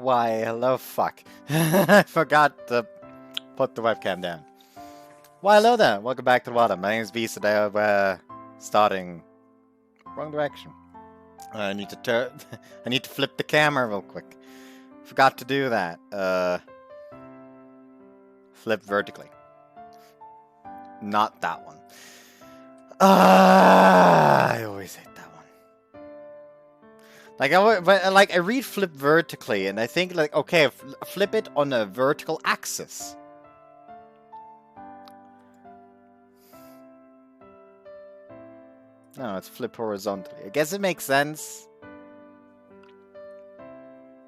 Why, hello, fuck. I forgot to put the webcam down. Why, hello there. Welcome back to the bottom. My name is V. Today we're starting wrong direction. I need to I need to flip the camera real quick. Forgot to do that. Flip vertically. Not that one. I always hate that one. Like I read flip vertically, and I think like, okay, flip it on a vertical axis. No, it's flip horizontally. I guess it makes sense.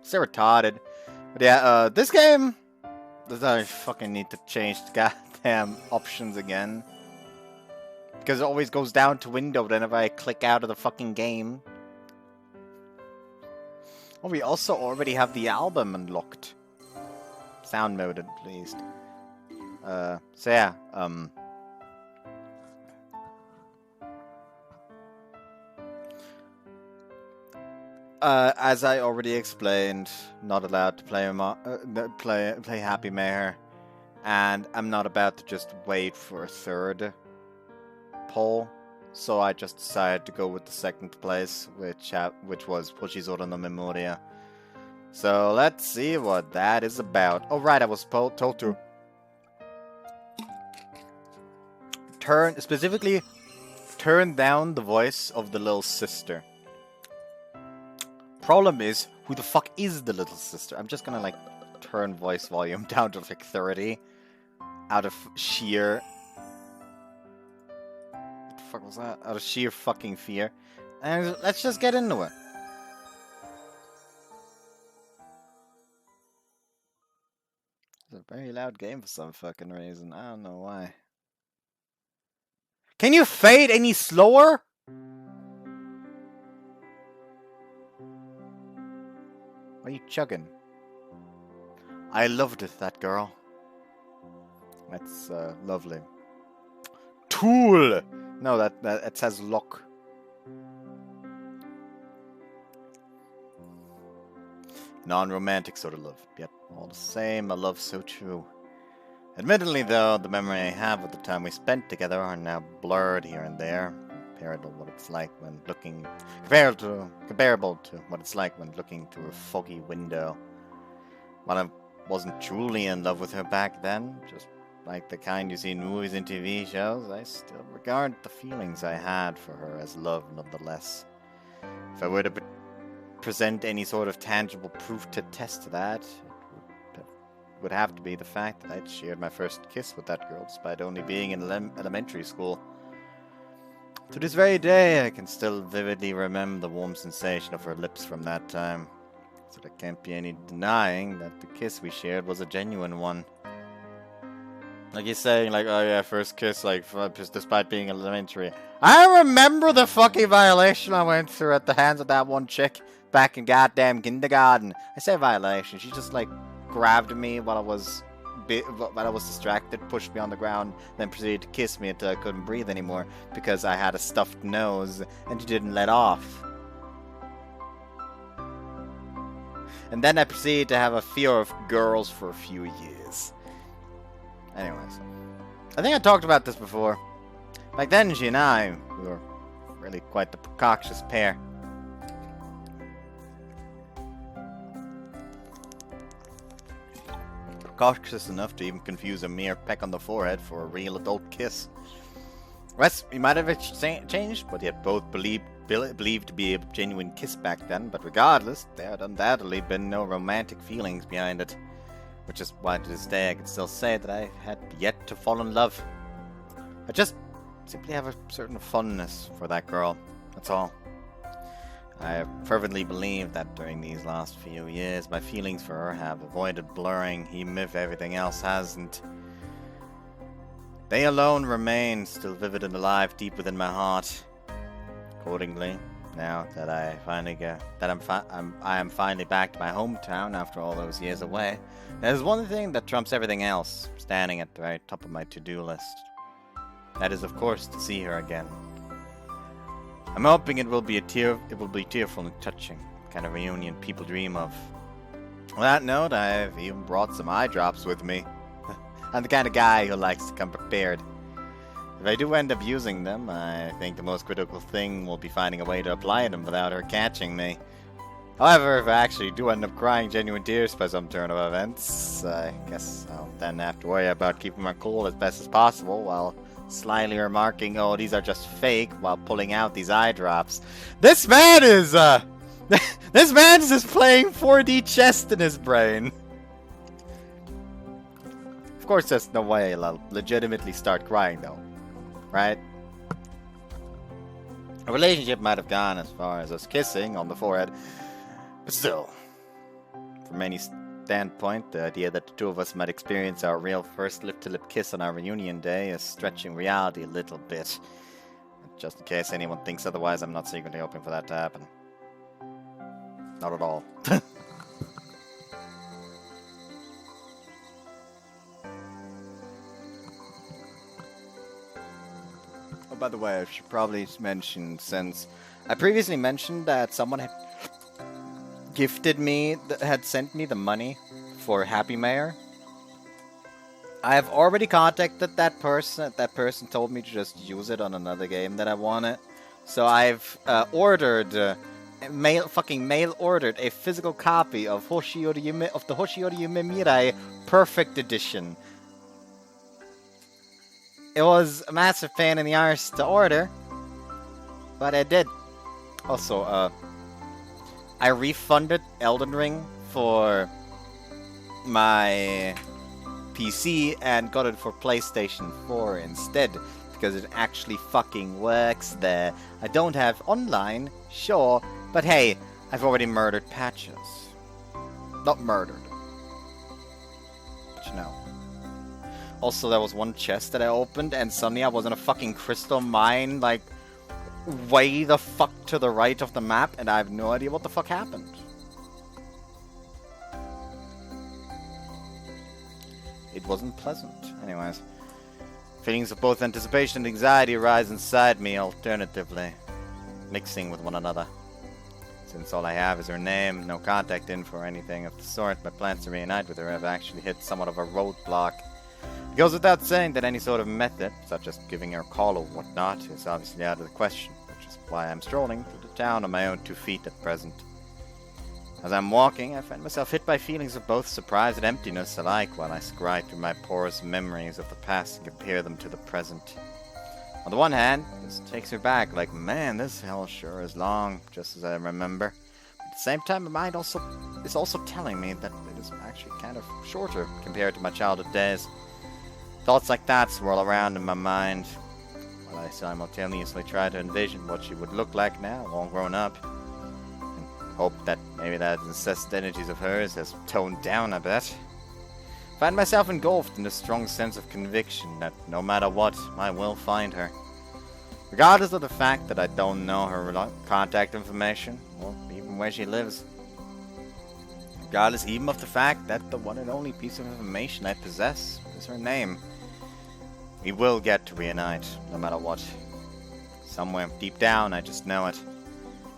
So retarded. But yeah, this game... I fucking need to change the goddamn options again. Because it always goes down to window whenever I click out of the fucking game. Oh, we also already have the album unlocked. Sound mode at least. So yeah, as I already explained, not allowed to play Happy Mayor, and I'm not about to just wait for a third poll, so I just decided to go with the second place, which was Hoshizora no Memoria. So let's see what that is about. Oh right, I was told to turn down the voice of the little sister. Problem is, who the fuck is the little sister? I'm just gonna like turn voice volume down to like 30 out of sheer... What the fuck was that? Out of sheer fucking fear. And let's just get into it. It's a very loud game for some fucking reason. I don't know why. Can you fade any slower? Are you chugging? I loved it, that girl. That's lovely. Tool! No, that it says lock. Non-romantic sort of love, yet all the same, a love so true. Admittedly, though, the memory I have of the time we spent together are now blurred here and there. Comparable to what it's like when looking through a foggy window. When I wasn't truly in love with her back then, just like the kind you see in movies and TV shows, I still regard the feelings I had for her as love nonetheless. If I were to present any sort of tangible proof to test that, it would have to be the fact that I'd shared my first kiss with that girl despite only being in elementary school. To this very day, I can still vividly remember the warm sensation of her lips from that time. So there can't be any denying that the kiss we shared was a genuine one. Like you're saying, like, oh yeah, first kiss, like, just despite being elementary. I remember the fucking violation I went through at the hands of that one chick back in goddamn kindergarten. I say violation, she just, like, grabbed me while I was distracted, pushed me on the ground, then proceeded to kiss me until I couldn't breathe anymore because I had a stuffed nose and she didn't let off. And then I proceeded to have a fear of girls for a few years. Anyways, I think I talked about this before. Back then, she and I, we were really quite the precocious pair. Cautious enough to even confuse a mere peck on the forehead for a real adult kiss. Yes, we might have changed, but yet both believed to be a genuine kiss back then, but regardless, there had undoubtedly been no romantic feelings behind it. Which is why to this day I can still say that I had yet to fall in love. I just simply have a certain fondness for that girl, that's all. I fervently believe that during these last few years, my feelings for her have avoided blurring, even if everything else hasn't. They alone remain still vivid and alive deep within my heart. Accordingly, now that I am finally back to my hometown after all those years away, there's one thing that trumps everything else, standing at the very top of my to-do list. That is, of course, to see her again. I'm hoping it will be tearful and touching, the kind of reunion people dream of. On that note, I've even brought some eye drops with me. I'm the kind of guy who likes to come prepared. If I do end up using them, I think the most critical thing will be finding a way to apply them without her catching me. However, if I actually do end up crying genuine tears by some turn of events, I guess I'll then have to worry about keeping my cool as best as possible while slyly remarking, oh, these are just fake, while pulling out these eye drops. This man is, this man's just playing 4D chess in his brain. Of course, there's no way I'll legitimately start crying, though. Right? A relationship might have gone as far as us kissing on the forehead, but still, from any standpoint, the idea that the two of us might experience our real first lip-to-lip kiss on our reunion day is stretching reality a little bit. Just in case anyone thinks otherwise, I'm not secretly hoping for that to happen. Not at all. Oh, by the way, I should probably mention, since I previously mentioned that someone had had sent me the money for Happy Mayor. I have already contacted that person. That person told me to just use it on another game that I wanted. So I've mail ordered a physical copy of the Hoshizora Mirai Perfect Edition. It was a massive pain in the arse to order, but I did. Also, I refunded Elden Ring for my PC and got it for PlayStation 4 instead, because it actually fucking works there. I don't have online, sure, but hey, I've already murdered patches. Not murdered, but you know. Also, there was one chest that I opened, and suddenly I was in a fucking crystal mine, like, way the fuck to the right of the map, and I have no idea what the fuck happened. It wasn't pleasant. Anyways. Feelings of both anticipation and anxiety arise inside me alternatively, mixing with one another. Since all I have is her name, no contact info or anything of the sort, my plans to reunite with her have actually hit somewhat of a roadblock. It goes without saying that any sort of method, such as giving her a call or whatnot, is obviously out of the question, which is why I'm strolling through the town on my own 2 feet at present. As I'm walking, I find myself hit by feelings of both surprise and emptiness alike while I scry through my porous memories of the past and compare them to the present. On the one hand, this takes me back, like, man, this hell sure is long, just as I remember. But at the same time, my mind is also telling me that it is actually kind of shorter compared to my childhood days. Thoughts like that swirl around in my mind, while I simultaneously try to envision what she would look like now, all grown up. Hope that maybe that incessant energies of hers has toned down a bit. Find myself engulfed in a strong sense of conviction that no matter what, I will find her. Regardless of the fact that I don't know her contact information, or even where she lives. Regardless even of the fact that the one and only piece of information I possess is her name. We will get to reunite, no matter what. Somewhere deep down, I just know it.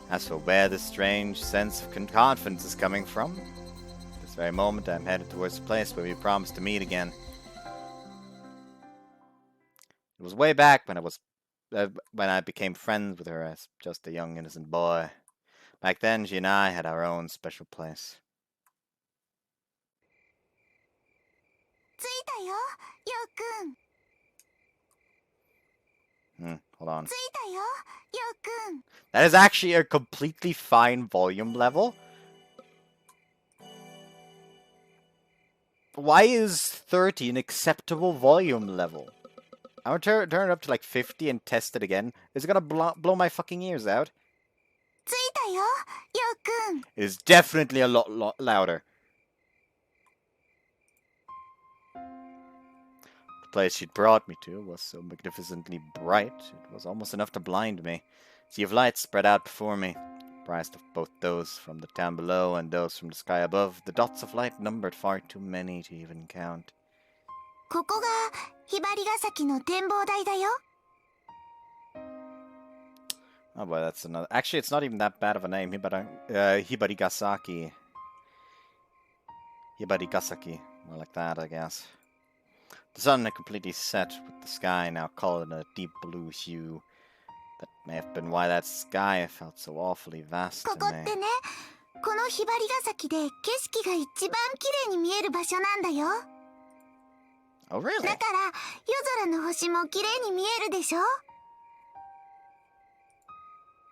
As for where this strange sense of confidence is coming from, this very moment I'm headed towards the place where we promised to meet again. It was way back when I became friends with her as just a young innocent boy. Back then, she and I had our own special place. Hold on. That is actually a completely fine volume level. Why is 30 an acceptable volume level? I'm gonna turn it up to like 50 and test it again. Is it gonna blow my fucking ears out? It is definitely a lot louder. The place she'd brought me to was so magnificently bright, it was almost enough to blind me. A sea of lights spread out before me. Comprised of both those from the town below and those from the sky above, the dots of light numbered far too many to even count. Oh boy, that's another... Actually, it's not even that bad of a name. Hibarigasaki. Hibarigasaki, more like that, I guess. The sun had completely set, with the sky now colored in a deep blue hue. That may have been why that sky felt so awfully vast to ここって me. ね、このひばりが崎で景色が一番綺麗に見える場所なんだよ。 Oh, really? だから夜空の星も綺麗に見えるでしょ。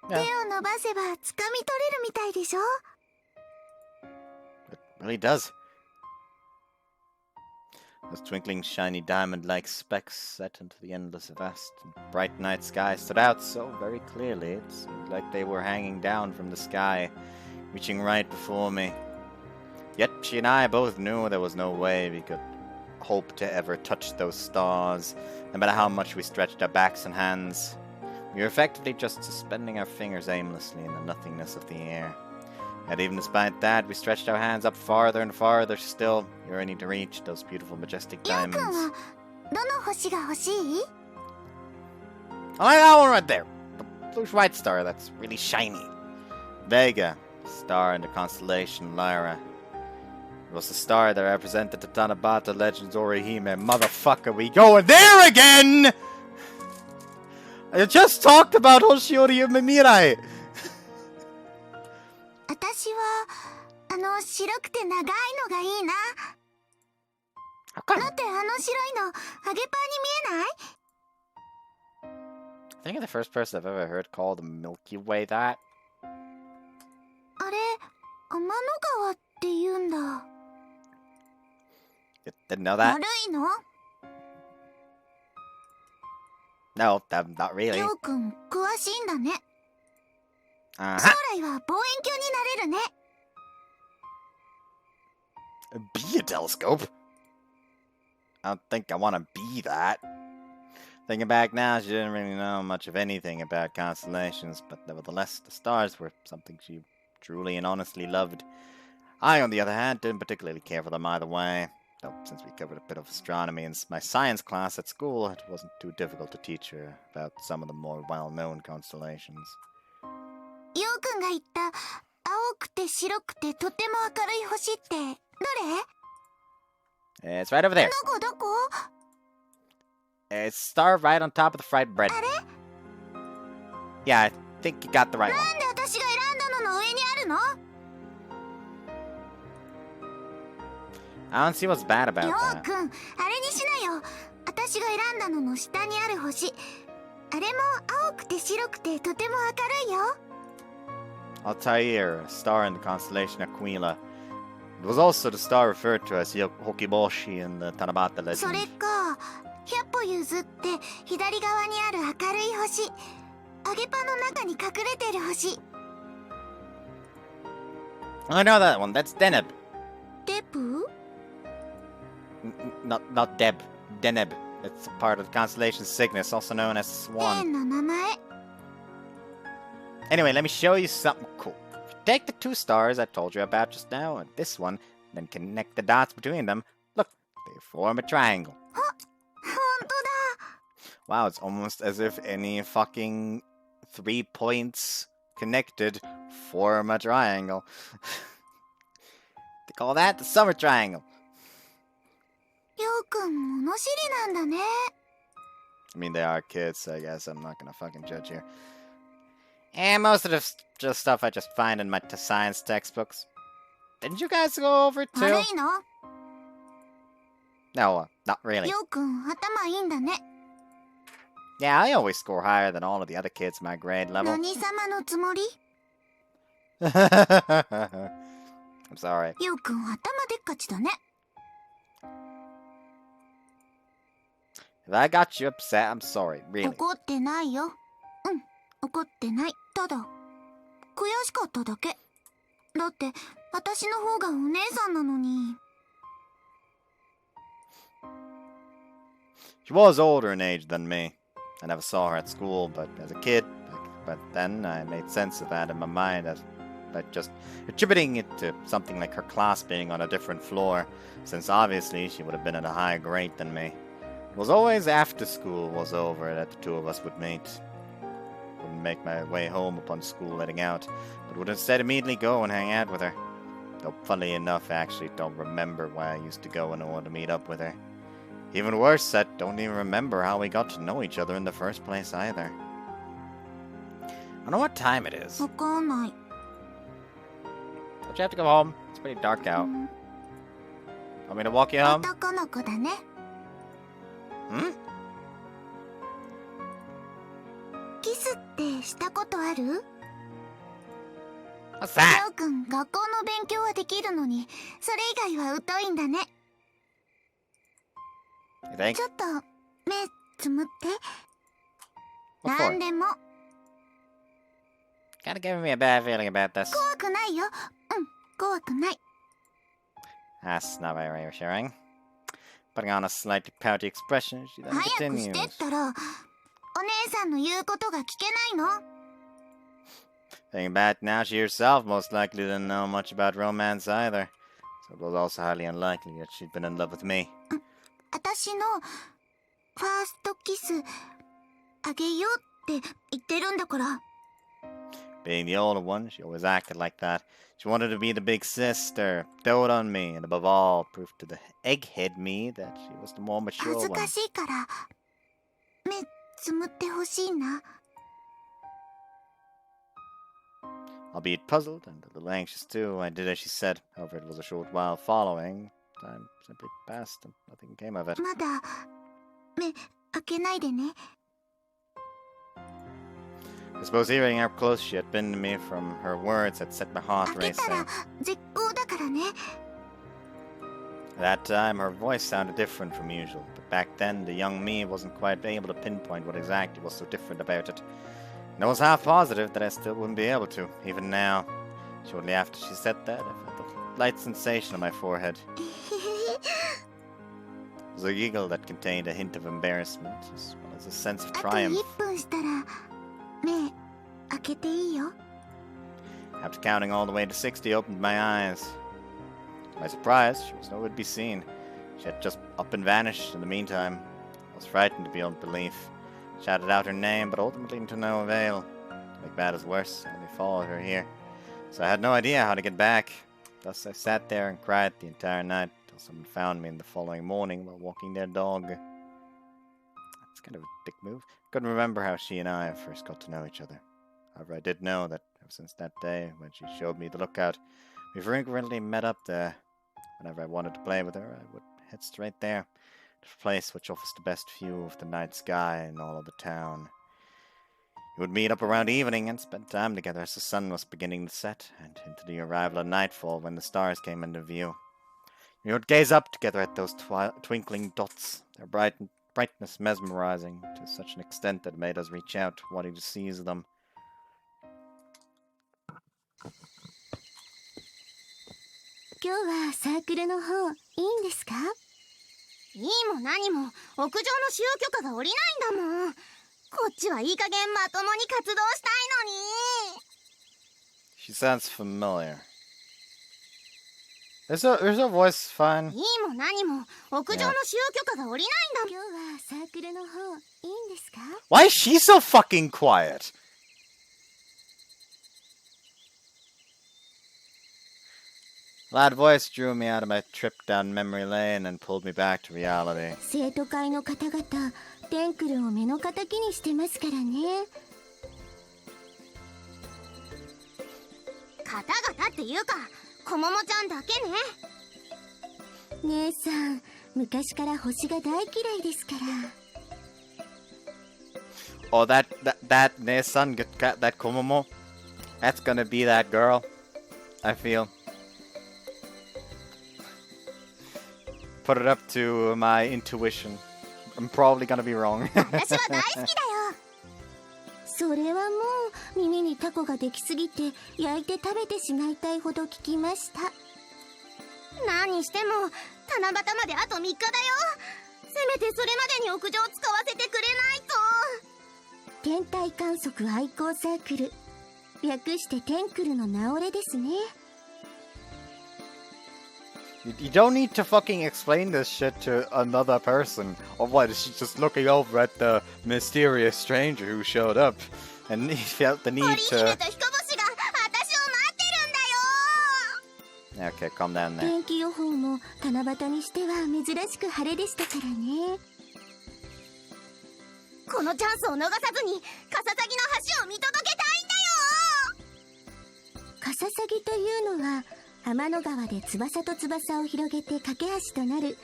Yeah, 手を伸ばせば掴み取れるみたいでしょ。 it really does. Those twinkling, shiny diamond-like specks set into the endless vast and bright night sky stood out so very clearly. It seemed like they were hanging down from the sky, reaching right before me. Yet she and I both knew there was no way we could hope to ever touch those stars, no matter how much we stretched our backs and hands. We were effectively just suspending our fingers aimlessly in the nothingness of the air. And even despite that, we stretched our hands up farther and farther still, yearning to reach those beautiful, majestic ようくん diamonds. はどの星が欲しい？ I like that one right there. The bluish white star that's really shiny. Vega, star in the constellation Lyra. It was the star that represented the Tanabata legends Orihime. Motherfucker, we going there again! I just talked about Hoshizora Memirai! 私は白くて長いのがいいな。 How come? だって白いの揚げパンに見えない？ I think you're the first person I've ever heard call the Milky Way that. あれ、天の川って言うんだ。 You didn't know that? 悪いの？ No, not really. ようくん詳しいんだね。 Uh-huh. 将来は望遠鏡になれるね。 Be a telescope? I don't think I want to be that. Thinking back now, she didn't really know much of anything about constellations, but nevertheless, the stars were something she truly and honestly loved. I, on the other hand, didn't particularly care for them either way. Though, since we covered a bit of astronomy in my science class at school, it wasn't too difficult to teach her about some of the more well-known constellations. ようくんが言った青くて白くてとても明るい星ってどれ？ It's right over there. どこ？ It's a star right on top of the fried bread. あれ？ Yeah, I think you got the right one. なんで私が選んだのの上にあるの？ I don't see what's bad about よう that. くん、あれにしなよ。私が選んだのの下にある星。あれも青くて白くてとても明るいよ。 Altair, a star in the constellation Aquila. It was also the star referred to as Hokiboshi in the Tanabata そ legend. れか、100歩譲って左側にある明るい星。揚げパンの中に隠れてる星。 I know that one. That's Deneb. デプ？ Not Deb. Deneb. It's a part of the constellation Cygnus, also known as Swan. 変な名前。 Anyway, let me show you something cool. If you take the two stars I told you about just now, and this one, then connect the dots between them, look, they form a triangle. ほんとだ。 Wow, it's almost as if any fucking 3 points connected form a triangle. They call that the summer triangle. ようくん物知りなんだね。 I mean, they are kids, so I guess I'm not gonna fucking judge here. And most of it's just stuff I just find in my science textbooks. Didn't you guys go over it 悪 too? いの？ No, not really. ようくん頭いいんだね。 Yeah, I always score higher than all of the other kids my grade level. 何様のつもり？ I'm sorry. ようくん頭でっかちだね。 If I got you upset, I'm sorry, really. 怒ってないよ。うん、怒ってない。ただ悔しかっただけ。だって私の方がお姉さんなのに。 She was older in age than me. I never saw her at school, but as a kid, but then I made sense of that in my mind as by just attributing it to something like her class being on a different floor, since obviously she would have been at a higher grade than me. It was always after school was over that the two of us would meet. Wouldn't make my way home upon school letting out, but would instead immediately go and hang out with her. Though, funnily enough, I actually don't remember why I used to go in order to meet up with her. Even worse, I don't even remember how we got to know each other in the first place either. I don't know what time it is. わかんない。 Don't you have to go home? It's pretty dark out. Want me to walk you home? 男の子だね。 Hmm? キスってしたことある？ What's り that? ょうくん、学校の勉強はできるのに、それ以外は疎いんだね。 You think? ちょっと目つむって。 What な for? んでも Kinda giving me a bad feeling about this. 怖くないよ。怖くない。 That's not very reassuring. Putting on a slightly pouty expression, she then 早く continues. してったら、お姉さんの言うことが聞けないの？ Thinking back now, she herself most likely didn't know much about romance either. So it was also highly unlikely that she'd been in love with me. 私のファーストキスあげようって言ってるんだから。 Being the older one, she always acted like that. She wanted to be the big sister, dote on me, and above all, prove to the egghead me that she was the more 恥 mature ず one. かしいから目つむってほしいな。 Albeit puzzled and a little anxious too, I did as she said. However, it was a short while following. Time simply passed and nothing came of it. まだ目開けないでね。 I suppose hearing how close she had been to me from her words had set my heart 開けた racing. ら絶好だからね。 At that time, her voice sounded different from usual, but back then, the young me wasn't quite able to pinpoint what exactly was so different about it. And I was half positive that I still wouldn't be able to, even now. Shortly after she said that, I felt a light sensation on my forehead. It was a giggle that contained a hint of embarrassment, as well as a sense of あと triumph. 1分したら目開けていいよ。 After counting all the way to 60, I opened my eyes. To my surprise, she was nowhere to be seen. She had just up and vanished in the meantime. I was frightened beyond belief. Shouted out her name, but ultimately to no avail. To make matters worse, I only followed her here. So I had no idea how to get back. Thus I sat there and cried the entire night till someone found me in the following morning while walking their dog. That's kind of a dick move. Couldn't remember how she and I first got to know each other. However, I did know that ever since that day when she showed me the lookout, we frequently met up there. Whenever I wanted to play with her, I would head straight there, to the place which offers the best view of the night sky in all of the town. We would meet up around evening and spend time together as the sun was beginning to set, and into the arrival of nightfall when the stars came into view. We would gaze up together at those twinkling dots, their brightness mesmerizing to such an extent that it made us reach out, wanting to seize them. 今日はサークルの方いいんですか？いいも何も屋上の使用許可が下りないんだもん。こっちはいい加減まともに活動したいのに。 She sounds familiar. Is her voice fine? いいも何も屋上の使用許可が下りないんだ。今日はサークルの方いいんですか？ Why is she so fucking quiet? That voice drew me out of my trip down memory lane and pulled me back to reality. 生徒会の方々、テンクルを目の敵にしてますからね。方々っていうか、こももちゃんだけね。姉さん、昔から星が大嫌いですから。Oh, that Nesan, that Komomo, that's gonna be that girl, I feel. Put it up to my intuition. I'm probably gonna be wrong. 私は大好きだよ。それはもう耳にタコができすぎて焼いて食べてしまいたいほど聞きました。何しても七夕まであと3日だよ。せめてそれまでに屋上使わせてくれないと。天体観測愛好サークル、略してテンクルの名折れですね。You don't need to fucking explain this shit to another person. Or what, is she just looking over at the mysterious stranger who showed up? And he felt the need to... Okay, calm down there. 天気予報も七夕にしては珍しく晴れでしたからね。このチャンスを逃さずにカササギの橋を見届けたいんだよ。カササギというのは天の川で翼と翼を広げて架け橋となる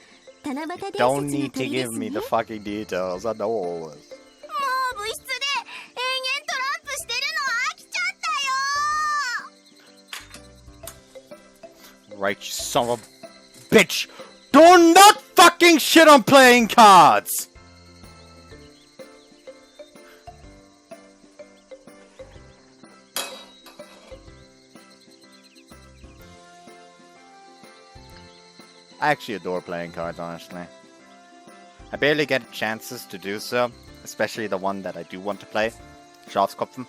七夕伝説の Don't need to 鳥で give す me ね。 the fucking details. I know all this. もう部室で延々トランプしてるの飽きちゃったよ。 Right, you son of a bitch! Do not fucking shit on playing cards! I actually adore playing cards, honestly. I barely get chances to do so, especially the one that I do want to play, Schafkopfen.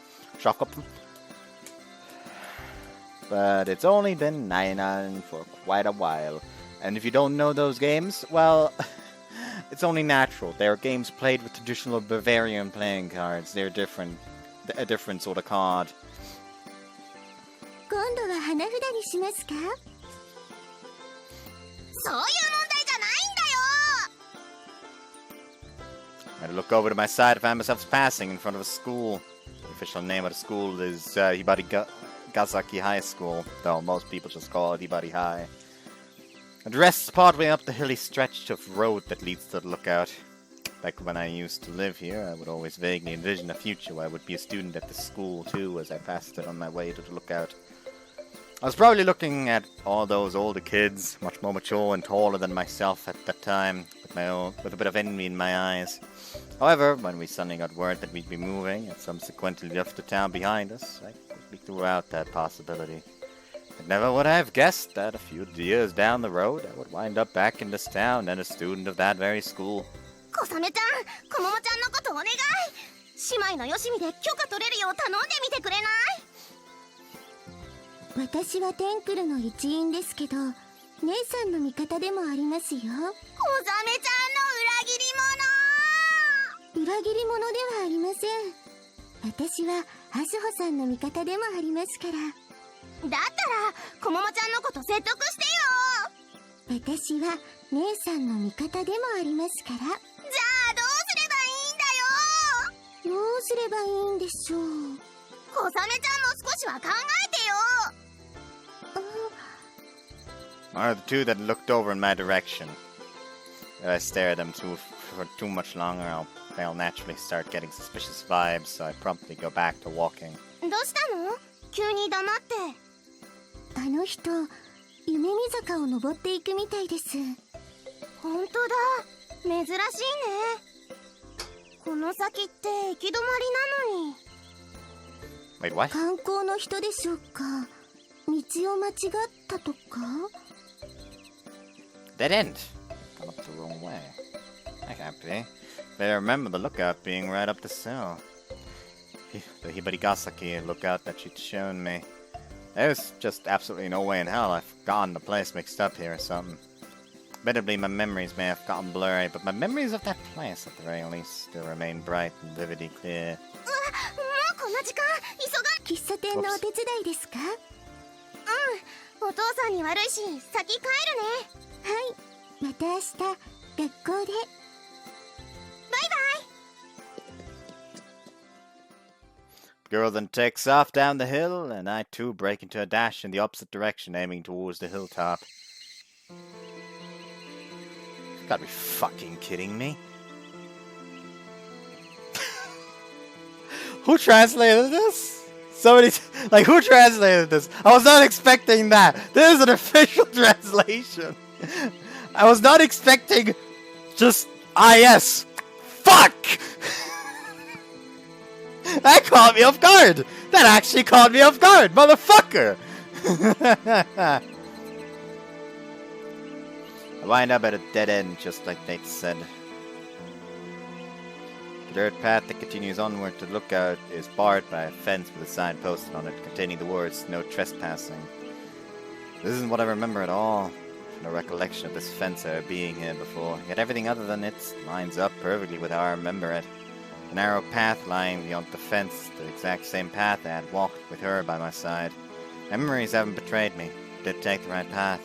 But it's only been 9 for quite a while, and if you don't know those games, well, it's only natural. They're games played with traditional Barbarian playing cards. They're different, a different sort of card. 今度は花札にしますか？そういう問題じゃないんだよ。 I look over to my side, find myself passing in front of a school. The official name of the school is Gazaki High School, though most people just call it Hibari High. It rests partway up the hilly stretch of road that leads to the lookout. Back when I used to live here, I would always vaguely envision a future where I would be a student at the school too, as I passed it on my way to the lookout. I was probably looking at all those older kids, much more mature and taller than myself at that time, with a bit of envy in my eyes. However, when we suddenly got word that we'd be moving and subsequently left the town behind us, I quickly threw out that possibility. I never would have guessed that a few years down the road, I would wind up back in this town and a student of that very school. 小雨ちゃん、こももちゃんのことお願い。姉妹のよしみで許可取れるよう頼んでみてくれない？私はテンクルの一員ですけど、姉さんの味方でもありますよ。小雨ちゃんの裏切り者。裏切り者ではありません。私はハスホさんの味方でもありますから。だったらこももちゃんのこと説得してよ。私は姉さんの味方でもありますから。じゃあどうすればいいんだよ。どうすればいいんでしょう。小雨ちゃんも少しは考えてよ。One of the two that looked over in my direction. If I stare at them for too much longer, they'll naturally start getting suspicious vibes, so I promptly go back to walking. どうしたの？急に黙って。あの人、夢見坂を登っていくみたいです。本当だ。珍しいね。この先って行き止まりなのに。Wait, what? 観光の人でしょうか。道を間違ったとか？ Dead end. Gone up the wrong way. That can't be. But I remember the lookout being right up this hill. The Hibarigasaki lookout that she'd shown me. There's just absolutely no way in hell I've gotten the place mixed up here or something. Admittedly, my memories may have gotten blurry, but my memories of that place, at the very least, still remain bright and vividly clear. もうこんな時間、喫茶店のお手伝いですか？うん、お父さんに悪いし、先帰るね。はい、また明日、学校で。バイバイ。The girl then takes off down the hill, and I too break into a dash in the opposite direction, aiming towards the hilltop. You gotta be fucking kidding me. Who translated this? Somebody, who translated this? I was not expecting that. This is an official translation. I was not expecting just IS. Fuck! That caught me off guard! That actually caught me off guard, motherfucker! I wind up at a dead end, just like Nate said. The dirt path that continues onward to the lookout is barred by a fence with a sign posted on it containing the words, "No trespassing." This isn't what I remember at all. No recollection of this fence ever being here before, yet everything other than it lines up perfectly with how I remember it. A narrow path lying beyond the fence, the exact same path I had walked with her by my side. Memories haven't betrayed me. did take the right path.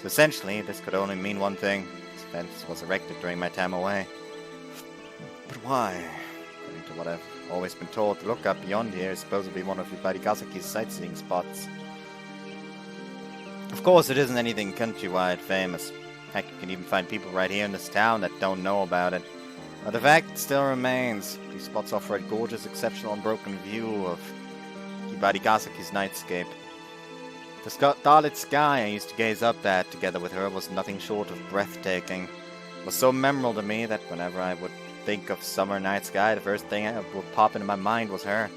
So essentially, this could only mean one thing. This fence was erected during my time away. But why? According to what I've always been told, the lookout beyond here is supposed to be one of Ibarigasaki's sightseeing spots. Of course, it isn't anything countrywide famous. Heck, you can even find people right here in this town that don't know about it. But the fact still remains. These spots offer a gorgeous, exceptional, unbroken view of Ibarigasaki's nightscape. The starlit sky I used to gaze up at together with her was nothing short of breathtaking. It was so memorable to me that whenever I would think of summer night sky, the first thing that would pop into my mind was her.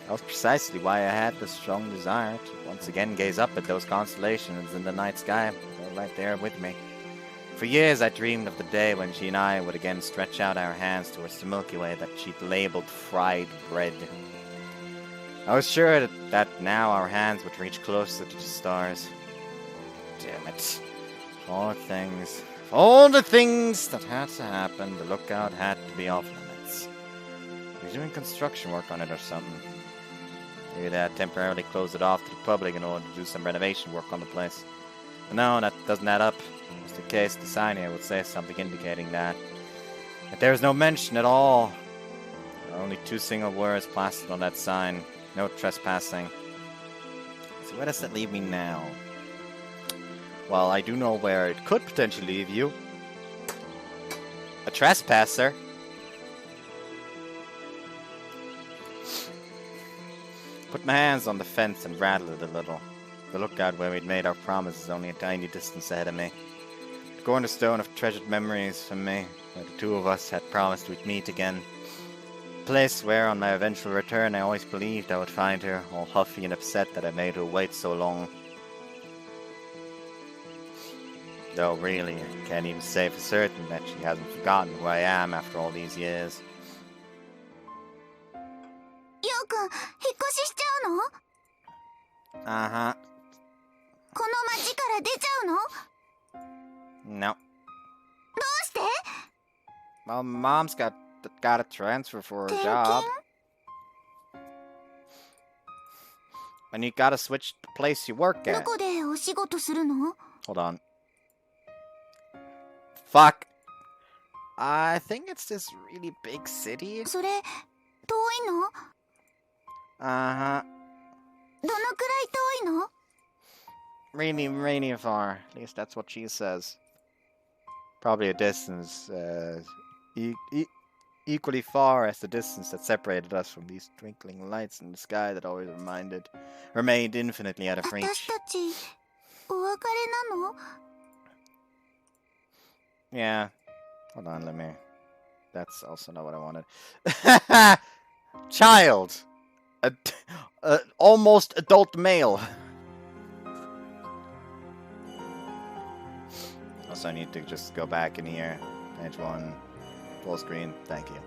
That was precisely why I had this strong desire to once again gaze up at those constellations in the night sky. They're right there with me. For years I dreamed of the day when she and I would again stretch out our hands towards the Milky Way that she'd labeled fried bread. I was sure that now our hands would reach closer to the stars. Damn it. All the things that had to happen, the lookout had to be off limits. They're doing construction work on it or something. Maybe they had temporarily closed it off to the public in order to do some renovation work on the place. But no, that doesn't add up. Just in case the sign here would say something indicating that. But there is no mention at all. There are only 2 single words plastered on that sign. No trespassing. So where does that leave me now? Well, I do know where it could potentially leave you. A trespasser. Put my hands on the fence and rattled it a little. The lookout where we'd made our promise is only a tiny distance ahead of me. The cornerstone of treasured memories for me, where the 2 of us had promised we'd meet again. A place where, on my eventual return, I always believed I would find her, all huffy and upset that I made her wait so long. Though really, I can't even say for certain that she hasn't forgotten who I am after all these years. ようくん、引っ越ししちゃうの？ Uh-huh. この町から出ちゃうの？ No. どうして？ Well, Mom's got a transfer for her 転 job. 勤？ And you gotta switch the place you work ど at. こでお仕事するの？ Hold on. Fuck. I think it's this really big city. それ、遠いの？ Uh-huh. どのくらい遠いの？ Really, really far. At least that's what she says. Probably a distance, equally far as the distance that separated us from these twinkling lights in the sky that always remained infinitely out of 私 reach. たち、お別れなの？ Yeah. Hold on, let me... That's also not what I wanted. Child! Almost adult male. Also, I need to just go back in here. Page 1. Full screen. Thank you.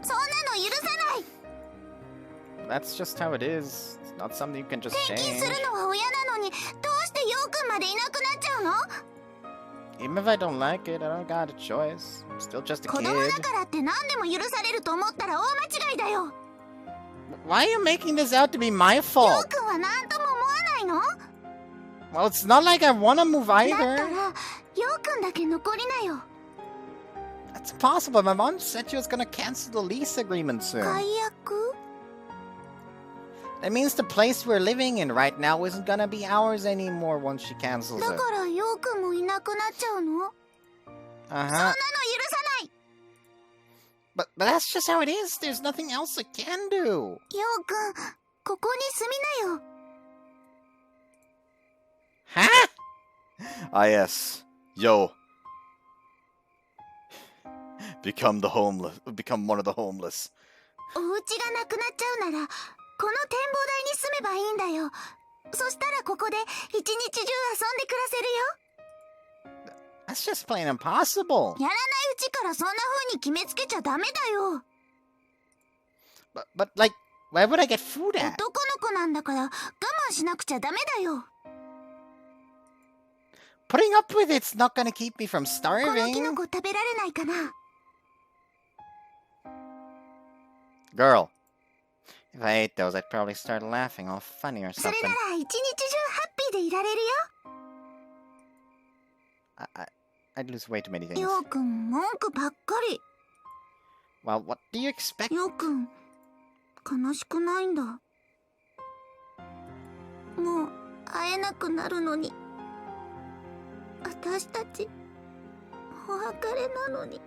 そんなの許さない！ That's just how it is. It's not something you can just 転勤 change. するのは親なのに、どうしてようくんまでいなくなっちゃうの？ Even if I don't like it, I don't got a choice. I'm still just a 子 kid. 供だからって何でも許されると思ったら大間違いだよ。 Why are you making this out to be my よ fault? うくんは何とも思わないの？ Well, it's not like I want to move だった either. ら、ようくんだけ残りなよ。 That's impossible. My mom said she was gonna cancel the lease agreement soon. 解約？ That means the place we're living in right now isn't gonna be ours anymore once she cancels だ it. からようくんもいなくなっちゃうの？ そんなの許 Uh-huh. さない！ But that's just how it is. There's nothing else I can do. ようくん、ここに住みなよ。 Huh? Ah, yes. Yo. Become one of the homeless. お家がなくなっちゃうなら、この展望台に住めばいいんだよ。そしたらここで一日中遊んで暮らせるよ。 That's just plain impossible. やらないうちからそんな風に決めつけちゃダメだよ。 But like, where would I get food at? 男の子なんだから我慢しなくちゃダメだよ。 Putting up with it's not gonna keep me from このキ starving. ノコ食べられないかな？ Girl, If I ate those, I'd probably start laughing all funny or それな something. ら一日中ハッピーでいられる I'd lose way too many よ things. ようくん文句ばっかり Well, what do you expect? ようくん悲しくないんだもう会えなくなるのに私たちお別れなのに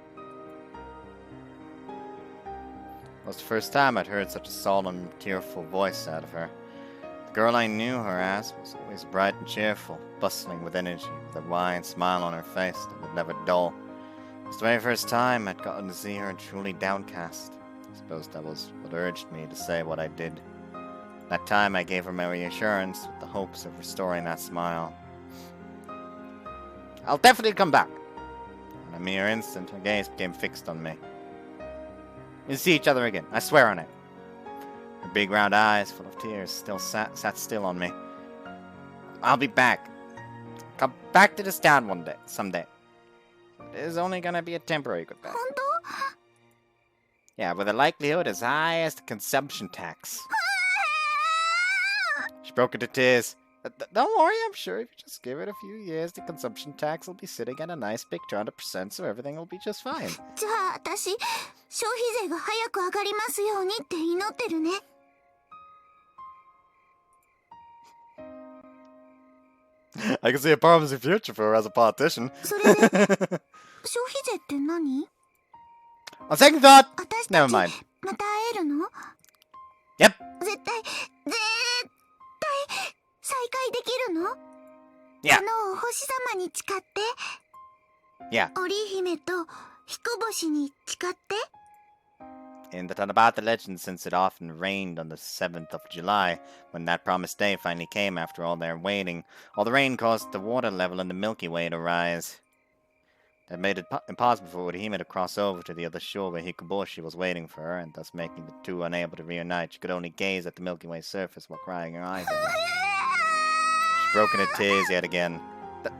It was the first time I'd heard such a solemn, tearful voice out of her. The girl I knew her as was always bright and cheerful, bustling with energy, with a wide smile on her face that would never dull. It was the very first time I'd gotten to see her truly downcast. I suppose that was what urged me to say what I did. That time I gave her my reassurance with the hopes of restoring that smile. I'll definitely come back. In a mere instant, her gaze became fixed on me. We'll see each other again, I swear on it. Her big round eyes, full of tears, still sat still on me. I'll be back. Come back to this town one day, someday. It is only gonna be a temporary goodbye. 本当 Yeah, with a likelihood as high as the consumption tax. She broke into tears. Don't worry, I'm sure if you just give it a few years, the consumption tax will be sitting at a nice big 200%, so everything will be just fine. じゃあ私消費税が早く上がりますようにって祈ってるね I can see a promising future for her as a politician. それで消費税って何 On second thought, 私 never たち mind. また会えるの Yep. 絶対再会できるの Yeah. 星様に誓って Yeah. 織姫と彦星に誓って In the Tanabata legend, since it often rained on the 7th of July, when that promised day finally came after all their waiting, all the rain caused the water level in the Milky Way to rise. That made it impossible for Urihime to cross over to the other shore where Hikoboshi was waiting for her, and thus making the two unable to reunite. She could only gaze at the Milky Way surface while crying her eyes out. She broke into tears yet again.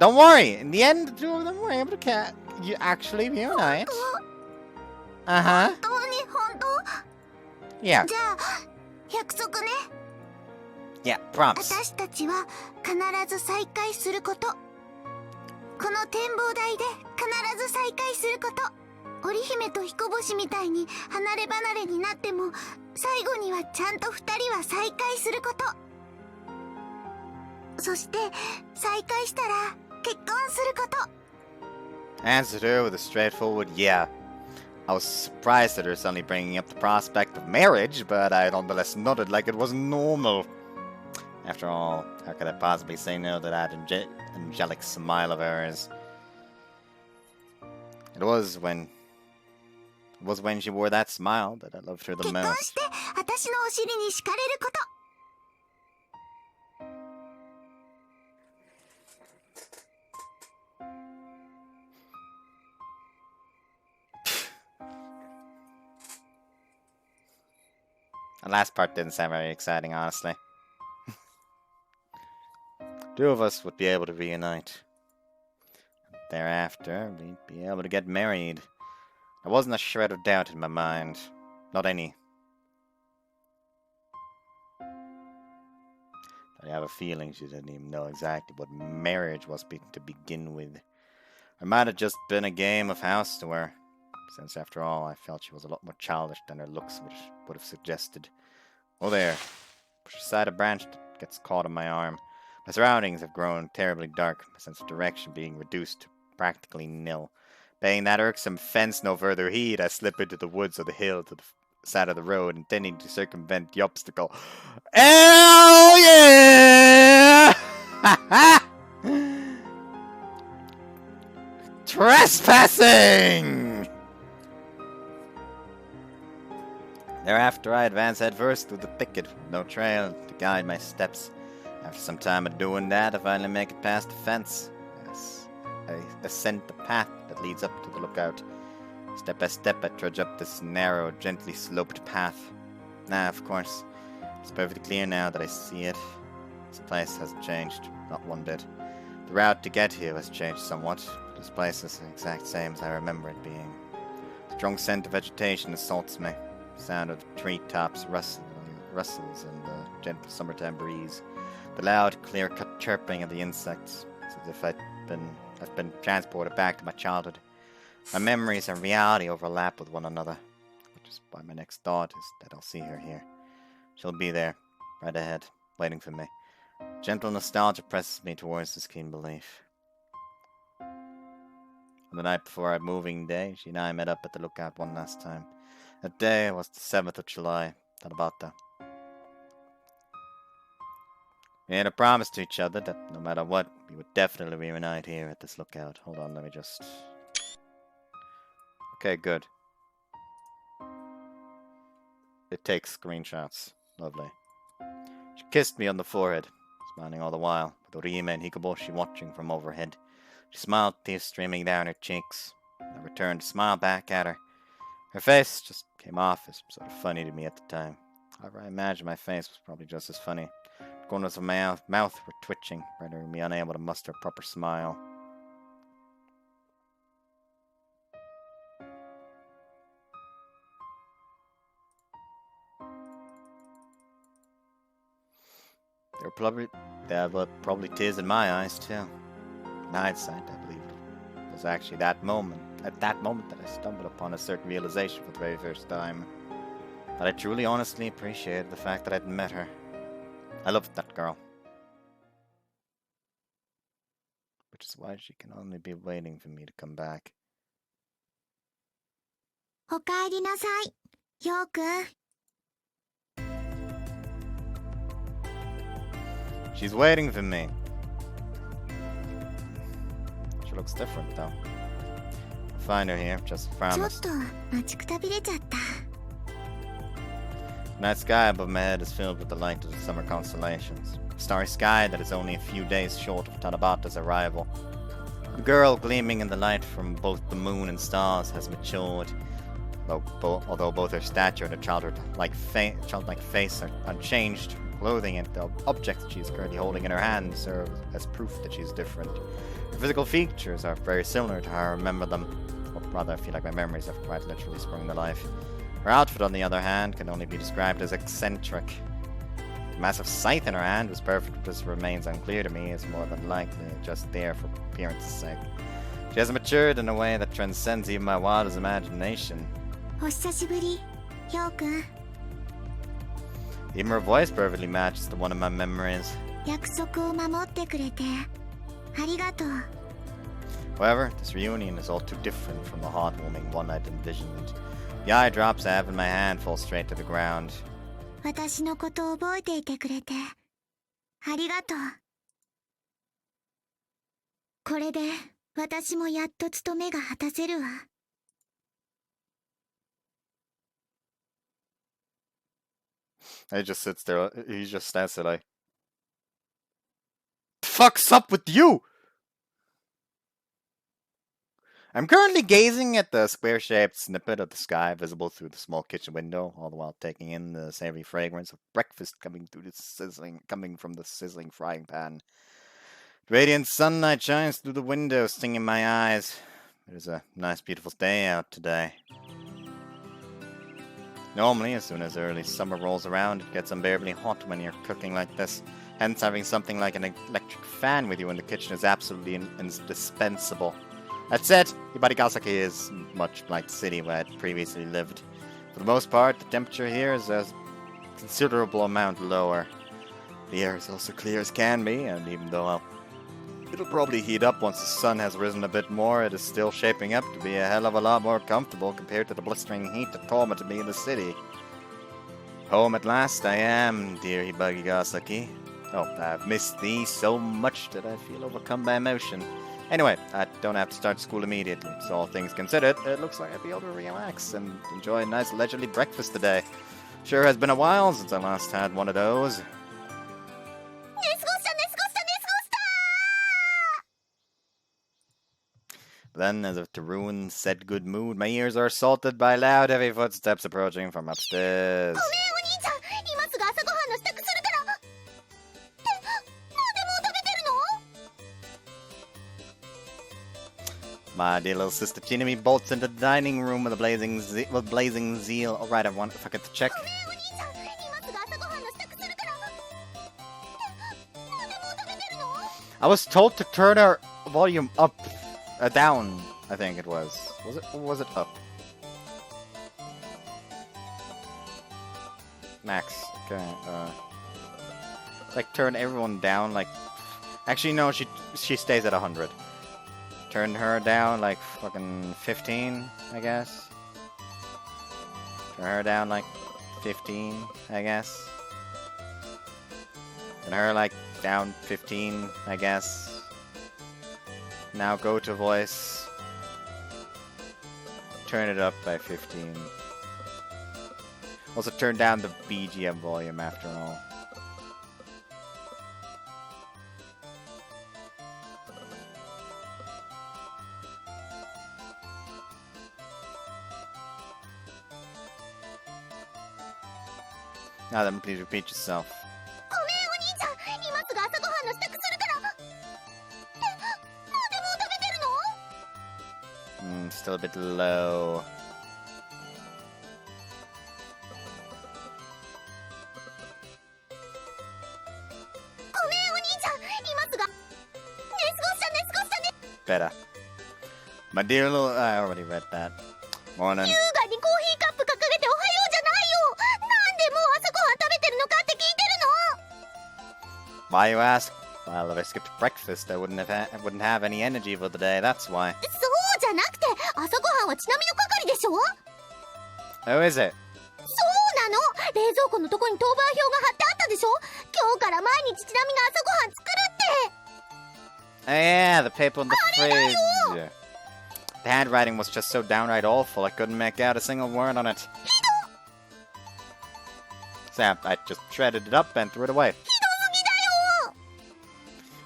Don't worry! In the end, the two of them were able to you actually reunite. Uh-huh. 本当に本当 Yeah. じゃあ約束ね Yeah, promise. 私たちは必ず再会することこの展望台で必ず再会すること織姫と彦星みたいに離れ離れになっても最後にはちゃんと二人は再会することそして再会したら結婚すること Answered her with a straightforward yeah. I was surprised at her suddenly bringing up the prospect of marriage, but I nonetheless nodded like it was normal. After all, how could I possibly say no to that angelic smile of hers? It was when she wore that smile that I loved her the 結婚 most. して私のお尻に敷かれること The last part didn't sound very exciting, honestly. Two of us would be able to reunite. Thereafter, we'd be able to get married. There wasn't a shred of doubt in my mind. Not any. I have a feeling she didn't even know exactly what marriage was to begin with. It might have just been a game of house to her, since after all I felt she was a lot more childish than her looks would have suggested. Oh there, push aside a branch that gets caught on my arm. My surroundings have grown terribly dark, my sense of direction being reduced to practically nil. Paying that irksome fence no further heed, I slip into the woods or the hill to the side of the road, intending to circumvent the obstacle. Hell yeah! Trespassing! Thereafter, I advance headfirst through the thicket with no trail to guide my steps. After some time of doing that, I finally make it past the fence. I ascend the path that leads up to the lookout. Step by step, I trudge up this narrow, gently sloped path. Of course, it's perfectly clear now that I see it. This place hasn't changed, not one bit. The route to get here has changed somewhat, but this place is the exact same as I remember it being. A strong scent of vegetation assaults me. The sound of the treetops rustling rustles in the gentle summertime breeze. The loud, clear-cut chirping of the insects. It's as if I've been transported back to my childhood. My memories and reality overlap with one another. Which is why my next thought is that I'll see her here. She'll be there, right ahead, waiting for me. Gentle nostalgia presses me towards this keen belief. On the night before our moving day, she and I met up at the lookout one last time. That day was the 7th of July, Tanabata. We made a promise to each other that no matter what, we would definitely reunite here at this lookout. Hold on, let me just... Okay, good. It takes screenshots. Lovely. She kissed me on the forehead, smiling all the while, with Orime and Hikoboshi watching from overhead. She smiled, tears streaming down her cheeks. I returned to smile back at her. Her face just came off as sort of funny to me at the time. However, I imagine my face was probably just as funny. The corners of my mouth were twitching, rendering me unable to muster a proper smile. There were probably tears in my eyes too. In hindsight, I believe it was actually at that moment that I stumbled upon a certain realization for the very first time. That I truly, honestly appreciated the fact that I'd met her. I loved that girl. Which is why she can only be waiting for me to come back. おかえりなさい、ようくん。 She's waiting for me. She looks different though. I'll find her here, just promise. ちょっと待ちくたびれちゃった。 The night sky above my head is filled with the light of the summer constellations. A starry sky that is only a few days short of Tanabata's arrival. The girl gleaming in the light from both the moon and stars has matured. Although both her stature and her childlike face are unchanged, clothing and the objects she is currently holding in her hand serve as proof that she is different. Her physical features are very similar to how I remember them, or rather I feel like my memories have quite literally sprung to life. Her outfit, on the other hand, can only be described as eccentric. The massive scythe in her hand, whose purpose remains unclear to me, is more than likely just there for appearance's sake. She has matured in a way that transcends even my wildest imagination. お久しぶり、ようくん。 Even her voice perfectly matches the one in my memories. 約束を守ってくれてありがとう。 However, this reunion is all too different from the heartwarming one I'd envisioned. The eye drops I have in my hand fall straight to the ground. 私のことを覚えていてくれてありがとう。これで私もやっと務めが果たせるわ。 He just sits there, he just stands there like, the fuck's up with you? I'm currently gazing at the square-shaped snippet of the sky visible through the small kitchen window, all the while taking in the savory fragrance of breakfast coming from the sizzling frying pan. The radiant sunlight shines through the window, stinging my eyes. It is a nice, beautiful day out today. Normally, as soon as early summer rolls around, it gets unbearably hot when you're cooking like this. Hence, having something like an electric fan with you in the kitchen is absolutely indispensable. That said, Ibarigasaki is much like the city where I previously lived. For the most part, the temperature here is a considerable amount lower. The air is also clear as can be, and even though it'll probably heat up once the sun has risen a bit more, it is still shaping up to be a hell of a lot more comfortable compared to the blistering heat that tormented me in the city. Home at last I am, dear Ibarigasaki. Oh, I've missed thee so much that I feel overcome by emotion. Anyway, I don't have to start school immediately, so all things considered, it looks like I'd be able to relax and enjoy a nice leisurely breakfast today. Sure has been a while since I last had one of those. Then, as if to ruin said good mood, my ears are assaulted by loud, heavy footsteps approaching from upstairs. My dear little sister Chinami bolts into the dining room with blazing zeal. Alright, I forgot to check. I was told to turn our volume up, down, I think it was. Was it, or was it up? Max, okay, like turn everyone down, like, actually no, she stays at 100. Turn her down, like, fucking 15, I guess. Turn her down, like, 15, I guess. Turn her, like, down 15, I guess. Now go to voice. Turn it up by 15. Also turn down the BGM volume after all. Now then, please repeat yourself. Still a bit low. Better. My dear little... I already read that. Morning. Why you ask? Well, if I skipped breakfast, I wouldn't have any energy for the day, that's why. Oh, is it? Oh yeah, the paper on the fridge. The handwriting was just so downright awful, I couldn't make out a single word on it. So I just shredded it up and threw it away.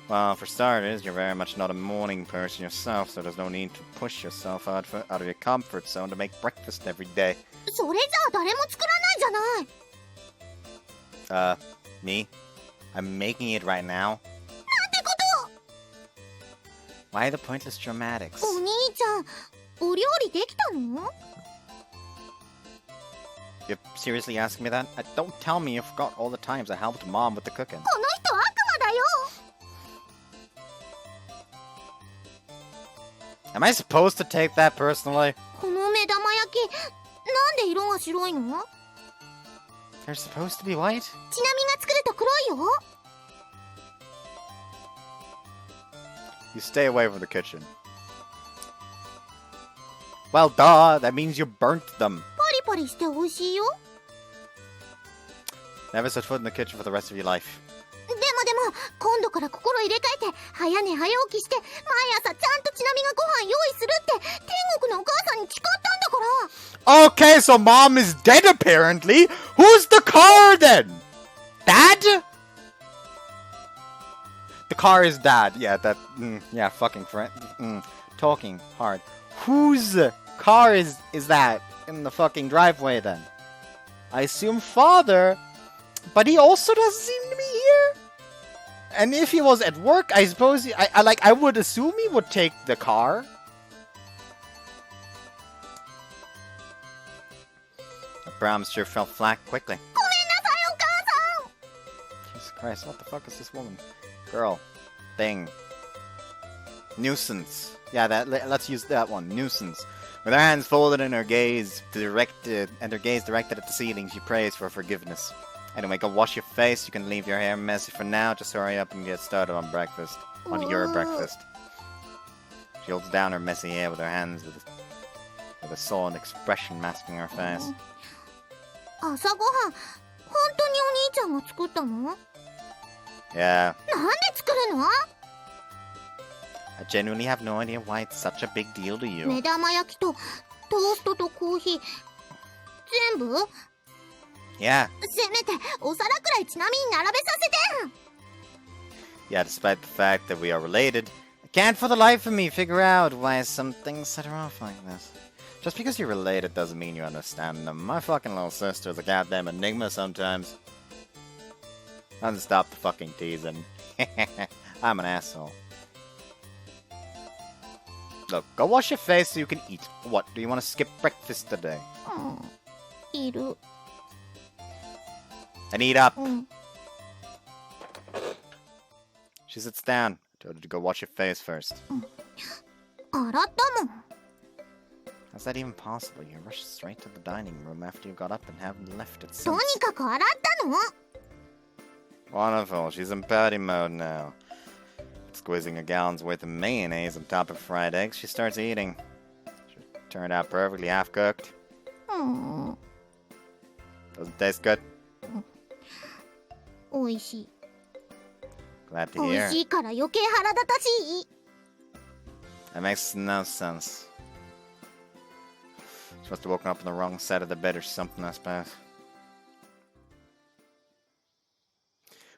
Well, for starters, you're very much not a morning person yourself, so there's no need to push yourself out of your comfort zone to make breakfast every day. Me? I'm making it right now? Why the pointless dramatics? You're seriously asking me that? Don't tell me you forgot all the times I helped Mom with the cooking. Am I supposed to take that personally? They're supposed to be white? You stay away from the kitchen. Well, duh, that means you burnt them. Never set foot in the kitchen for the rest of your life. Okay, so Mom is dead apparently. Who's the car then? Dad? The car is Dad. Yeah, that. Yeah, fucking friend. Talking hard. Whose car is that in the fucking driveway then? I assume Father, but he also doesn't seem to be here. And if he was at work, I suppose I would assume he would take the car. The Brahms sure fell flat quickly. Jesus Christ, what the fuck is this woman? Girl. Thing. Nuisance. Yeah, let's use that one. Nuisance. With her hands folded and her gaze directed at the ceiling, she prays for forgiveness. Anyway, go wash your face. You can leave your hair messy for now. Just hurry up and get started on breakfast. On your breakfast. She holds down her messy hair with her hands with a sullen expression masking her face. Yeah. I genuinely have no idea why it's such a big deal to you. Yeah. Yeah, despite the fact that we are related, I can't for the life of me figure out why some things set her off like this. Just because you're related doesn't mean you understand them. My fucking little sister's a goddamn enigma sometimes. Doesn't stop the fucking teasing. I'm an asshole. Look, go wash your face so you can eat. What, do you want to skip breakfast today? And eat up. She sits down Told you to go wash your face first. 洗ったもん。 How's that even possible? You rushed straight to the dining room after you got up and haven't left it since. とにかく洗ったの。 Wonderful, she's in party mode now. Squeezing a gallon's worth of mayonnaise on top of fried eggs, she starts eating. She turned out perfectly half-cooked. うん。 Doesn't taste good. 美味しい。 Glad to 美 hear. 味しいから余計腹立たしい。 That makes no sense. She must have woken up on the wrong side of the bed or something, I suppose.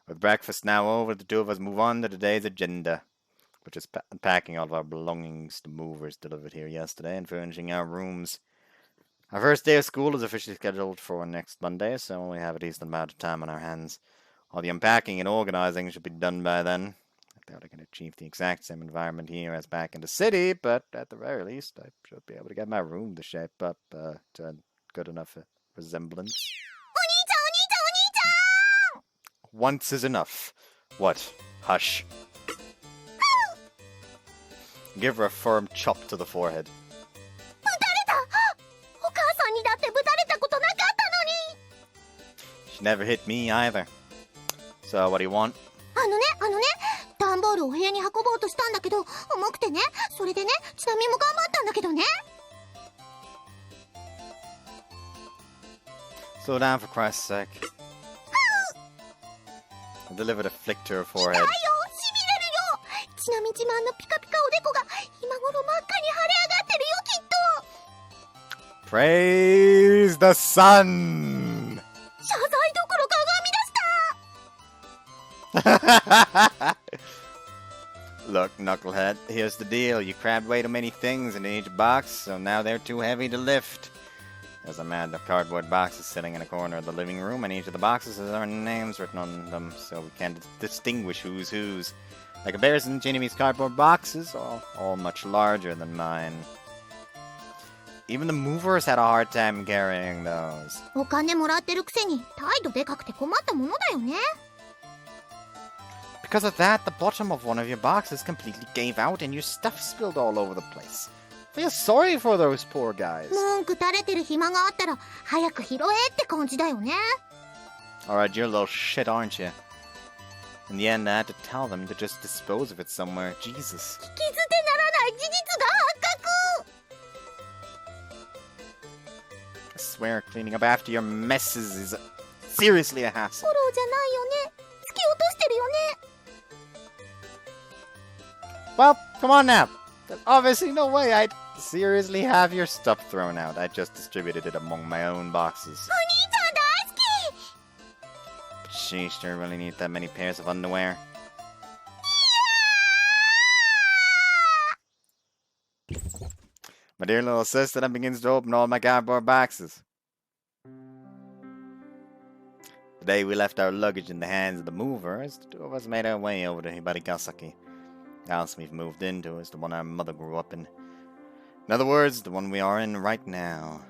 With breakfast now over, the two of us move on to today's agenda, which is unpacking all of our belongings the movers delivered here yesterday and furnishing our rooms. Our first day of school is officially scheduled for next Monday, so we have a decent amount of time on our hands. All the unpacking and organizing should be done by then. I doubt I can achieve the exact same environment here as back in the city, but at the very least, I should be able to get my room to shape up to a good enough resemblance. お兄ちゃんお兄ちゃんお兄ちゃん。 Once is enough. What? Hush. Give her a firm chop to the forehead. 撃たれた。お母さんにだって撃たれたことなかったのに。 She never hit me either. So what do you want? あのね段ボールを部屋に運ぼうとしたんだけど重くてね、それでねちなみも頑張ったんだけどね。 Slow down for Christ's sake. I delivered a flick to her 痛い forehead. よ、しびれるよ。ちなみ自慢のピカピカおでこが今頃真っ赤に腫れ上がってるよきっと。 Praise the sun! 謝罪どころかがみ出した。 Look, knucklehead, here's the deal. You crammed way too many things into each box, so now they're too heavy to lift. There's a mound of cardboard boxes sitting in a corner of the living room, and each of the boxes has our names written on them, so we can't distinguish who's whose. Like bears and Chinami's cardboard boxes, all much larger than mine. Even the movers had a hard time carrying those. お金もらってるくせに態度でかくて困ったものだよね。 Because of that, the bottom of one of your boxes completely gave out and your stuff spilled all over the place. Feel sorry for those poor guys. 文句垂れてる暇があったら早く拾えって感じだよね。 Alright, you're a little shit, aren't you? In the end, I had to tell them to just dispose of it somewhere. Jesus. 聞き捨てならない事実が発覚。 I swear, cleaning up after your messes is seriously a フォ hassle. ローじゃないよね。突き落としてるよね。 Well, come on now. There's obviously no way I'd seriously have your stuff thrown out. I just distributed it among my own boxes. お兄ちゃん大好き。 But sheesh, do I really need that many pairs of underwear? My dear little sister then begins to open all my cardboard boxes. The day we left our luggage in the hands of the movers, the two of us made our way over to Hibarigasaki. The house we've moved into is the one our mother grew up in. In other words, the one we are in right now.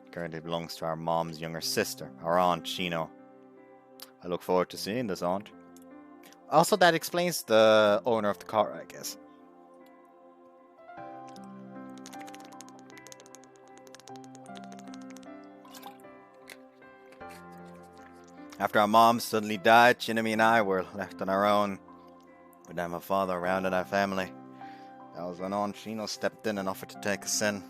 It currently belongs to our mom's younger sister, our Aunt Shino. I look forward to seeing this aunt. Also, that explains the owner of the car, I guess. After our mom suddenly died, Chinami and I were left on our own. We didn't have a father around in our family. That was when Aunt Shino stepped in and offered to take us in.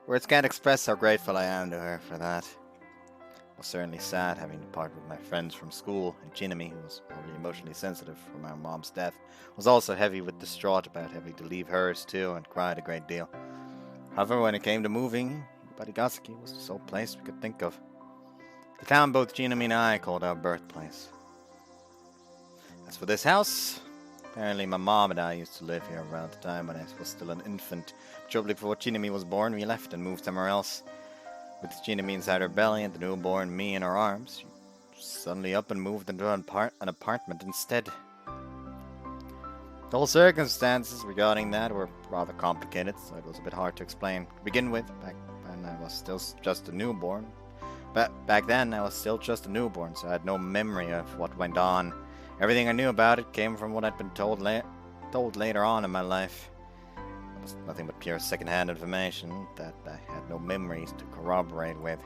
Words can't express how grateful I am to her for that. I was certainly sad having to part with my friends from school, and Chinami, who was overly emotionally sensitive from our mom's death, was also heavy with distraught about having to leave hers too, and cried a great deal. However, when it came to moving, Hibarigasaki was the sole place we could think of. The town both Chinami and I called our birthplace. As for this house, apparently my mom and I used to live here around the time when I was still an infant. Shortly before Chinami was born, we left and moved somewhere else. With Chinami inside her belly and the newborn me in her arms, she suddenly up and moved into an apartment instead. The whole circumstances regarding that were rather complicated, so it was a bit hard to explain. To begin with, back then I was still just a newborn, so I had no memory of what went on Everything I knew about it came from what I'd been told later on in my life. It was nothing but pure second-hand information that I had no memories to corroborate with.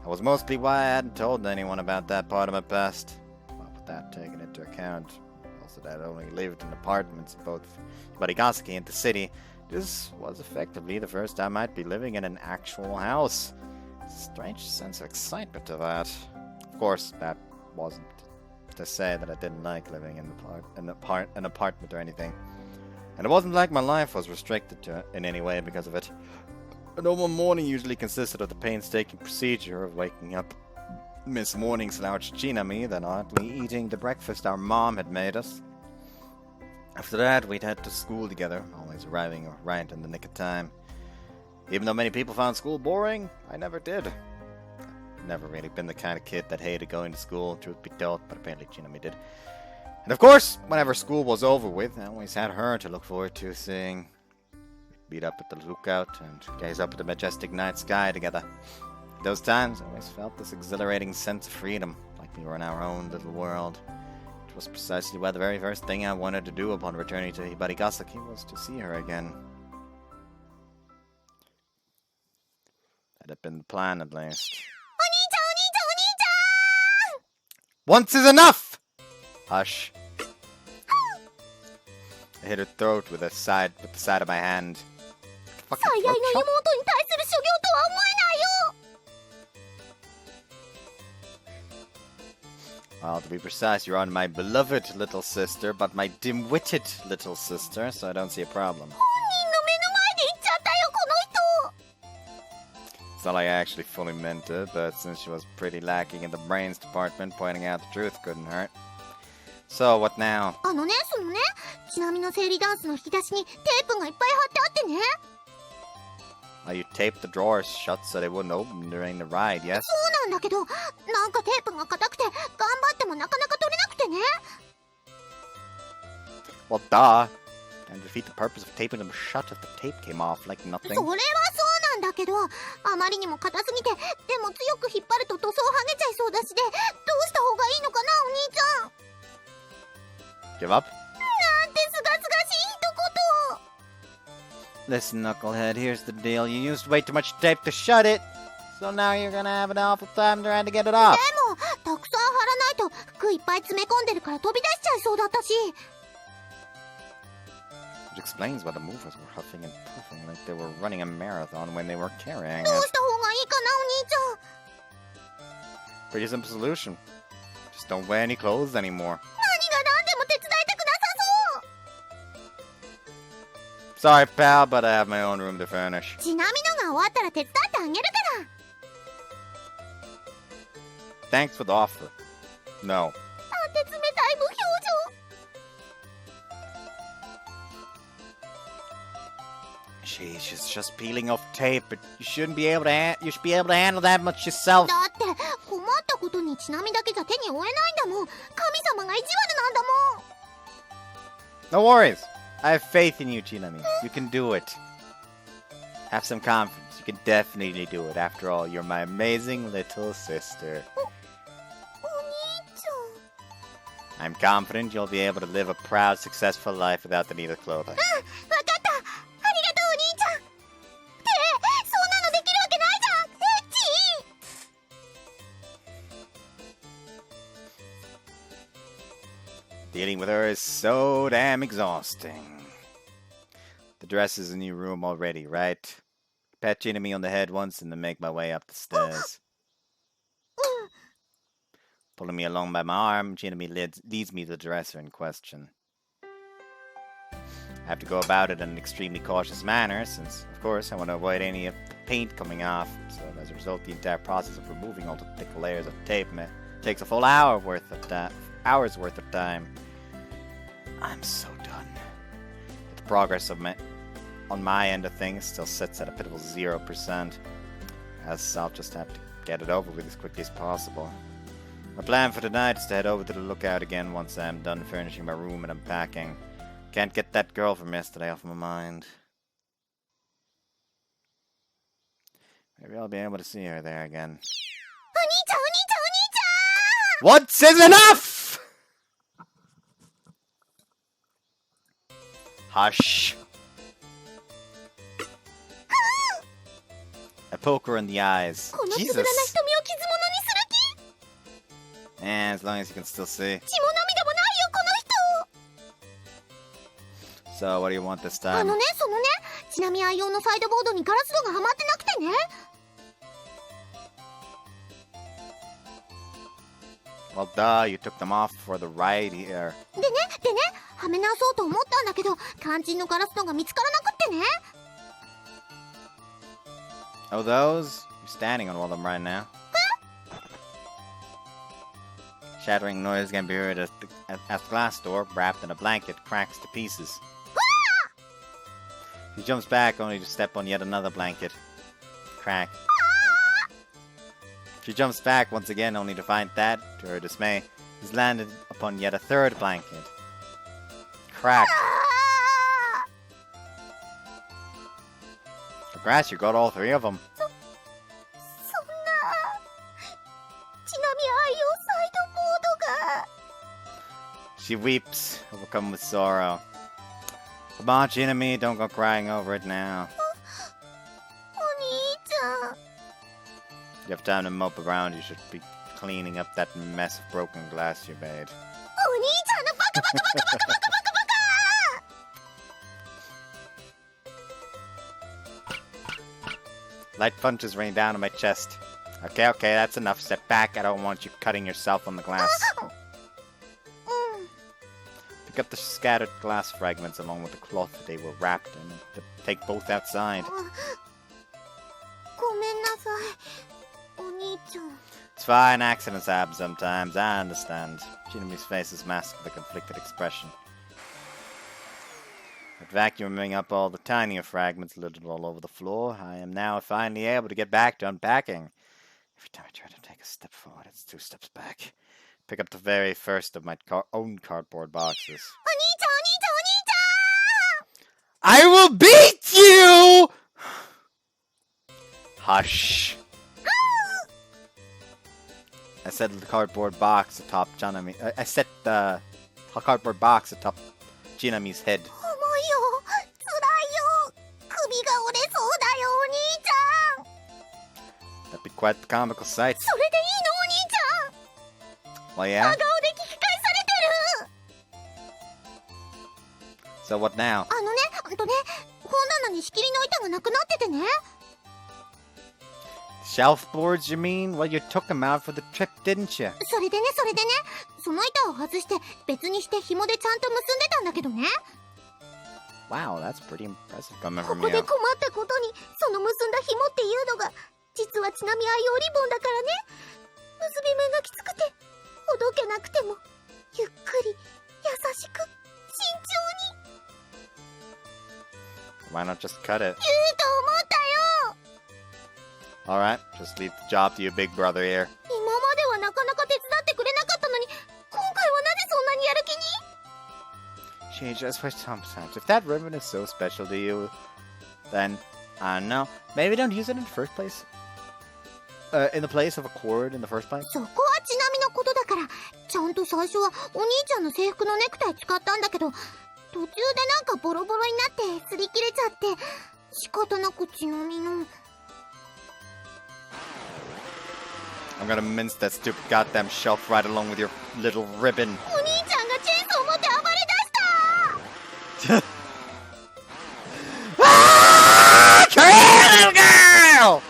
That was mostly why I hadn't told anyone about that part of my past. Well, with that taken into account, also that I only lived in apartments in both Barigasaki and the city, this was effectively the first time I'd be living in an actual house. A strange sense of excitement to that. Of course, that wasn't to say that I didn't like living in an apartment or anything. And it wasn't like my life was restricted to in any way because of it. A normal morning usually consisted of the painstaking procedure of waking up Miss Morning / Chinami, then oddly eating the breakfast our mom had made us. After that, we'd head to school together, always arriving right in the nick of time. Even though many people found school boring, I never did. I've never really been the kind of kid that hated going to school, truth be told, but apparently Chinami did. And of course, whenever school was over with, I always had her to look forward to seeing. We'd meet up at the lookout and gaze up at the majestic night sky together. At those times, I always felt this exhilarating sense of freedom, like we were in our own little world. It was precisely why the very first thing I wanted to do upon returning to Barigasaki was to see her again. That had been the plan, at least. Once is enough! Hush. I hit her throat with the side of my hand. Well, to be precise, you're on my beloved little sister, but my dim-witted little sister, so I don't see a problem. It's not like I actually fully meant it, but since she was pretty lacking in the brains department, pointing out the truth couldn't hurt. So, what now? ちなみの生理ダンスの引き出しにテープがいっぱい貼ってあってね。Oh, you taped the drawers shut so they wouldn't open during the ride, yes? そうなんだけど、なんかテープが硬くて頑張ってもなかなか取れなくてね。Well, duh. And defeat the purpose of taping them shut if the tape came off like nothing. それはそうなんだけど、あまりにも硬すぎて、でも強く引っ張ると塗装剥げちゃいそうだしで、どうした方がいいのかな、お兄ちゃん。Give up? なんてすがすがしい一言。 Listen, knucklehead, here's the deal. You used way too much tape to shut it. So now you're gonna have an awful time trying to get it off. でも、たくさん貼らないと服いっぱい詰め込んでるから飛び出しちゃいそうだったし。Which explains why the movers were huffing and puffing like they were running a marathon when they were carrying どう it. した方がいいかな、お兄ちゃん。 Pretty simple solution. Just don't wear any clothes anymore. 何が何でも手伝いたくなさそう。 Sorry, pal, but I have my own room to furnish. ちなみのが終わったら手伝ってあげるから。 Thanks for the offer. No. なんて冷たい無表情。 She's just peeling off tape, but you should be able to handle that much yourself. だって困ったことにちなみだけじゃ手に負えないんだもん。神様が意地悪なんだもん。 No worries. I have faith in you, Chinami. You can do it. Have some confidence. You can definitely do it. After all, you're my amazing little sister. お兄ちゃん。 I'm confident you'll be able to live a proud, successful life without the need of clothing. わかった。ありがとうお兄ちゃん。ってそんなのできるわけないじゃん。エッチ。 Dealing with her is so damn exhausting. The dress is in your room already, right? Pat Chinami on the head once and then make my way up the stairs. Pulling me along by my arm, Chinami leads me to the dresser in question. I have to go about it in an extremely cautious manner, since, of course, I want to avoid any of the paint coming off. So, as a result, the entire process of removing all the thick layers of tape takes a full hour's worth of time. I'm so done. But the progress on my end of things still sits at a pitiful 0%. As I'll just have to get it over with as quickly as possible. My plan for tonight is to head over to the lookout again once I'm done furnishing my room and unpacking. Can't get that girl from yesterday off my mind. Maybe I'll be able to see her there again. Once is enough! Hush! I poke her in the eyes. このつぶ Jesus! らな瞳を傷物にする気 And as long as you can still see. 血も涙もないよこの人 So, what do you want this その time? ねちなみ愛用のサイドボードにガラス戸がはまってなくてね Well, duh, you took them off for the ride here. でねはめ直そうと思ったんだけど肝心のガラス戸が見つからなくってね Oh, those? You're standing on one of them right now. Shattering noise can be heard as the glass door, wrapped in a blanket, cracks to pieces. She jumps back only to step on yet another blanket. Crack. She jumps back once again only to find that, to her dismay, he's landed upon yet a third blanket. Crack. Congrats, you got all three of them. そんなちなみ愛用サイドボードが She weeps, overcome with sorrow. Come on, Chinami, don't go crying over it now. お兄ちゃん You have time to mope around, you should be cleaning up that mess of broken glass you made. お兄ちゃんのバカバカバカバカバカバカバカ Light punches rain down on my chest. Okay, that's enough. Step back, I don't want you cutting yourself on the glass. うん Pick up the scattered glass fragments along with the cloth that they were wrapped in. Take both outside. ごめんなさいお兄ちゃん It's fine, accidents happen sometimes, I understand. Chinami's face is masked with a conflicted expression. But vacuuming up all the tinier fragments littered all over the floor, I am now finally able to get back to unpacking. Every time I try to take a step forward, it's 2 steps back. Pick up the very first of my own cardboard boxes. お兄ちゃんお兄ちゃんお兄ちゃん I will beat you! Hush. I set the cardboard box atop Chinami. I set the cardboard box atop Chinami's head. 重いよ辛いよ首が折れそうだよお兄ちゃん That'd be quite the comical sight. それでいいのお兄ちゃん Well, 真 yeah. 顔で聞き返されてる So what now? 本棚に仕切りの板がなくなっててね Shelf boards, you mean? Well, you took them out for the trip, didn't you? それでねその板を外して別にして紐でちゃんと結んでたんだけどね Wow, that's pretty impressive coming こ from こで you. 困ったことにその結んだ紐っていうのが実はちなみ愛用リボンだからね結び目がきつくてほどけなくてもゆっくり優しく慎重に Why not just cut it? 言うと思ったよ Alright, just leave the job to your big brother here. 今まではなかなか手伝ってくれなかったのに今回はなぜそんなにやる気に She just wish sometimes. If that ribbon is so special to you, then, I don't know, maybe don't use it in the first place? In the place of a cord in the first place? そこはちなみのことだからちゃんと最初はお兄ちゃんの制服のネクタイ使ったんだけど途中でなんかボロボロになって擦り切れちゃって仕方なくちなみの I'm gonna mince that stupid goddamn shelf right along with your little ribbon. お兄ちゃんがチェーンソーを持って暴れ出した Ah! Come here, little girl!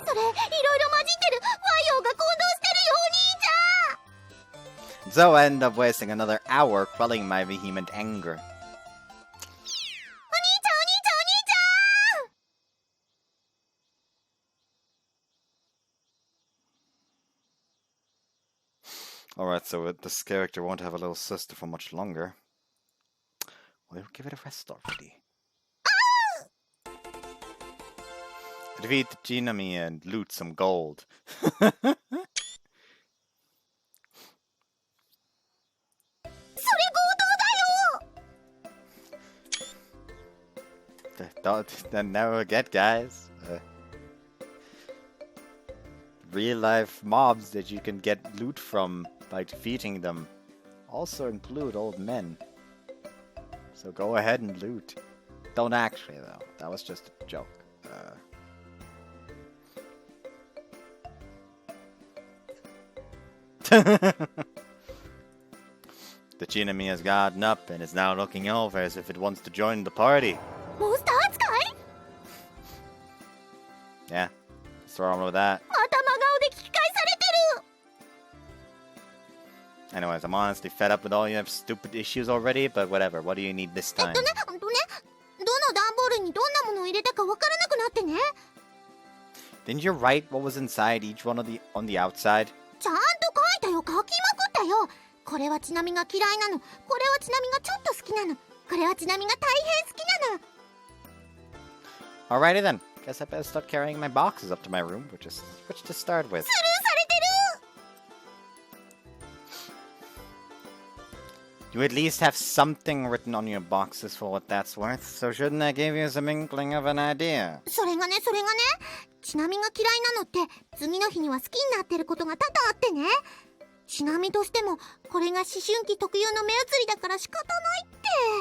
それいろいろ混じってる和洋が混同してるよお兄ちゃん So I end up wasting another hour quelling my vehement anger. お兄ちゃんお兄ちゃんお兄ちゃん Alright, so this character won't have a little sister for much longer. We'll give it a rest already. Defeat the Chinami and loot some gold. それ強盗だよ Then never forget, guys. Real life mobs that you can get loot from by defeating them also include old men. So go ahead and loot. Don't actually, though. That was just a joke. The Chinami has gotten up and is now looking over as if it wants to join the party. Monster 扱い? Yeah, what's wrong with that? また真顔で聞き返されてる. Anyways, I'm honestly fed up with all your stupid issues already, but whatever. What do you need this time? どの段ボールにどんなものを入れたかわからなくなってね. Didn't you write what was inside each one on the outside? ちゃんと書いたよ。書きまくったよ。これはちなみが嫌いなの。これはちなみがちょっと好きなの。これはちなみが大変好きなの. Alrighty then. Guess I better start carrying my boxes up to my room, which to start with. スルーされてる. You at least have something written on your boxes for what that's worth, so shouldn't I give you some inkling of an idea? それがね。ちなみが嫌いなのって次の日には好きになってることが多々あってね。ちなみとしてもこれが思春期特有の目移りだから仕方ないっ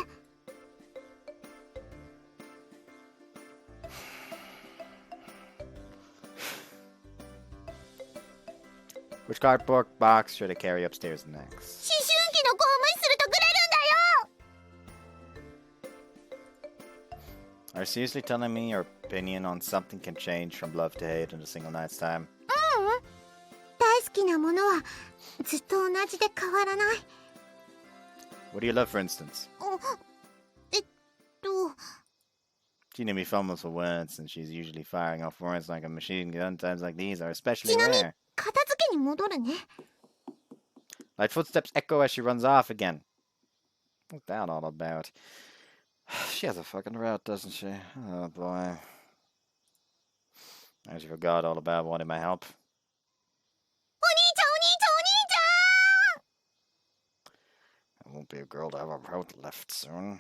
て。Which cardboard box should I carry upstairs next? 思春期の子を無視するとグレるんだよ. Are you seriously telling me your opinion on something can change from love to hate in a single night's time? 大好きなものはずっと同じで変わらない. What do you love, for instance? Chinami fumbles for words, and she's usually firing off words like a machine gun. Times like these are especially rare. 片付けに戻るね. Light footsteps echo as she runs off again. What's that all about? She has a fucking route, doesn't she? Oh boy. I actually forgot all about wanting my help. お兄ちゃん. I won't be a girl to have a route left soon.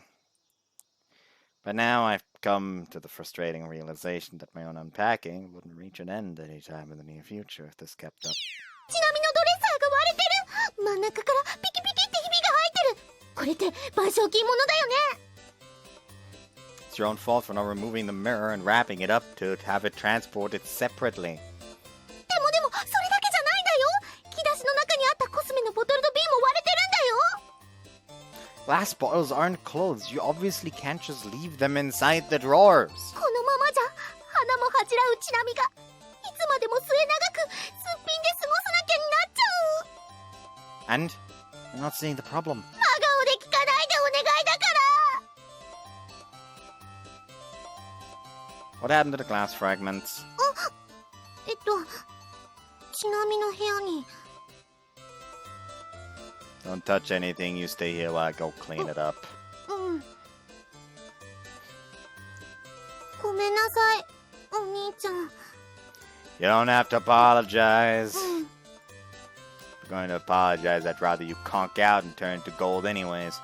But now I've come to the frustrating realization that my own unpacking wouldn't reach an end any time in the near future if this kept up. ちなみのドレッサーが割れてる. 真ん中からピキピキってひびが入ってる. これって賠償金ものだよね. It's your own fault for not removing the mirror and wrapping it up to have it transported separately. でもそれだけじゃないんだよ. 引き出しの中にあったコスメのボトルと瓶も割れてるんだよ. Glass bottles aren't clothes. You obviously can't just leave them inside the drawers. このままじゃ花も恥じらうちなみがいつまでも末永くすっぴんで過ごさなきゃになっちゃう. And you're not seeing the problem. 真顔で聞かないでお願いだから. What happened to the glass fragments? ちなみの部屋に. Don't touch anything. You stay here while I go clean it up. ごめんなさい、お兄ちゃん. You don't have to apologize. If you're going to apologize, I'd rather you conk out and turn to gold anyways.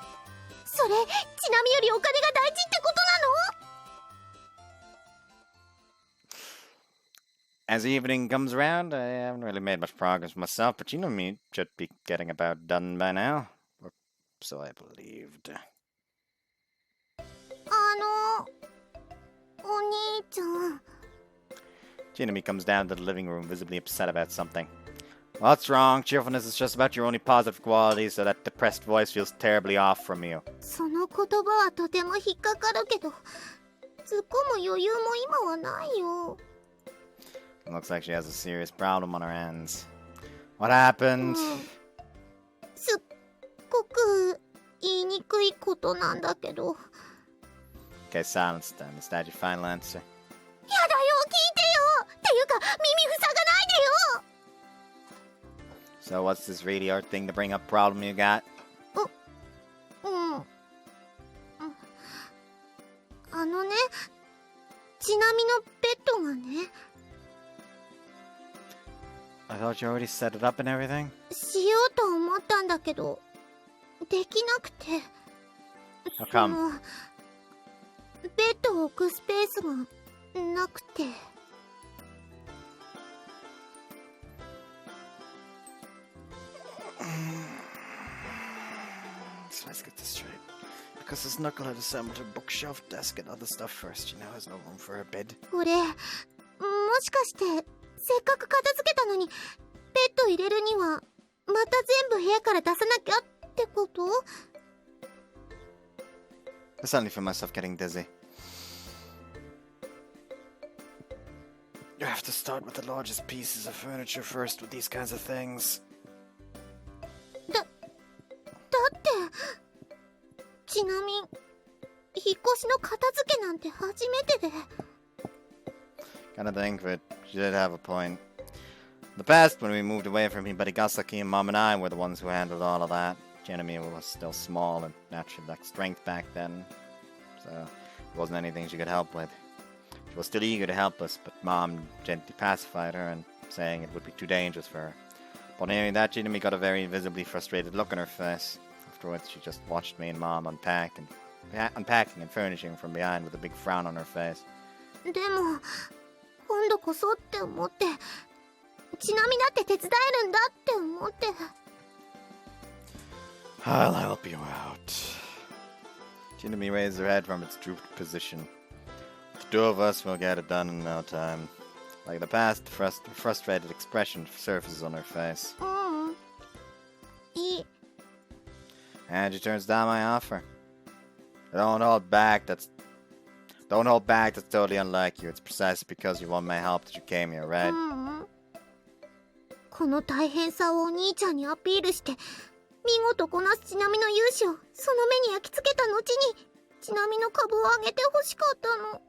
それ、ちなみよりお金が大事ってことなの? As the evening comes around, I haven't really made much progress myself, but Chinami should be getting about done by now. Or so I believed. お兄ちゃん. Chinami comes down to the living room, visibly upset about something. What's wrong? Cheerfulness is just about your only positive qualities, so that depressed voice feels terribly off from you. その言葉はとても引っかかるけど、突っ込む余裕も今はないよ. Looks like she has a serious problem on her hands. What happened? すっごく言いにくいことなんだけど. Okay, silence then. Is that your final answer? やだよ、聞いてよ。っていうか、耳塞がないでよ. So what's this really hard thing to bring up problem you got? ちなみのベッドがね. I thought you already set it up and everything? しようと思ったんだけど、できなくて. How come? ベッドを置くスペースがなくて. So let's get this straight. The because his knucklehead assembled her bookshelf, desk, and other stuff first. You know, there's no room for a bed. これ、もしかして、せっかく片付けたのに、ベッド入れるには、また全部部屋から出さなきゃってこと？ I suddenly feel myself getting dizzy. You have to start with the largest pieces of furniture first with these kinds of things. だって、ちなみに、引っ越しの片付けなんて初めてで。Kinda think of it. She did have a point. In the past, when we moved away from Hibarigasaki, and Mom and I were the ones who handled all of that. Chinami was still small and naturally lacked strength back then, so it wasn't anything she could help with. She was still eager to help us, but Mom gently pacified her and saying it would be too dangerous for her. Upon hearing that, Chinami got a very visibly frustrated look on her face. Afterwards, she just watched me and Mom unpacking and furnishing from behind with a big frown on her face. でも、今度こそって思って、ちなみだって手伝えるんだって思って。I'll help you out. Chinami raised her head from its drooped position. The two of us will get it done in no time. Like the past, the frustrated expression surfaces on her face. いい。And she turns down my offer. Don't hold back, that's totally unlike you. It's precisely because you want my help that you came here, right? この大変さをお兄ちゃんにアピールして、見事こなすちなみの勇姿をその目に焼き付けた後に、ちなみの株を上げてほしかったの。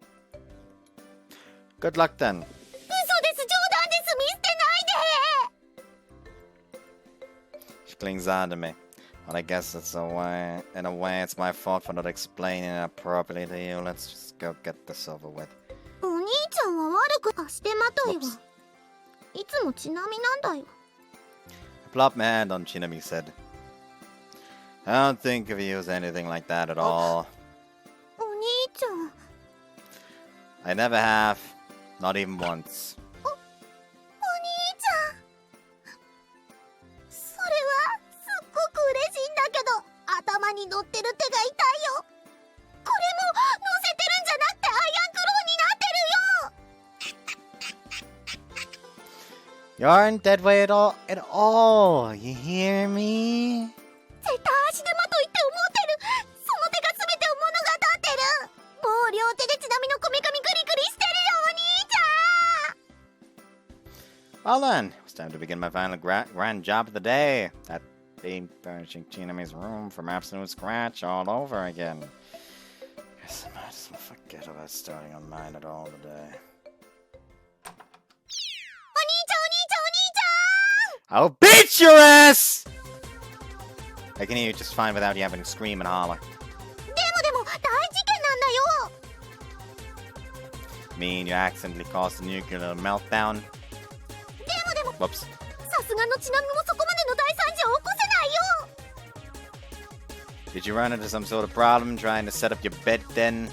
Good luck then. 嘘です、冗談です、見捨てないで。 She clings on to me. Well, I guess it's in a way, it's my fault for not explaining it properly to you. Let's just go get this over with. お兄ちゃんは悪くしてまといわ。いつもちなみなんだよ。I plopped my hand on Chinami's head. I don't think of you as anything like that at all. お兄ちゃん。I never have, not even once. お兄ちゃん。それはすっごく嬉しいんだけど、頭に乗ってる手が痛いよ。これも乗せてるんじゃなくてアイアンクローになってるよ。You aren't that way at all. You hear me? 絶対足手まといって思ってる。その手が全てを物語ってる。もう両手でちなみのこめかみグリグリしてるよ、お兄ちゃん。 Well then, it was time to begin my final grand job of the day. That being furnishing Chinami's room from absolute scratch all over again. Guess I might as well forget about starting on mine at all today. I'll beat your ass! I can hear you just fine without you having to scream and holler. でも大事件なんだよ。 Mean you accidentally caused a nuclear meltdown? でも Whoops. さすがのちなみもそこまでの大惨事を起こせないよ。 Did you run into some sort of problem trying to set up your bed then?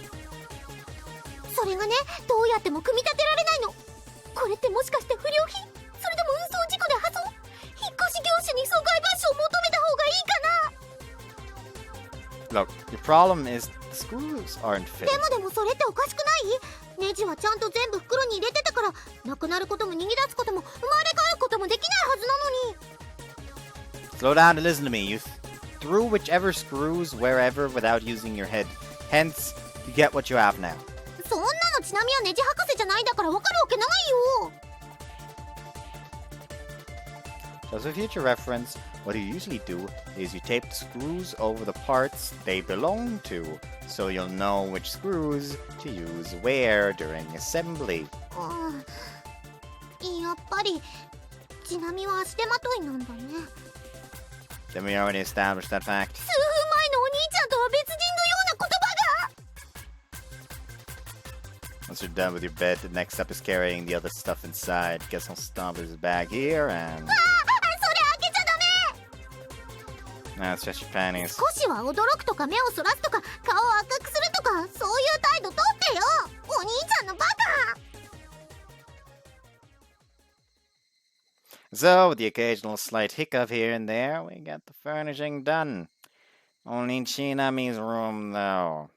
それがね、どうやっても組み立てられないの。これってもしかして不良品？それとも運送事故で破損？引っ越し業者に損害賠償を求めた方がいいかな。 Look, your problem is the screws aren't fitting. でもそれっておかしくない？ネジはちゃんと全部袋に入れてたから、なくなることも逃げ出すことも生まれ変わることもできないはずなのに。 Slow down and listen to me. You threw whichever screws wherever without using your head. Hence, you get what you have now. そんなのちなみはネジ博士じゃないんだから分かるわけないよ。 As a future reference, what you usually do is you tape the screws over the parts they belong to, so you'll know which screws to use where during assembly. やっぱりちなみは足手まといなんだね。 Then we already established that fact. 数分前のお兄ちゃんとは別人のような言葉が。 Once you're done with your bed, the next step is carrying the other stuff inside. Guess I'll stomp his bag here and... それ開けちゃダメ。 That's just your panties. 少しは驚くとか目をそらすとか顔を赤くするとか、そういう態度とってよ。お兄ちゃんのバカ。 So, with the occasional slight hiccup here and there, we got the furnishing done. Only Chinami's room, though.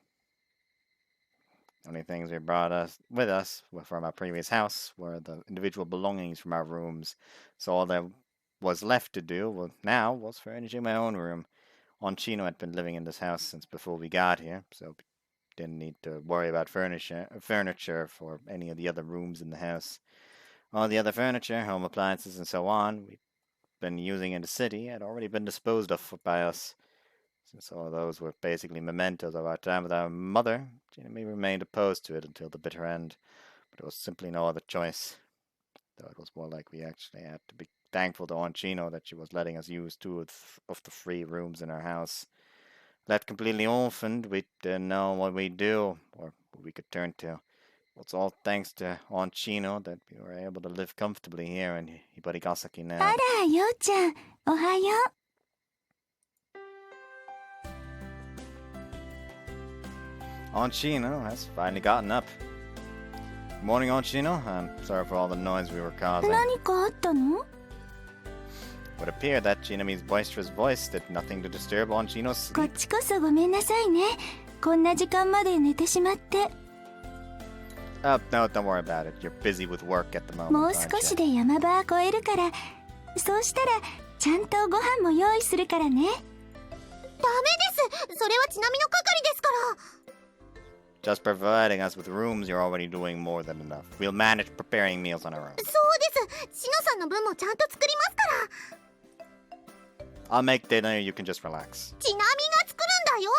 Only things we brought with us from our previous house were the individual belongings from our rooms. So all that was left to do now was furnishing my own room. Chino had been living in this house since before we got here, so we didn't need to worry about furniture for any of the other rooms in the house. All the other furniture, home appliances, and so on we'd been using in the city had already been disposed of by us. Since all those were basically mementos of our time with our mother, Chinami remained opposed to it until the bitter end, but there was simply no other choice. Though it was more like we actually had to be thankful to Chino that she was letting us use two of the free rooms in our house. Left completely orphaned, we didn't know what we'd do or who we could turn to. It's all thanks to Chino that we were able to live comfortably here in Hibarigasaki now. あら、ようちゃん、おはよう。Chino has finally gotten up. Morning, Chino. I'm sorry for all the noise we were causing. 何かあったの？ It would appear that Chinami's boisterous voice did nothing to disturb Chino's こっ sleep. ちこそごめんなさいね。こんな時間まで寝てしまって。Oh, no, don't worry about it. You're busy with work at the もう moment, 少し aren't you? で山場は越えるから、そうしたらちゃんとご飯も用意するからね。ダメです。それはちなみの係ですから。 Just providing us with rooms, you're already doing more than enough. We'll manage preparing meals on our own. そうです。しのさんの分もちゃんと作りますから。 I'll make dinner, you can just relax. ちなみが作るんだよ。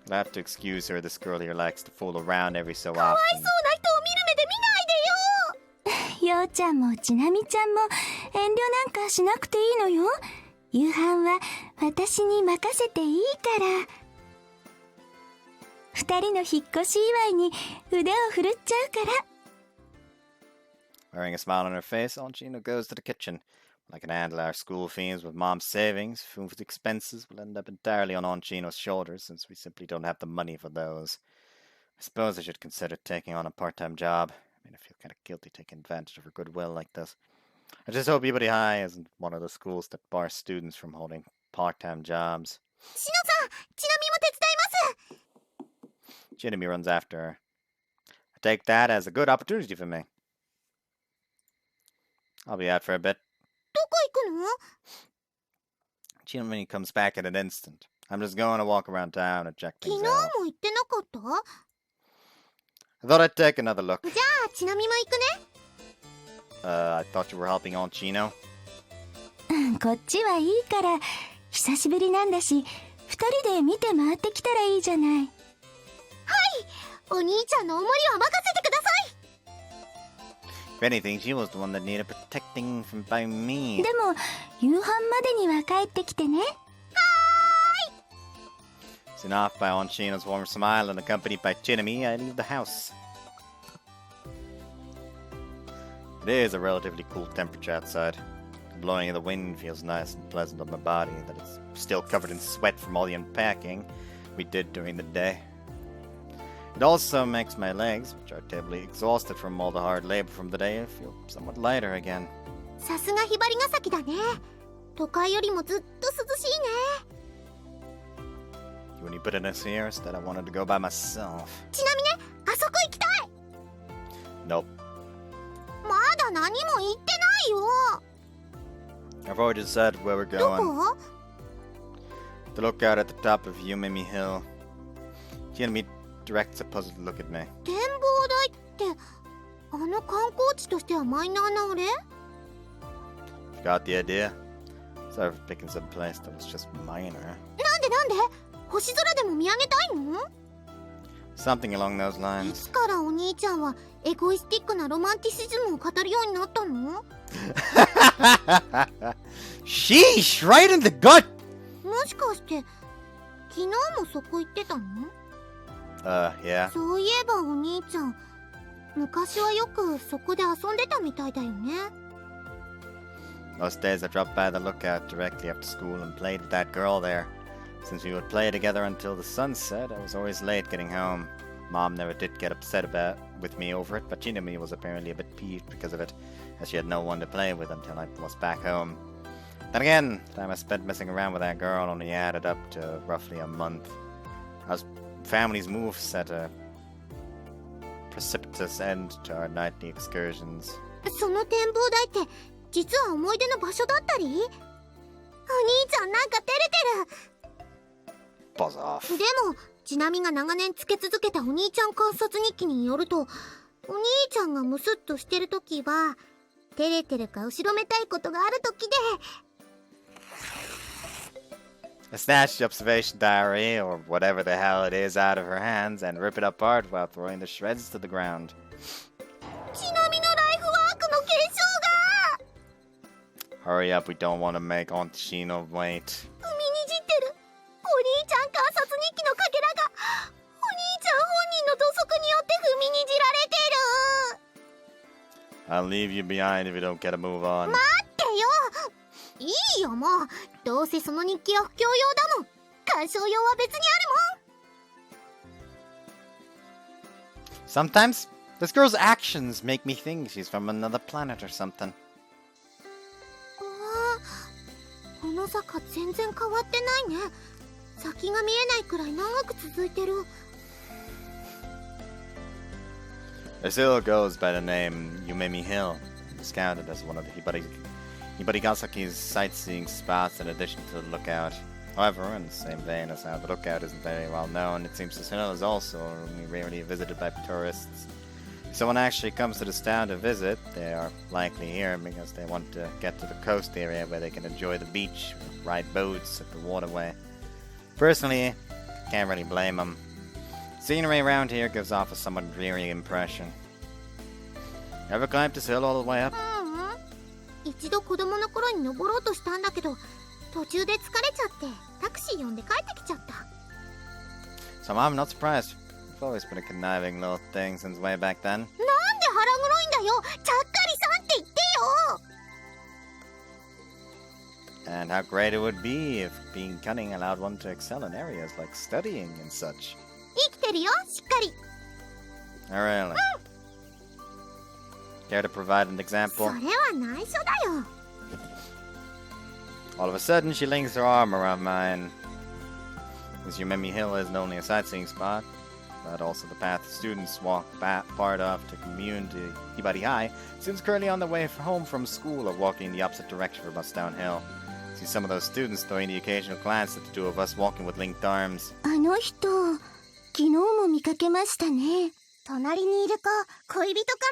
I'll have to excuse her. This girl here likes to fool around every so かわい often. そうな人を見る目で見ないでよ。ようちゃんもちなみちゃんも遠慮なんかしなくていいのよ。夕飯は私に任せていいから。二人の引っ越し祝いに腕を振るっちゃうから。 Wearing a smile on her face, Chino goes to the kitchen. I can handle our school fees with Mom's savings. Food expenses will end up entirely on Chino's shoulders since we simply don't have the money for those. I suppose I should consider taking on a part-time job. I feel kind of guilty taking advantage of her goodwill like this. I just hope Ibari High isn't one of the schools that bar students from holding part-time jobs. しのさん、ちなみも手伝います。 Chinami runs after her. I take that as a good opportunity for me. I'll be out for a bit. どこ行くの？ Chinami comes back in an instant. I'm just going to walk around town and check 昨 things 日 out. も行ってなかった？ I thought I'd take another look. じゃあちなみも行くね。 I thought you were helping Chino. こっちはいいから久しぶりなんだし二人で見て回ってきたらいいじゃない。はい、お兄ちゃんのお守りは任せてください。 If anything, she was the one that needed protecting from by me. でも夕飯までには帰ってきてね。 Soon off by Chino's warm smile and accompanied by Chinami, I leave the house. It is a relatively cool temperature outside. The blowing of the wind feels nice and pleasant on my body, that it's still covered in sweat from all the unpacking we did during the day. It also makes my legs, which are terribly exhausted from all the hard labor from the day, feel somewhat lighter again. さすがひばりが崎だね。都会よりもずっと涼しいね。 When you put in us here, instead I wanted to go by myself. ちなみね、あそこ行きたい。 Nope. まだ何も言ってないよ。 I've already decided where we're ど going. こ？ To look out at the top of Yumemi Hill. Chinami directs a puzzled look at me. 展望台ってあの観光地としてはマイナーなあれ？ Got the idea? Sorry for picking some place that was just minor. なんで星空でも見上げたいの？ Something along those い lines. つからお兄ちゃんはエゴイスティックなロマンティシズムを語るようになったの？ Sheesh! Right in the gut! もしかして昨日もそこ行ってたの？ Yeah. そういえばお兄ちゃん昔はよくそこで遊んでたみたいだよね。 Most days I dropped by the lookout directly after school and played with that girl there. Since we would play together until the sun set, I was always late getting home. Mom never did get upset with me over it, but Chinami was apparently a bit peeved because of it, as she had no one to play with until I was back home. Then again, the time I spent messing around with that girl only added up to roughly a month. Our family's move set a precipitous end to our nightly excursions. その展望台って実は思い出の場所だったり？お兄ちゃんなんか照れてる。 Buzz off. でもちなみが長年つけ続けたお兄ちゃん観察日記によると、お兄ちゃんがムスッとしてるときは照れてるか後ろめたいことがあるときで、 I snatch the observation diary, or whatever the hell it is, out of her hands and rip it apart while throwing the shreds to the ground. ちなみのライフワークの継承が Hurry up, we don't want to make Aunt Shino wait. 踏みにじってる。お兄ちゃん観察日記のかけらがお兄ちゃん本人の土足によって踏みにじられてる。 I'll leave you behind if you don't get a move on. 待ってよ。いいよもう。どうせその日記は布教用だもん。鑑賞用は別にあるもん。 Sometimes, this girl's actions make me think she's from another planet or something. この坂全然変わってないね。先が見えないくらい長く続いてる。 This hill goes by the name Yumemi Hill. It's counted as one of the Hibarigasaki's sightseeing spots in addition to the lookout. However, in the same vein as how the lookout isn't very well known, it seems this hill is also only rarely visited by tourists. If someone actually comes to this town to visit, they are likely here because they want to get to the coast area where they can enjoy the beach or ride boats at the waterway. Personally, can't really blame them. Scenery around here gives off a somewhat dreary impression. Ever climbed this hill all the way up? 一度子供の頃に登ろうとしたんだけど、途中で疲れちゃってタクシー呼んで帰ってきちゃった。 So I'm not surprised. You've always been a conniving little thing since way back then. なんで腹黒いんだよ。ちゃっかりさんって言ってよ。 And how great it would be if being cunning allowed one to excel in areas like studying and such. 生きてるよ、しっかり。 Oh, really? Care to provide an そ example? れは内緒だよ。 All of a sudden, she links her arm around mine. This Yumemi Hill isn't only a sightseeing spot, but also the path students walk part of to commune to Hibari High. Students currently on their way home from school are walking in the opposite direction from us downhill. See some of those students throwing the occasional glance at the two of us walking with linked arms. あの人、昨日も見かけましたね。隣にいる子、恋人かな。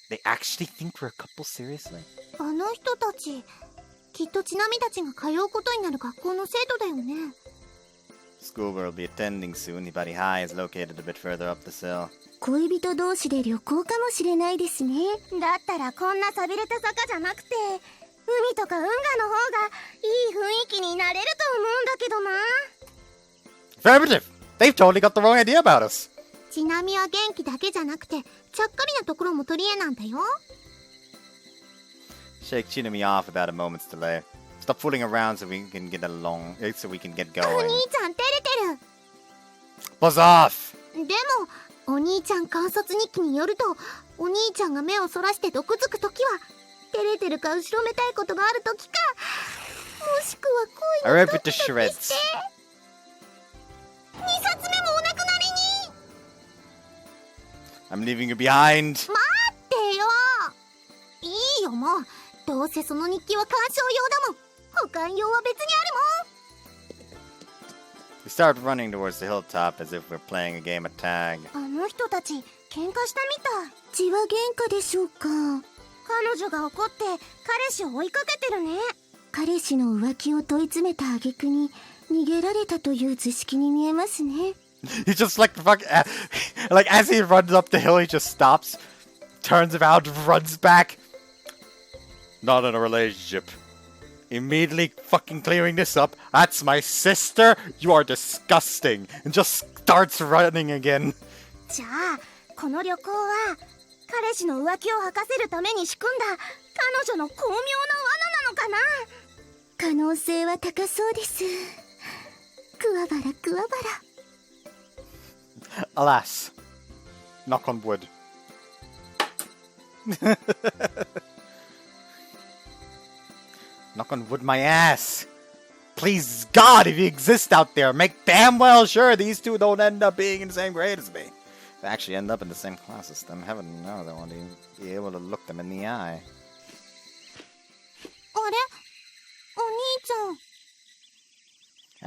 They actually think we're a couple, seriously? あの人たち、きっとちなみたちが通うことになる学校の生徒だよね。 School we'll be attending soon. Hibari High is located a bit further up this hill. 恋人同士で旅行かもしれないですね。だったらこんな寂れた坂じゃなくて、海とか運河の方がいい雰囲気になれると思うんだけどな。 Affirmative! They've totally got the wrong idea about us! ちなみは元気だけじゃなくて、ちゃっかりなところも取り柄なんだよ。 Shake Chinami off without a moment's delay. Stop fooling around so we can getお going. 兄ちゃん照れてる。 Buzz off! でもお兄ちゃん観察日記によると、お兄ちゃんが目をそらして毒づくときは照れてるか後ろめたいことがあるときか、もしくは恋 I の rip ド it キ to ドキし shreds. て。2冊目もお亡くなりに。 I'm leaving you behind. 待ってよ。いいよもう。どうせその日記は鑑賞用だもん。保管用は別にあるもん。 We start running towards the hilltop as if we're playing a game of tag. あの人たち喧嘩したみたい。血は喧嘩でしょうか。彼女が怒って彼氏を追いかけてるね。彼氏の浮気を問い詰めた挙句に逃げられたという図式に見えますね。 He just like like as he runs up the hill, he just stops, turns around, runs back. Not in a relationship. Immediately fucking clearing this up. That's my sister. You are disgusting. And just starts running again. じゃあこの旅行は彼氏の浮気を吐かせるために仕組んだ彼女の巧妙な罠なのかな。可能性は高そうです。くわばらくわばら。 Alas. Knock on wood. Knock on wood, my ass. Please, God, if you exist out there, make damn well sure these two don't end up being in the same grade as me. If they actually end up in the same class as them, heaven knows I want to be able to look them in the eye. あれお兄ちゃん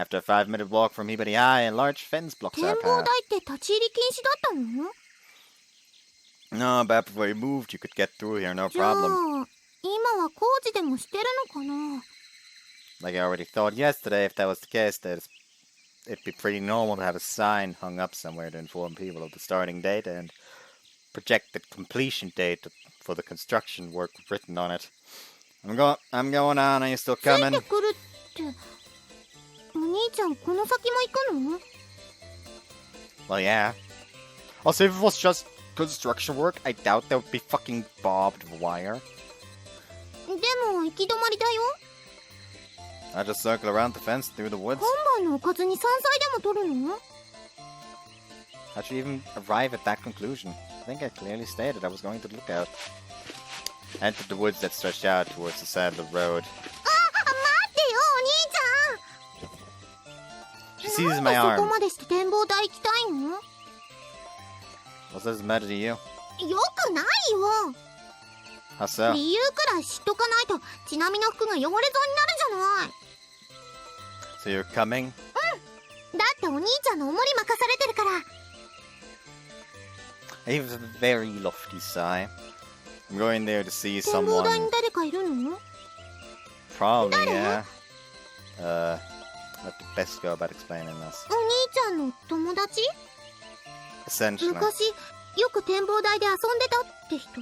After a 5-minute walk from Hibari High, a large fence blocks 展 our 望 path. 台って立ち入り禁止だったの No, but before you moved, you could get through here, no じゃあ problem. 今は工事でもしてるのかな Like I already thought yesterday, if that was the case, it'd be pretty normal to have a sign hung up somewhere to inform people of the starting date and projected completion date for the construction work written on it. I'm going on. Are you still つい coming? てくるってお兄ちゃんこの先も行くの Well, yeah. Also, if it was just construction work, I doubt there would be fucking barbed wire. でも行き止まりだよ I just circle around the fence through the woods. 今晩のおかずに山菜でも取るの How'd you even arrive at that conclusion? I think I clearly stated I was going to look out. I entered the woods that stretched out towards the side of the road. あ、待ってよお兄ちゃん She seizes なん my でそこ arm. までして展望台行きたいの What does it matter to you? よくないよ How so? 理由くらい知っとかないとちなみの服が汚れそうになるじゃない So you're coming? だってお兄ちゃんのおもり任されてるから I have a very lofty sigh. I'm going there to see 展望台 someone. に誰かいるの Probably, Dare? yeah. Let the best go about explaining this. お兄ちゃんの友達 Essentially, 昔よく展望台で遊んでたって人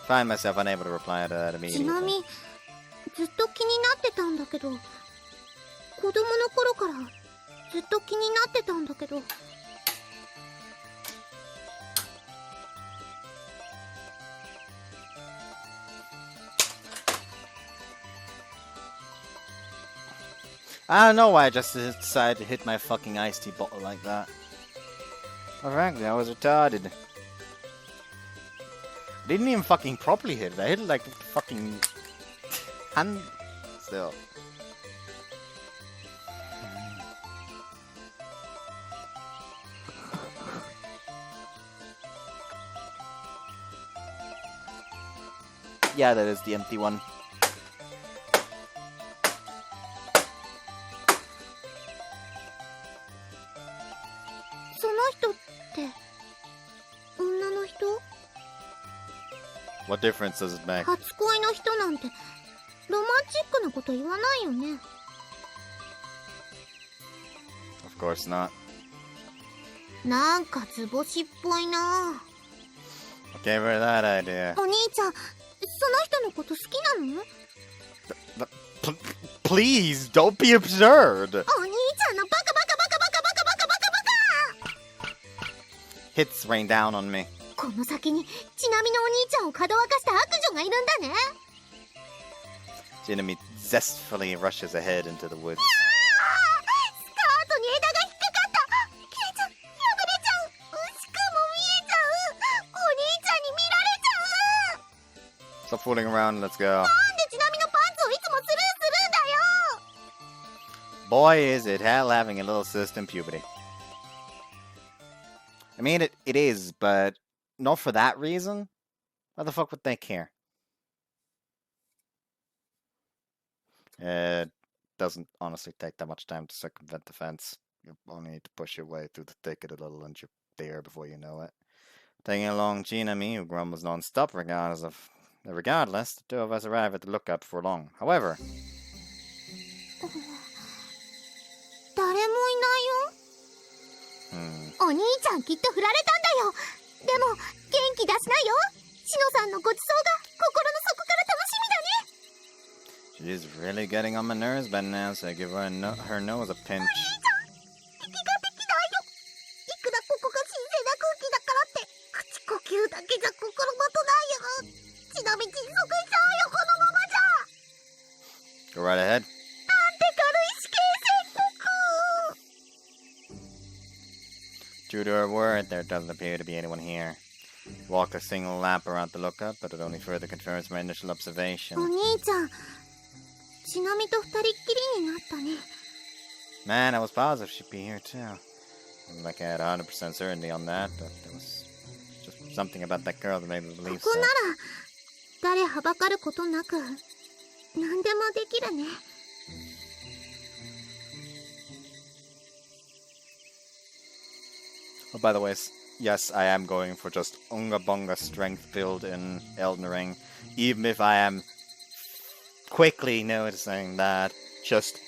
find myself unable to reply to that ちな immediately. みずっと気になってたんだけど子供の頃からずっと気になってたんだけど I don't know why I just decided to hit my fucking iced tea bottle like that. Well, frankly, I was retarded. I didn't even fucking properly hit it. I hit it like fucking hand still. Yeah, that is the empty one. What difference does it make? 初恋の人なんてロマンチックなこと言わないよね Of course not. なんか図星っぽいな What gave her that idea? お兄ちゃんその人のこと好きなの Please, don't be absurd! お兄ちゃんのバカバカバカバカバカバカバカ Hits rain down on me. この先にちなみのお兄ちゃんをかどわかした悪女がいるんだね Chinami zestfully rushes ahead into the woods. スカートに枝が引っかかった消えちゃう破れちゃうしかも見えちゃうお兄ちゃんに見られちゃう Stop fooling around, let's go. なんでちなみのパンツをいつもスルーするんだよ Boy, is it hell having a little sister in puberty. I mean, it is, but not for that reason. Why the fuck would they care? It doesn't honestly take that much time to circumvent the fence. You only need to push your way through the thicket a little and you're there before you know it. Taking along Chinami, who grumbles non-stop regardless, the two of us arrive at the lookout before long. However... 誰もいないよお兄ちゃんきっと振られたんだよでも元気出しなよシノさんのごちそうが心の底から楽しみだね She's really getting on my nerves by now, so I give her her nose a pinch. お兄ちゃん息ができないよいくらここが神聖な空気だからって口呼吸だけじゃ心もとないよちなみに窒息しちゃうよこのままじゃ Go right ahead. なんて軽い死刑宣告 True to her word, there doesn't appear to be anyone here. Walk a single lap around the lookout, but it only further confirms my initial observation. お兄ちゃん、ちなみと二人っきりになったね。 Man, I was positive she'd be here too. Like I had 100% certainty on that, but there was just something about that girl that made me こ believe こ so. なら誰はばかることなく何でもできるね。 Oh, by the way, yes, I am going for just Unga Bunga strength build in Elden Ring, even if I am quickly noticing that just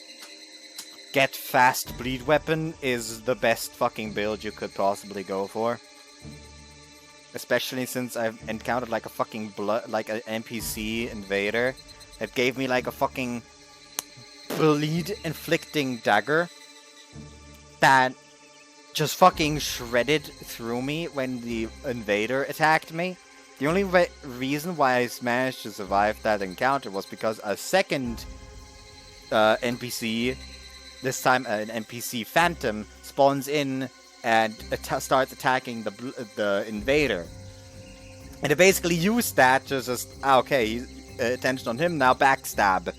get fast bleed weapon is the best fucking build you could possibly go for. Especially since I've encountered like a fucking like an NPC invader that gave me like a fucking bleed inflicting dagger that just fucking shredded through me when the invader attacked me. The only reason why I managed to survive that encounter was because a second NPC, this time an NPC phantom, spawns in and starts attacking the invader. And I basically used that to just, okay, attention on him, now backstab.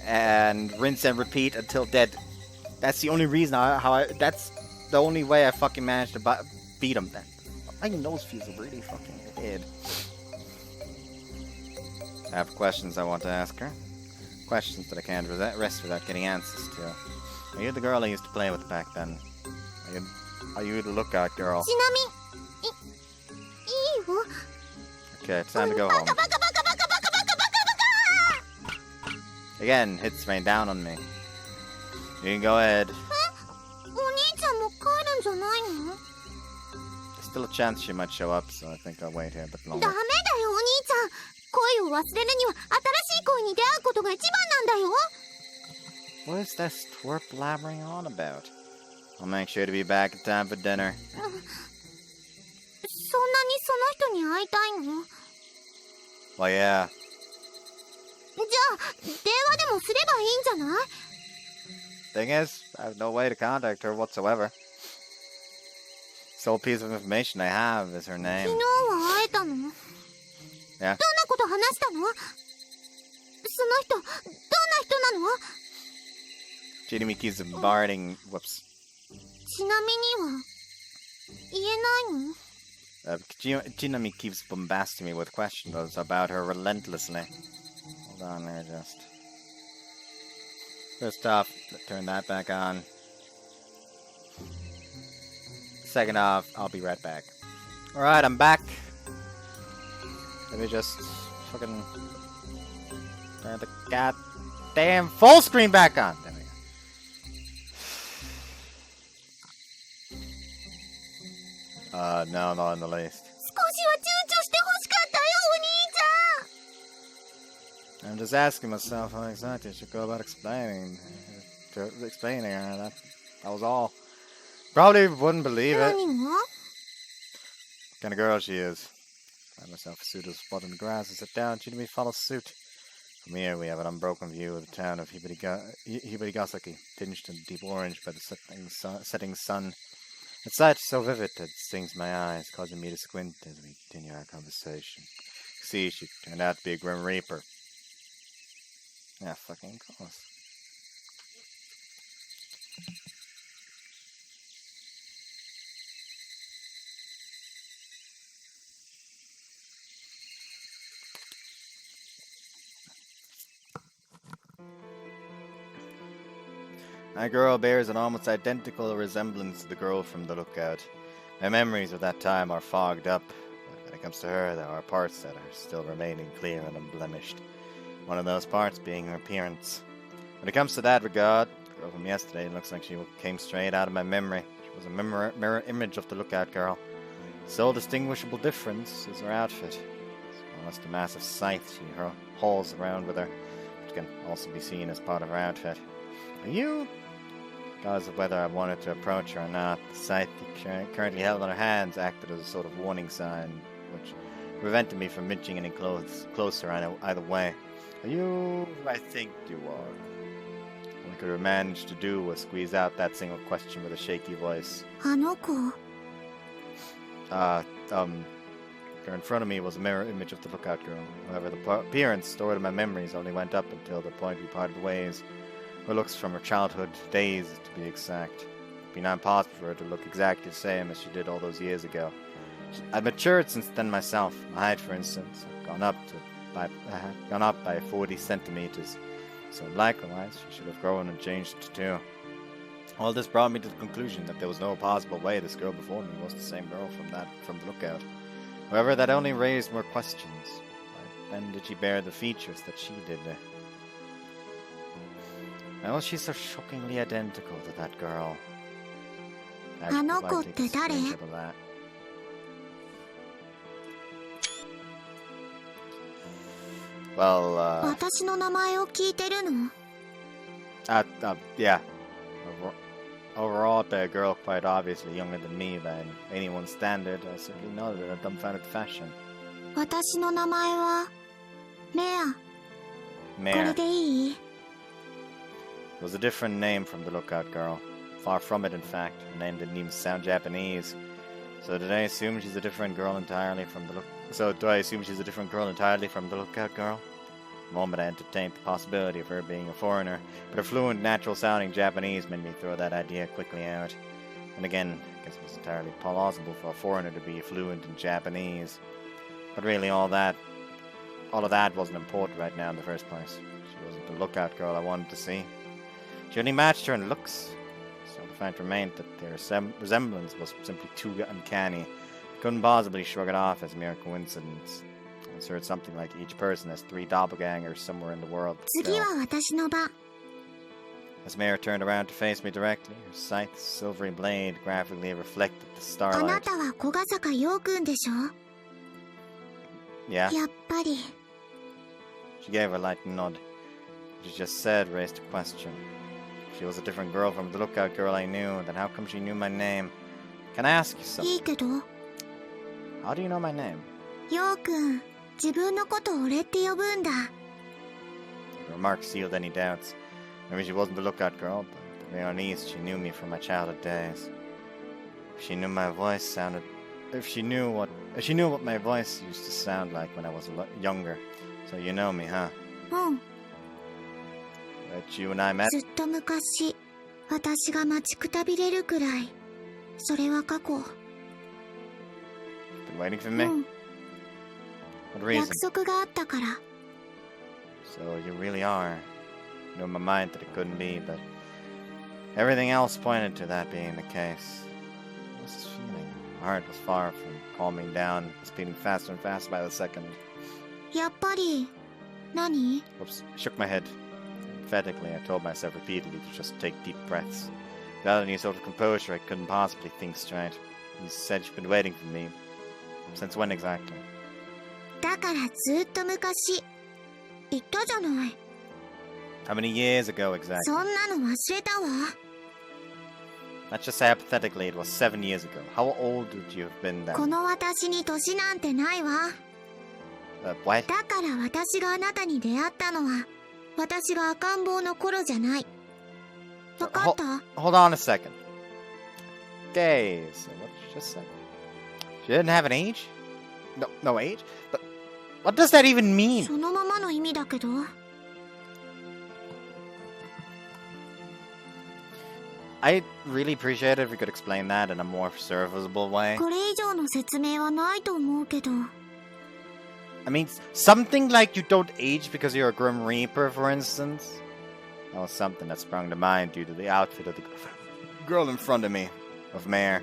And rinse and repeat until dead. That's the only reason that's the only way I fucking managed to beat him then. My nose feels really fucking weird. I have questions I want to ask her. Questions that I can't rest without getting answers to. Are you the girl I used to play with back then? Are you the lookout girl? ちなみ、いいよ。 Okay, it's time to go home. バカバカバカバカバカバカバカ。 Again, hits rain down on me. You can go ahead. お兄ちゃんも帰るんじゃないの？ There's still a chance she might show up, so I think I'll wait here a bit ダメ longer. だよお兄ちゃん。恋を忘れるには新しい恋に出会うことが一番なんだよ。 What is this twerp blabbering on about? I'll make sure to be back in time for dinner. そんなにその人に会いたいの？ Well, yeah. じゃあ電話でもすればいいんじゃない？ Thing is, I have no way to contact her whatsoever. Sole piece of information I have is her 昨 name. 日は会えたの？ Yeah. どんなこと話したの？その人どんな人なの？ Chinami keeps bombarding. Whoops. ちなみには言えないの？ Chinami keeps bombasting me with questions about her relentlessly. Hold on there, just. First off, turn that back on. Second off, I'll be right back. Alright, I'm back. Let me just fucking turn the goddamn full screen back on. There we go. No, not in the least. 少しは躊躇してほしかったよお兄ちゃん。 I'm just asking myself how exactly I should go about explaining her. That was all. Probably wouldn't believe it. 何が？ What kind of girl she is. Find myself a suitable spot in the grass and sit down. Chinami follows suit. From here we have an unbroken view of the town of Hibarigasaki, tinged in deep orange by the setting sun. A sight so vivid that it stings my eyes, causing me to squint as we continue our conversation. See, she turned out to be a Grim Reaper. Yeah, fucking course. My girl bears an almost identical resemblance to the girl from the lookout. My memories of that time are fogged up, but when it comes to her, there are parts that are still remaining clear and unblemished. One of those parts being her appearance. When it comes to that regard, the girl from yesterday looks like she came straight out of my memory. She was a mirror image of the lookout girl. Sole distinguishable difference is her outfit. It's almost a massive scythe she hauls around with her, which can also be seen as part of her outfit. Are you? Regardless of whether I wanted to approach her or not, the scythe currently held in her hands acted as a sort of warning sign, which prevented me from inching any closer either way. Are you who I think you are? All I could manage to do was squeeze out that single question with a shaky voice. あの子。In front of me was a mirror image of the lookout girl. However, the appearance stored in my memories only went up until the point we parted ways. Her looks from her childhood days, to be exact. It'd be not impossible for her to look exactly the same as she did all those years ago. I've matured since then myself. My height, for instance, I've gone up by 40 centimeters. So likewise, she should have grown and changed too. All this brought me to the conclusion that there was no possible way this girl before me was the same girl from the lookout. However, that only raised more questions. Why then did she bear the features that she did? Why was she so shockingly identical to that girl? Well, yeah. Overall, a girl quite obviously younger than me by anyone's standard. I simply nodded in a dumbfounded fashion. Mare. It was a different name from the lookout girl. Far from it, in fact. Her name didn't even sound Japanese. So did I assume she's a different girl entirely from the lookout girl? The moment I entertained the possibility of her being a foreigner, but her fluent, natural-sounding Japanese made me throw that idea quickly out. And again, I guess it was entirely plausible for a foreigner to be fluent in Japanese. But really, all of that wasn't important right now in the first place. She wasn't the lookout girl I wanted to see. She only matched her in looks, so the fact remained that their resemblance was simply too uncanny. I couldn't possibly shrug it off as mere coincidence. I heard something like each person has 3 doppelgangers somewhere in the world. As Mare turned around to face me directly, her scythe's silvery blade graphically reflected the starlight. Yeah? She gave a light nod. What she just said raised a question. If she was a different girl from the lookout girl I knew, then how come she knew my name? Can I ask you something? How do you know my name? The remark sealed any doubts. Maybe she wasn't the lookout girl, but at the very least she knew me from my childhood days. If she knew what my voice used to sound like when I was younger. So you know me, huh? That you and I met? Been waiting for me? What reason? So you really are. I knew in my mind that it couldn't be, but everything else pointed to that being the case. What was this feeling? My heart was far from calming down. It was beating faster and faster by the second. Oops, I shook my head. Emphatically, I told myself repeatedly to just take deep breaths. Without any sort of composure, I couldn't possibly think straight. You said you've been waiting for me. Since when exactly? How many years ago exactly? Let's just say hypothetically it was 7 years ago. How old would you have been then? What? Hold on a second. Okay, so what did you just say? She didn't have an age? No age? But what does that even mean? I'd really appreciate it if you could explain that in a more serviceable way. I mean, something like you don't age because you're a Grim Reaper, for instance. That was something that sprung to mind due to the outfit of the girl in front of me, of Mare.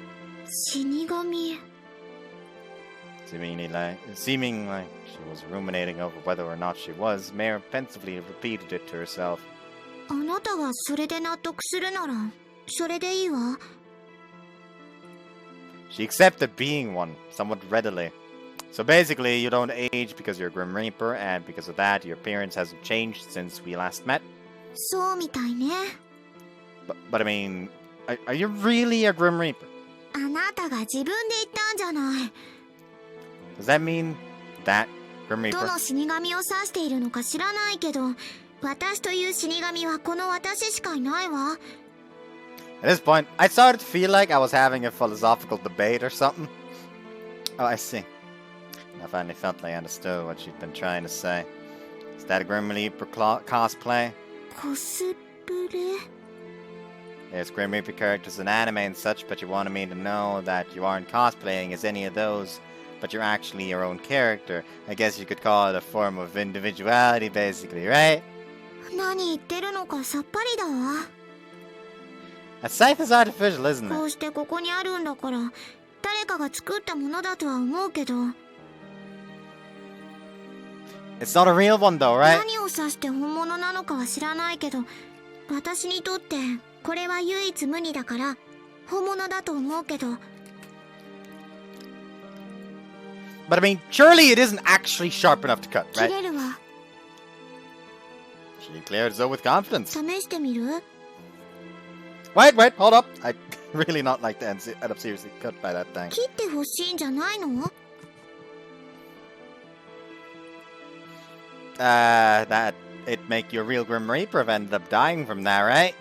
Seeming like she was ruminating over whether or not she was, Mare pensively repeated it to herself. She accepted being one, somewhat readily. So basically, you don't age because you're a Grim Reaper, and because of that, your appearance hasn't changed since we last met? But I mean, are you really a Grim Reaper? Does that mean that Grim Reaper? At this point, I started to feel like I was having a philosophical debate or something. Oh, I see. I finally felt like I understood what she'd been trying to say. Is that a Grim Reaper cosplay? コスプレ There's Grim Reaper characters in anime and such, but you wanted me to know that you aren't cosplaying as any of those, but you're actually your own character. I guess you could call it a form of individuality, basically, right? 何言ってるのかさっぱりだわ。 As safe as artificial, isn't こ it? うしてここにあるんだから誰かが作ったものだとは思うけど、 It's not a real one though, right? 何を指して本物なのかは知らないけど、私にとってこれは唯一無二だから本物だと思うけど、 But I mean, surely it isn't actually sharp enough to cut, 切 right? れるわ。 She declared so with confidence. 試してみる？ Wait, hold up. I really not like to end up seriously cut by that thing. 切ってほしいんじゃないの？ That it make you a real Grim Reaper if ended up dying from that, right?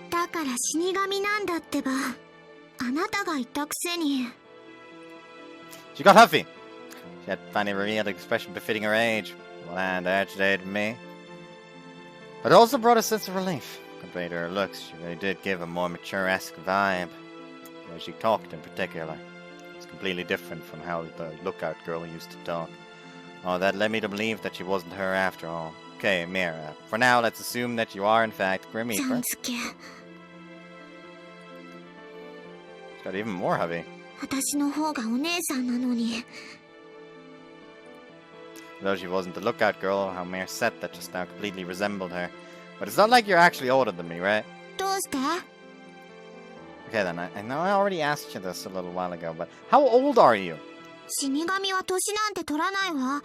だから死神なんだってば。あなたが言ったくせに。 She got huffy. She had finally revealed an expression befitting her age. Well, and agitated me. But it also brought a sense of relief. Compared to her looks, she really did give a more mature-esque vibe. The way she talked in particular. It's completely different from how the lookout girl used to talk. Oh, that led me to believe that she wasn't her after all. Okay, Mira. For now, let's assume that you are in fact Grim ちゃ Reaper. んつけ。 She's got even more hubby. 私の方がお姉さんなのに。 Though she wasn't the lookout girl, how Mare said that just now completely resembled her. But it's not like you're actually older than me, right? どうして？ Okay then, I know I already asked you this a little while ago, but how old are you? 死神は年なんて取らないわ。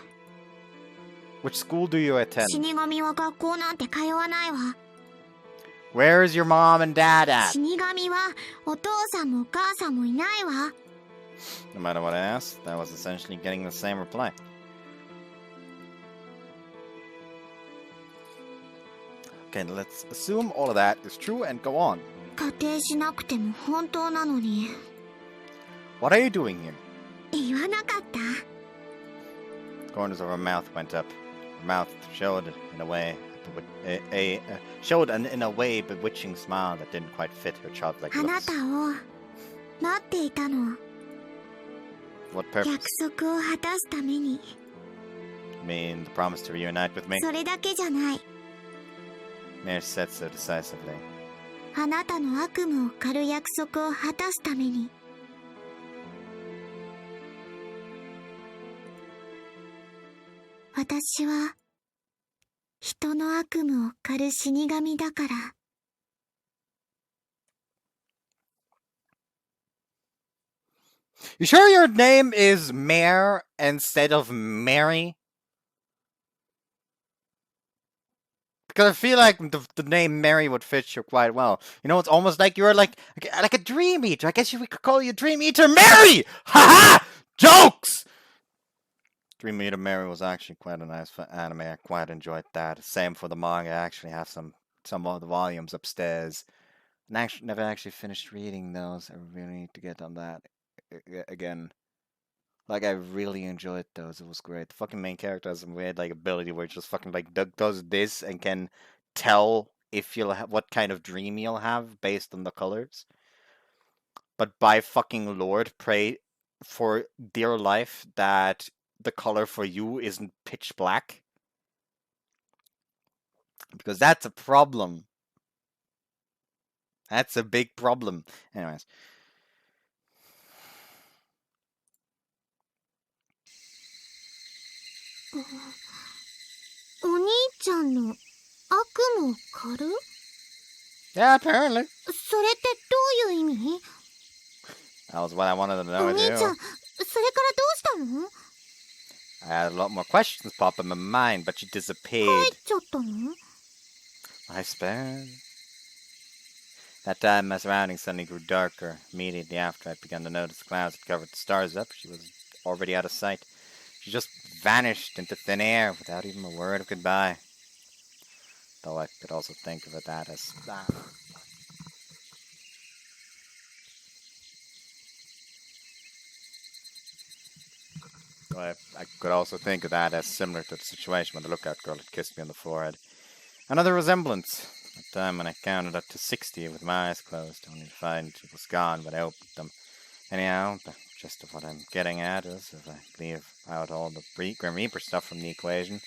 Which school do you attend? 死神は学校なんて通わないわ。 Where is your mom and dad at? 死神はお父さんもお母さんもいないわ。 No matter what I asked, that was essentially getting the same reply. Okay, let's assume all of that is true and go on. 仮定しなくても本当なのに。 What are you doing here? 言わなかった？ The corners of her mouth went up. Her mouth showed in a way showed an in a way bewitching smile that didn't quite fit her childlike あな looks. たを待っていたの。 What 約 purpose? 束を果たすために。 You mean the promise to reunite with me? それだけじゃない。 Mare said so decisively. あなたの悪夢を狩る約束を果たすために。 私は人の悪夢を狩る死神だから。 You sure your name is Mare instead of Mary? Because I feel like the name Mary would fit you quite well. You know, it's almost like you're like a dream eater. I guess we could call you Dream Eater Mary! Ha ha! Jokes! Dream Eater Mary was actually quite a nice anime. I quite enjoyed that. Same for the manga. I actually have some of the volumes upstairs. And actually never actually finished reading those. I really need to get on that again. Like, I really enjoyed those. It was great. The fucking main character has some weird, like, ability where it just fucking, like, does this and can tell if you'll what kind of dream you'll have based on the colors. But by fucking Lord, pray for dear life that the color for you isn't pitch black. Because that's a problem. That's a big problem. Anyways. お兄ちゃんの悪夢を狩る？ Yeah, apparently. それってどういう意味？ That was what I wanted to お know 兄 with ちゃん、 you. それからどうしたの？ I had a lot more questions pop in my mind, but you 帰 disappeared. っちゃったの？ I suppose. That time, my surroundings suddenly grew darker. Immediately after, I'd begun to notice the clouds had covered the stars up. She was already out of sight. She just vanished into thin air without even a word of goodbye. Though I could also think of that as... So I could also think of that as similar to the situation when the lookout girl had kissed me on the forehead. Another resemblance. That time when I counted up to 60 with my eyes closed, only to find it was gone when I opened them. Anyhow, the gist of what I'm getting at is, if I leave out all the Grim Reaper stuff from the equation,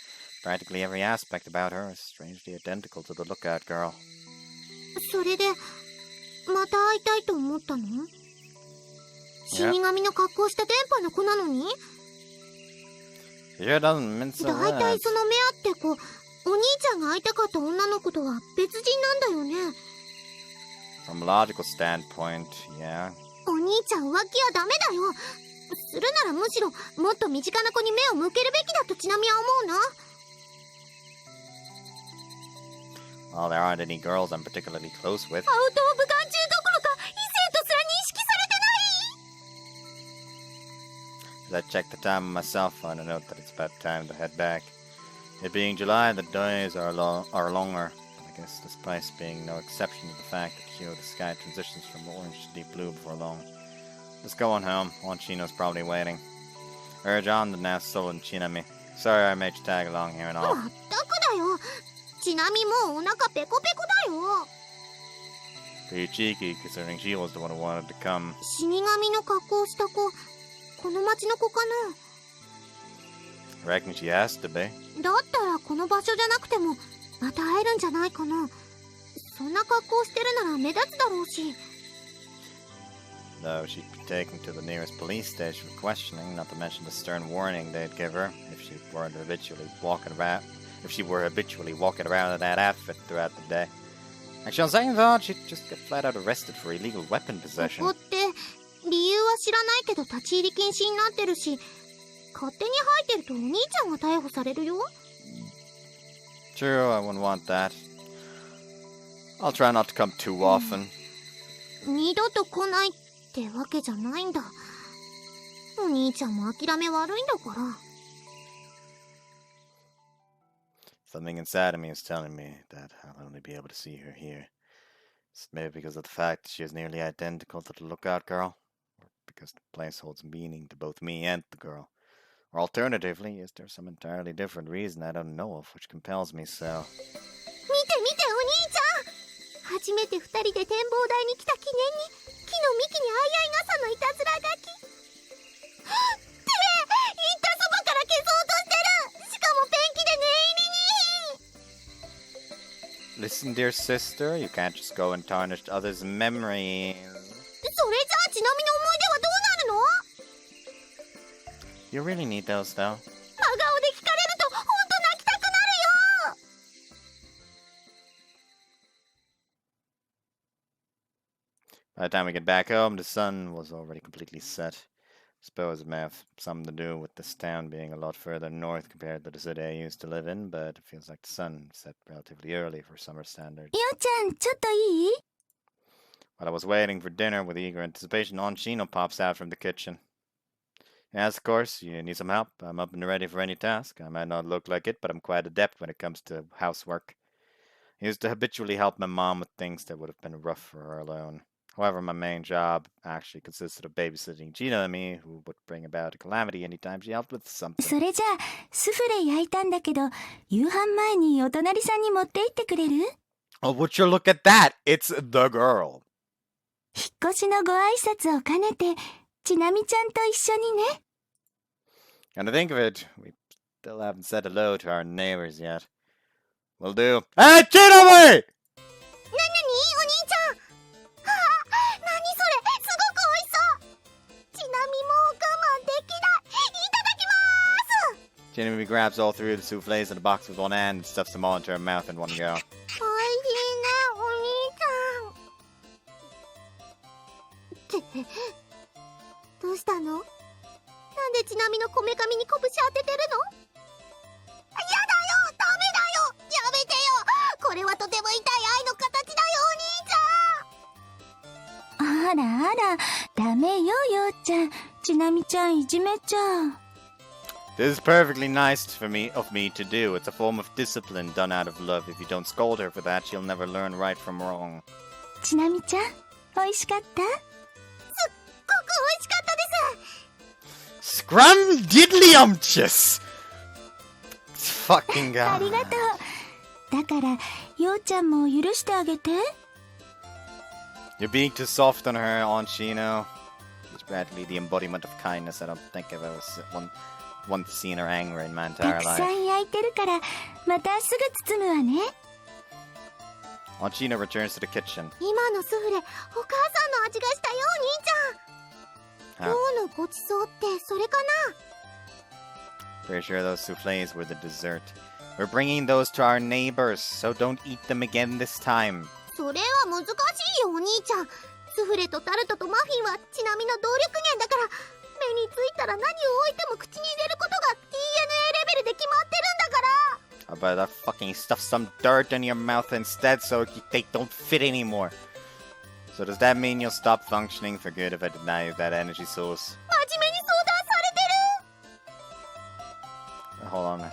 practically every aspect about her is strangely identical to the lookout girl. それでまた会いたいと思ったの？死神の格好した電波の子なのに？ Sure doesn't mince the だいたいその目合って子、お兄ちゃんが会いたかった女の子とは別人なんだよね。 From a logical standpoint, yeah. お兄ちゃん浮気はダメだよ。するならむしろもっと身近な子に目を向けるべきだとちなみは思うな。 Well, there aren't any girls I'm particularly close with. アウトオブ眼中どころか異性とすら認識されてない。 As I check the time on my cell phone, I note that it's about time to head back. It being July, the days are longer. But I guess this place being no exception to the fact that the hue of the sky transitions from orange to deep blue before long. Just go on home. Chino's probably waiting. Urge on the now sullen Chinami. Sorry I made you tag along here and all. まったくだよ。ちなみもうお腹ペコペコだよ。 Pretty cheeky, considering she was the one who wanted to come. 死神の格好をした子、この町の子かな。 I reckon she has to be. だったらこの場所じゃなくてもまた会えるんじゃないかな。そんな格好してるなら目立つだろうし。 Though she'd be taken to the nearest police station for questioning, not to mention the stern warning they'd give her if she were habitually walking around in that outfit throughout the day. Actually, on second thought, she'd just get flat out arrested for illegal weapon possession. ここって理由は知らないけど立ち入り禁止になってるし、勝手に入ってるとお兄ちゃんが逮捕されるよ。 True, I wouldn't want that. I'll try not to come too often. 二度と来ないってわけじゃないんだ。お兄ちゃんも諦め悪いんだから。 Something inside of me is telling me that I'll only be able to see her here. It's maybe because of the fact that she is nearly identical to the lookout girl, or because the place holds meaning to both me and the girl. Or alternatively, is there some entirely different reason I don't know of which compels me so? 見て見てお兄ちゃん、初めて二人で展望台に来た記念に木の幹に相合い傘のいたずら書き。って言ったそばから消そうとしてる。しかもペンキで念入りに。 Listen, dear sister, you can't just go and tarnish others' memories. それじゃあちなみの思い出はどうなるの？ You really need those, though. 真顔で聞かれるとほんと泣きたくなるよ。 By the time we get back home, the sun was already completely set. Suppose it may have something to do with this town being a lot further north compared to the city I used to live in, but it feels like the sun set relatively early for summer standards. よちゃん、ちょっといい？ While I was waiting for dinner with eager anticipation, Chino pops out from the kitchen. Yes, of course, you need some help. I'm up and ready for any task. I might not look like it, but I'm quite adept when it comes to housework. I used to habitually help my mom with things that would have been rough for her alone. However, my main job actually consisted of babysitting Chinami, who would bring about a calamity anytime she helped with something. それじゃあスフレ焼いたんだけど、夕飯前にお隣さんに持って行ってくれる？ Oh, would you look at that? It's the girl. 引っ越しのご挨拶を兼ねて、ちなみちゃんと一緒にね。 And to think of it, we still haven't said hello to our neighbors yet. Will do. Hey, Chinami! お兄ちゃん。何それ、すごく美味しそう。ちなみもう我慢できない。いただきまーす。 Chinami grabs all three of the souffles in the box with one hand and stuffs them all into her mouth in one go. おいしいね、お兄ちゃん。ってどうしたの？なんでちなみのこめかみに拳当ててるの？やだよ、ダメだよ、やめてよ。これはとても痛い愛の形だよ、お兄ちゃん。あらあら、ダメよ、ようちゃん。ちなみちゃんいじめちゃう。 This is perfectly nice of me to do. It's a form of discipline done out of love. If you don't scold her for that, she'll never learn right from wrong. ちなみちゃん、美味しかった？すっごく美味しかったです。Scramdiddlyumptious! Fucking あ god. りがとう。だからようちゃんも許してあげて。 You're being too soft on her, Aunt Shino. She's practically the embodiment of kindness. I don't think I've ever once seen her angry in my た entire くさ life. ん焼いてるからまたすぐ包むわね。 Aunt Shino returns to the kitchen. 今のスフレ、お母さんの味がしたよ、お兄ちゃん。 Huh. 今日のごちそうってそれかな。 Pretty sure those souffles were the dessert. We're bringing those to our neighbors, so don't eat them again this time. それは難しいよ、お兄ちゃん。スフレとタルトとマフィンはちなみの動力源だから、目についたら何を置いても口に入れることが DNA レベルで決まってるんだから。 How about I fucking stuff some dirt in your mouth instead so they don't fit anymore? So does that mean you'll stop functioning for good if I deny you that energy source? 真面目に相談されてる。 Hold on.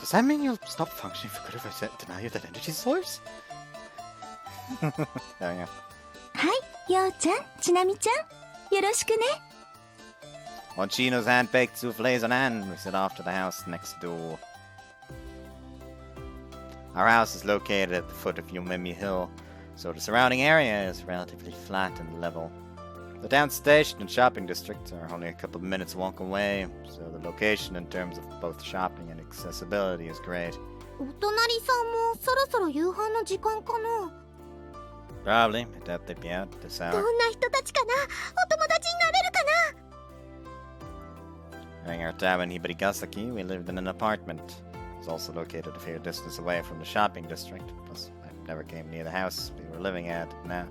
Does that mean you'll stop functioning for good if I deny you that energy source? There we go. はい、ようちゃん、ちなみちゃん、よろしくね。 On Chino's hand-baked souffles on hand, we set off to the house next door. Our house is located at the foot of Yumemi Hill, so the surrounding area is relatively flat and level. The town station and shopping district are only a couple of minutes walk away, so the location in terms of both shopping and accessibility is great. お隣さんもそろそろ夕飯の時間かな。 Probably. I doubt they'd be out this ど hour. んな人たちかな。お友達になれるかな。 During our time in Hibarigasaki, we lived in an apartment. It was also located a fair distance away from the shopping district. Plus, I never came near the house we were living at now.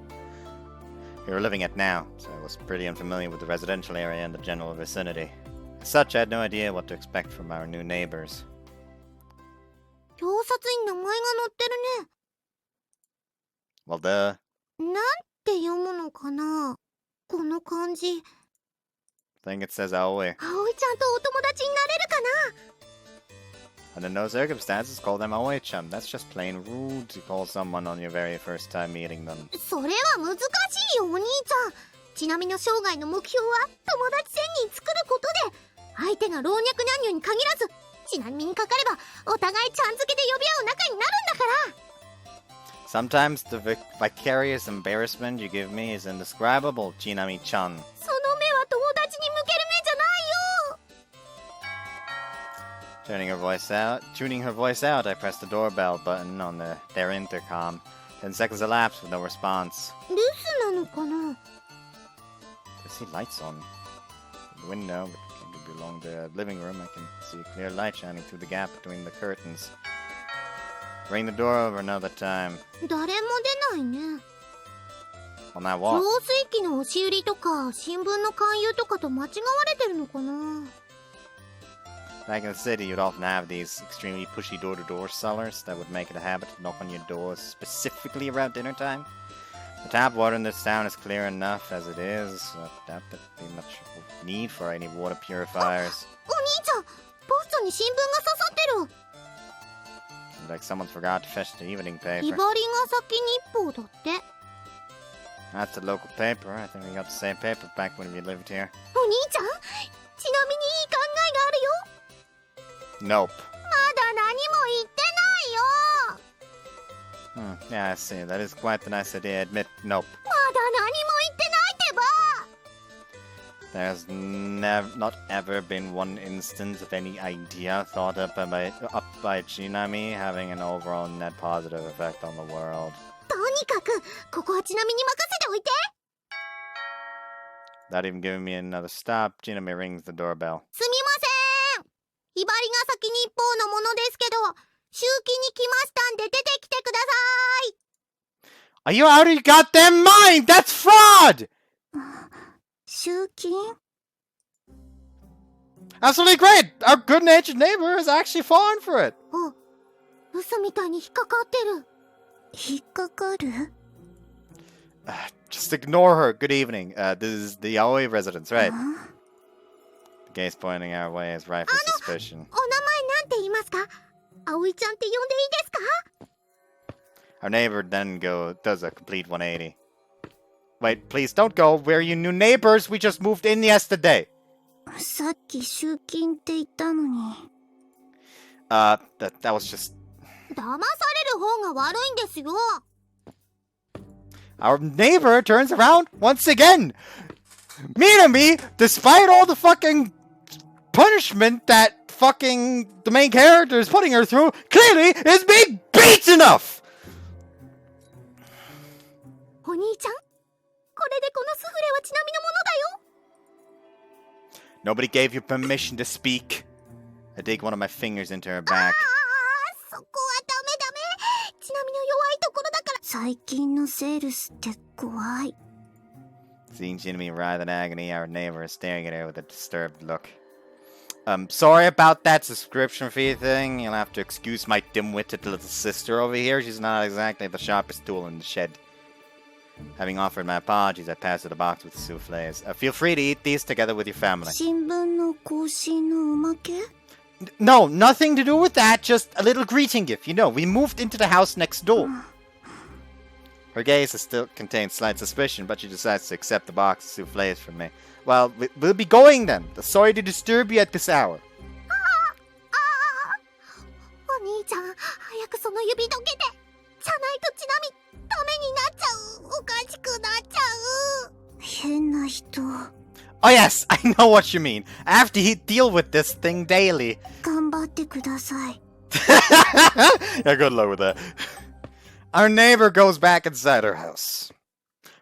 So I was pretty unfamiliar with the residential area and the general vicinity. As such, I had no idea what to expect from our new neighbors. 表札に名前が載ってるね。 Well, duh. なんて読むのかな、この漢字。 I think it says Aoi. 葵ちゃんとお友達になれるかな。 Under no circumstances, call them Aoi-chan. That's just plain rude to call someone on your very first time meeting them. それは難しいよ、お兄ちゃん。ちなみの生涯の目標は友達1000人作ることで、相手が老若男女に限らず、ちなみにかかればお互いちゃん付けで呼び合う仲になるんだから。 Sometimes the vicarious embarrassment you give me is indescribable, Chinami-chan. その目は友達に向ける目じゃないよ。 Tuning her voice out, I pressed the doorbell button on their intercom. 10 seconds elapsed with no response. 留守なのかな。 I see lights on the window, but it could be along the living room. I can see a clear light shining through the gap between the curtains. Ring the door over another time. 誰も出ないね。 On that 浄 wall. 水器の押し売りとか新聞の勧誘とかと間違われてるのかな。 Back in the city, you'd often have these extremely pushy door-to-door sellers that would make it a habit to knock on your doors specifically around dinner time. The tap water in this town is clear enough as it is. So I doubt there'd be much need for any water purifiers. お兄ちゃん、ポストに新聞が刺さってる。 Seems like someone forgot to fetch the evening ひ paper. ばりがさき日報だって。 That's the local paper. I think we got the same paper back when we lived here. お兄ちゃん、ちなみにいい考えがあるよ。 Nope. まだ何も言ってないよ。 Yeah, I see. That is quite the nice idea. Admit, nope. まだ何も言ってないってば。 There's not ever been one instance of any idea thought up by Chinami having an overall net positive effect on the world. とにかくここはちなみに任せておいて。 Not even giving me another stop, Chinami rings the doorbell. すみません。ひばりがさき日報のものですけど、集金に来ましたんで出てきてください。 Are you out of your goddamn mind? That's fraud! 集金？ Absolutely great! Our good-natured neighbor has actually fallen for it! あ、嘘みたいに引っかかってる。引っかかる？ Just ignore her. Good evening. This is the Aoi residence, right? The gaze pointing our way is rife with suspicion. お名前なんて言いますか？葵ちゃんって呼んでいいですか？ Our neighbor then does a complete 180. Wait, please don't go. We're your new neighbors. We just moved in yesterday. さっき集金って言ったのに。That was just... 騙される方が悪いんですよ。 Our neighbor turns around once again! Minami, despite all the fucking punishment that fucking the main character is putting her through, clearly is being beat enough! お兄ちゃん、これでこのスフレはちなみのものだよ。 Nobody gave you permission to speak. I dig one of my fingers into her back. そこはダメダメ。ちなみの弱いところだから。最近のセールスって怖い。 Seeing Chinami writhe in agony, our neighbor is staring at her with a disturbed look. Sorry about that subscription fee thing. You'll have to excuse my dim-witted little sister over here. She's not exactly the sharpest tool in the shed. Having offered my apologies, I passed her the box with the soufflés. Feel free to eat these together with your family. 新聞の更新のおまけ? No, nothing to do with that. Just a little greeting gift. You know, we moved into the house next door. Her gaze still contains slight suspicion, but she decides to accept the box of soufflés from me. Well, we'll be going then. Sorry to disturb you at this hour. お兄ちゃん、早くその指どけて。じゃないとちなみ、ダメになっちゃう。おかしくなっちゃう。変な人。 Oh yes, I know what you mean. I have to deal with this thing daily. 頑張ってください。 Yeah, good luck with that. Our neighbor goes back inside her house.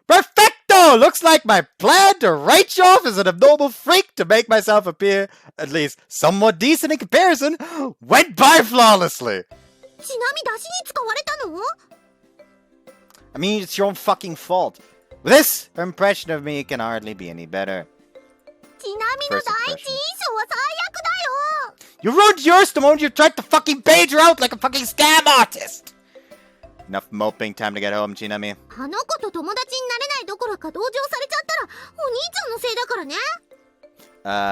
Perfecto! Looks like my plan to write you off as an abnormal freak to make myself appear at least somewhat decent in comparison went by flawlessly. ちなみ出しに使われたの? I mean, it's your own fucking fault. With this, her impression of me can hardly be any better. ちなみの第一印象は最悪だよ. You ruined yours the moment you tried to fucking page her out like a fucking scam artist! Enough moping, time to get home, Chinami. あの子と友達になれないどころか同情されちゃったらお兄ちゃんのせいだからね.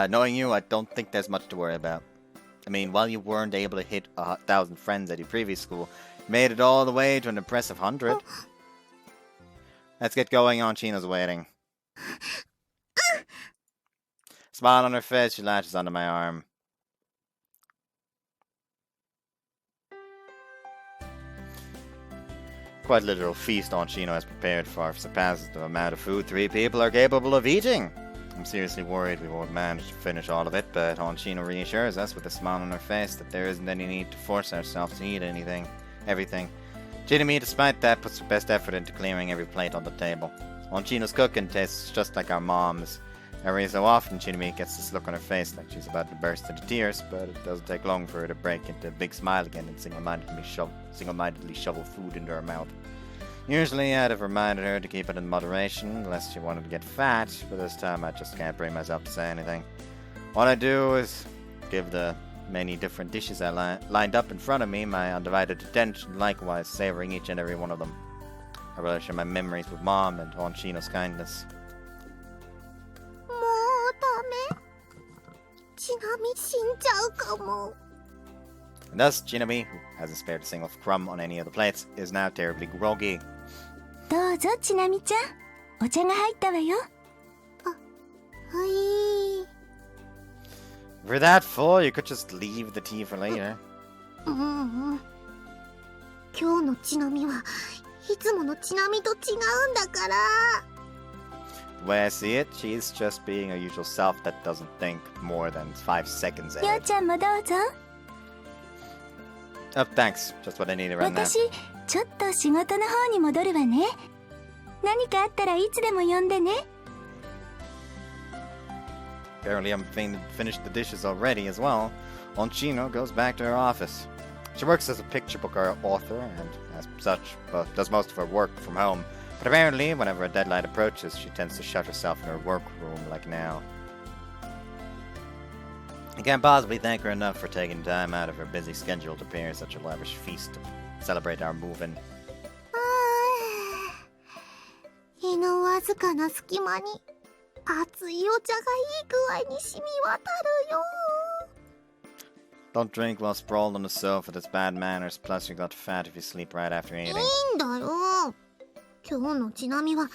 Knowing you, I don't think there's much to worry about. I mean, while you weren't able to hit 1,000 friends at your previous school, you made it all the way to an impressive 100. Let's get going on, China's waiting. Smile on her face, she latches onto my arm. Quite a literal feast Aunt Chino has prepared for surpasses the amount of food 3 people are capable of eating. I'm seriously worried we won't manage to finish all of it, but Aunt Chino reassures us with a smile on her face that there isn't any need to force ourselves to eat everything. Chinami, despite that, puts her best effort into clearing every plate on the table. Aunt Chino's cooking tastes just like our mom's. Every so often, Chinami gets this look on her face like she's about to burst into tears, but it doesn't take long for her to break into a big smile again and single-mindedly shovel food into her mouth. Usually, I'd have reminded her to keep it in moderation, lest she wanted to get fat, but this time I just can't bring myself to say anything. All I do is give the many different dishes I lined up in front of me my undivided attention, likewise savoring each and every one of them. I relish in my memories with Mom and Aunt Chino's kindness. もうダメ。ちなみ死んじゃうかも。 And thus, Chinami, who hasn't spared a single crumb on any of the plates, is now terribly groggy. どうぞちなみちゃん、お茶が入ったわよ。あ、はい。 If you're that full, you could just leave the tea for later. 今日のちなみはいつものちなみと違うんだから。 The way I see it, she's just being her usual self that doesn't think more than 5 seconds ahead. ようちゃんもどうぞ。 Oh, thanks. Just what I needed right now. 私、ちょっと仕事の方に戻るわね。何かあったらいつでも呼んでね。 Apparently, I'm finished the dishes already as well. Aunt Chino goes back to her office. She works as a picture book author and, as such, does most of her work from home. But apparently, whenever a deadline approaches, she tends to shut herself in her workroom like now. I can't possibly thank her enough for taking time out of her busy schedule to prepare such a lavish feast to celebrate our move-in. 胃のわずかな隙間に熱いお茶がいい具合に染み渡るよ。 Don't drink while sprawled on the sofa, that's bad manners, plus you got fat if you sleep right after eating. いいんだよ。今日のちなみはい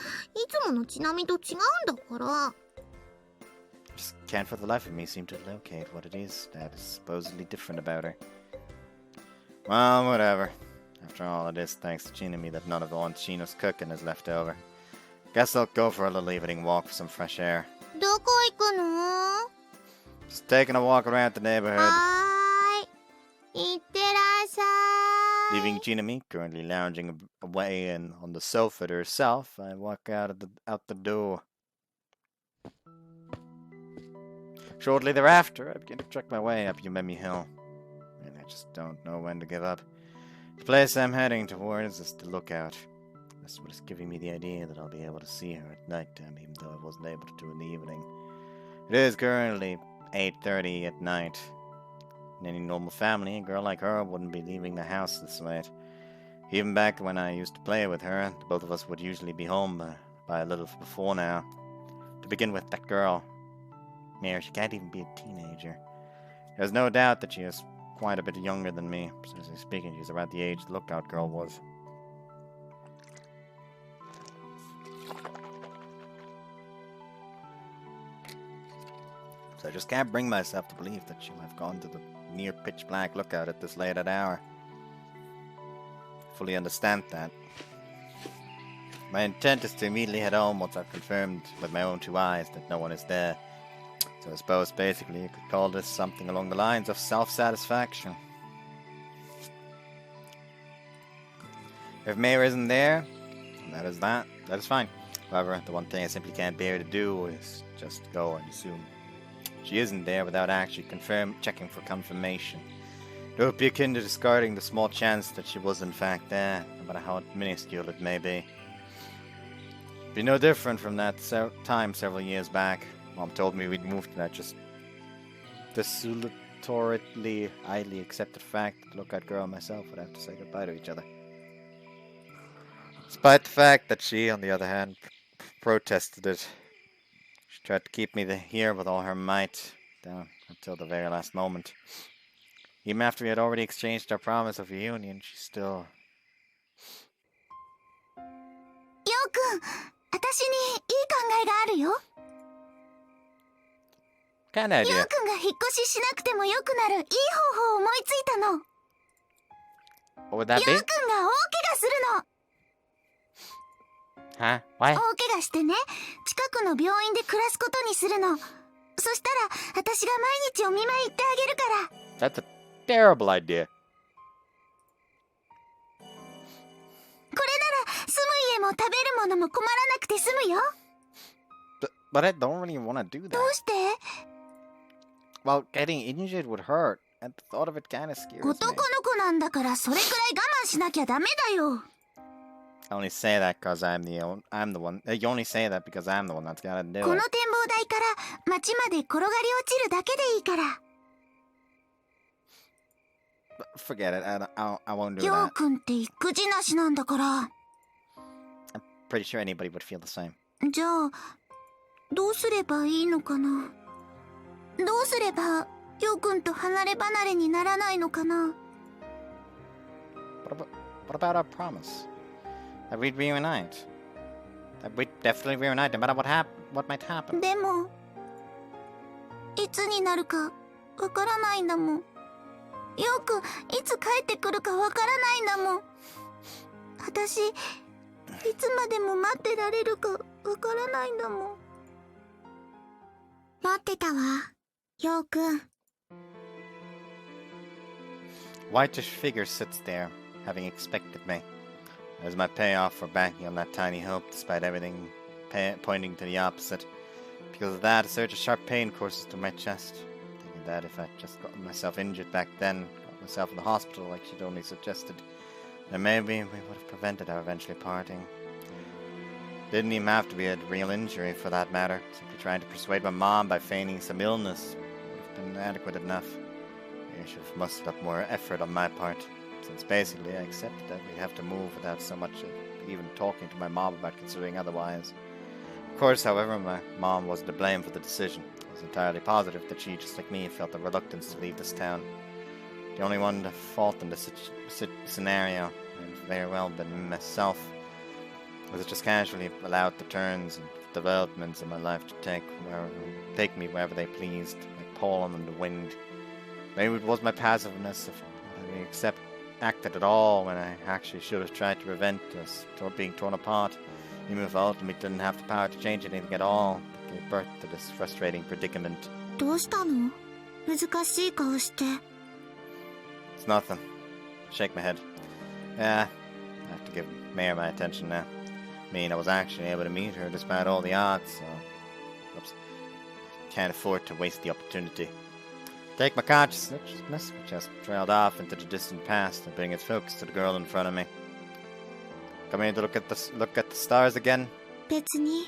つものちなみと違うんだから。just can't for the life of me seem to locate what it is that is supposedly different about her. Well, whatever. After all, it is thanks to Chinami that none of the lunch Chino's cooking is left over. Guess I'll go for a little evening walk for some fresh air. どこ行くの? Just taking a walk around the neighborhood. はーい。いってらっしゃい。 Leaving Chinami currently lounging away and on the sofa to herself, I walk out the door. Shortly thereafter, I begin to trek my way up Yumemi Hill, and I just don't know when to give up. The place I'm heading towards is the lookout. That's what is giving me the idea that I'll be able to see her at night time, even though I wasn't able to in the evening. It is currently 8:30 at night. In any normal family, a girl like her wouldn't be leaving the house this late. Even back when I used to play with her, both of us would usually be home by a little before now. To begin with, that girl. Mere, she can't even be a teenager. There's no doubt that she is quite a bit younger than me. Precisely speaking, she's about the age the lookout girl was. So I just can't bring myself to believe that she might have gone to the near pitch black lookout at this late hour. Fully understand that. My intent is to immediately head home once I've confirmed with my own two eyes that no one is there. So I suppose basically you could call this something along the lines of self-satisfaction. If Mayor isn't there, that is fine. However, the one thing I simply can't bear to do is just go and assume she isn't there without actually checking for confirmation. It would be akin to discarding the small chance that she was in fact there, no matter how minuscule it may be. It'd be no different from that time several years back. Mom told me we'd moved to that just desultorily, idly accepted fact that the lookout girl and myself would have to say goodbye to each other. Despite the fact that she, on the other hand, protested it. She tried to keep me here with all her might, down until the very last moment. Even after we had already exchanged our promise of reunion, she still... ようくん、私にいい考えがあるよ。What kind of idea? ようくんが引っ越ししなくてもよくなるいい方法を思いついたの。 What would that be? ようくんが大怪我するの。 Huh? What? 大怪我してね、近くの病院で暮らすことにするの。そしたら私が毎日お見舞い行ってあげるから。 That's a terrible idea. これなら住む家も食べるものも困らなくて済むよ。 But I don't really want to do ど that. うして？ Well, getting injured would hurt, and the thought of it kind of scares me. 男の子なんだからそれくらい我慢しなきゃダメだよ。 I only say that because I'm the one. You only say that because I'm the one that's gotta do この it. 展望台から町まで転がり落ちるだけでいいから。 But forget it. I won't do よう that. くんって育児なしなんだから。 I'm pretty sure anybody would feel the same. じゃあどうすればいいのかな。どうすればようくんと離れ離れにならないのかな。 What about our promise? That we'd reunite. That we'd definitely reunite no matter what might happen. でもいつになるかわからないんだもん。よくいつ帰ってくるかわからないんだもん。私いつまでも待ってられるかわからないんだもん。待ってたわ、ようくん。 Whitish figure sits there, having expected me. There's my payoff for banking on that tiny hope, despite everything pointing to the opposite. Because of that, a surge of sharp pain courses through my chest. Thinking that if I'd just gotten myself injured back then, got myself in the hospital like she'd only suggested, then maybe we would have prevented our eventually parting. Didn't even have to be a real injury for that matter. Simply trying to persuade my mom by feigning some illness would have been adequate enough. I should have mustered up more effort on my part, since basically I accepted that we'd have to move without so much even talking to my mom about considering otherwise. Of course, however, my mom wasn't to blame for the decision. I was entirely positive that she, just like me, felt the reluctance to leave this town. The only one to fault in this scenario may have very well been myself. Was it just casually allowed the turns and developments in my life to take me wherever they pleased, like pollen in the wind? Maybe it was my passiveness if I acted at all when I actually should have tried to prevent us being torn apart, even if I ultimately didn't have the power to change anything at all, that gave birth to this frustrating predicament. どうしたの？難しい顔して。 It's nothing. Shake my head. Yeah, I have to give Mare my attention now. I mean, I was actually able to meet her despite all the odds, so... Oops. Can't afford to waste the opportunity. Take my consciousness, which has trailed off into the distant past, and bring its focus to the girl in front of me. Come here to look at the stars again. 別に。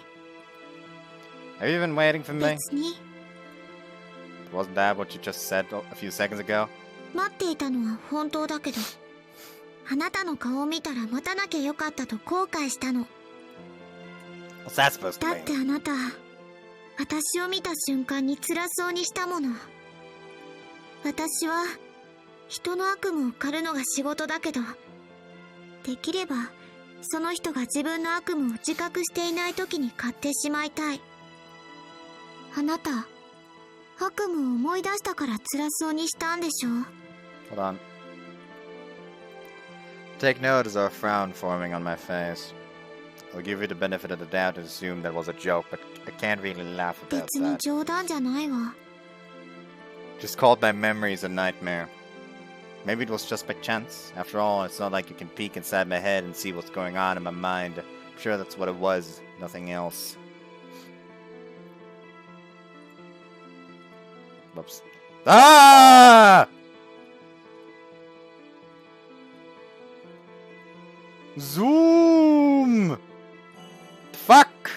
Have you been waiting for me? 別に。 Wasn't that what you just said a few seconds ago? 待っていたのは本当だけど、あなたの顔を見たら待たなきゃよかったと後悔したの。 What's that supposed to だ mean? ってあなた、私を見た瞬間に辛そうにしたもの。私は人の悪夢を狩るのが仕事だけど、できればその人が自分の悪夢を自覚していない時に狩ってしまいたい。あなた、悪夢を思い出したから辛そうにしたんでしょ？ Hold on. Take note as a frown forming on my face. I'll give you the benefit of the doubt and assume that was a joke, but I can't really laugh about 別に that. 冗談じゃないわ。 Just called my memories a nightmare. Maybe it was just by chance. After all, it's not like you can peek inside my head and see what's going on in my mind. I'm sure that's what it was, nothing else. Whoops. Ah! Zoom! Fuck!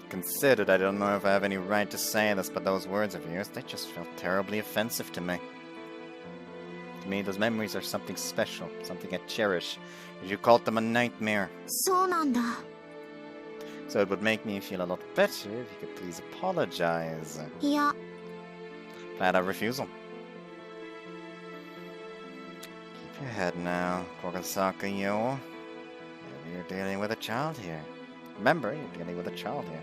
Considered, I don't know if I have any right to say this, but those words of yours, they just felt terribly offensive to me. To me, those memories are something special, something I cherish. You called them a nightmare. そうなんだ。 So it would make me feel a lot better if you could please apologize. いや、 Flat out refusal. Keep your head now, Kogasaka-yo. You're dealing with a child here. Remember, you're dealing with a child here.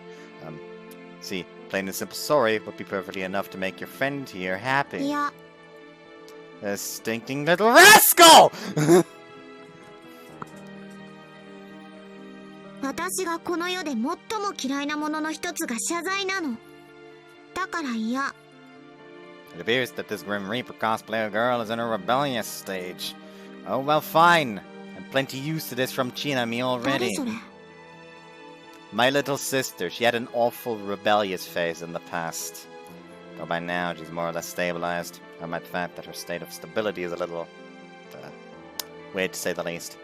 See, plain and simple sorry would be perfectly enough to make your friend here い happy. や、 The stinking little rascal! 私がこの世で最も嫌いなものの一つが謝罪なの。だから嫌。 It appears that this Grim Reaper cosplayer girl is in a rebellious stage. Oh, well, fine. I'm plenty used to this from Chinami 誰 already. それ？ My little sister, she had an awful rebellious phase in the past. Though by now she's more or less stabilized. I might find that her state of stability is a little... weird to say the least.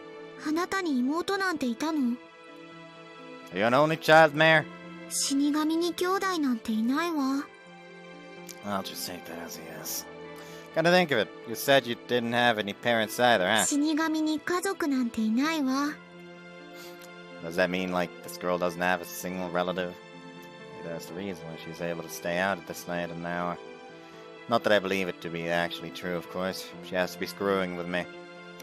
あなたに妹なんていたの？ Are you an only child, Mare? 死神に兄弟なんていないわ。 I'll just take that as a yes. Gotta think of it. You said you didn't have any parents either, huh? 死神に家族なんていないわ。 Does that mean, like, this girl doesn't have a single relative? Maybe that's the reason why she's able to stay out at this late an hour. Not that I believe it to be actually true, of course. She has to be screwing with me.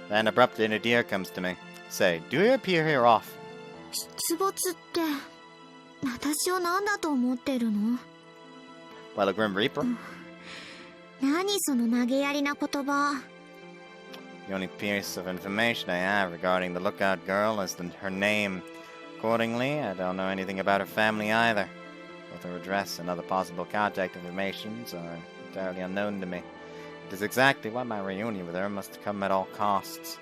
Then abruptly an idea comes to me. Say, do you appear here often? 出没って私を何だと思ってるの？ Well, a Grim Reaper? 何その投げやりな言葉。 The only piece of information I have regarding the lookout girl is her name. Accordingly, I don't know anything about her family either. Both her address and other possible contact informations are entirely unknown to me. It is exactly why my reunion with her must come at all costs.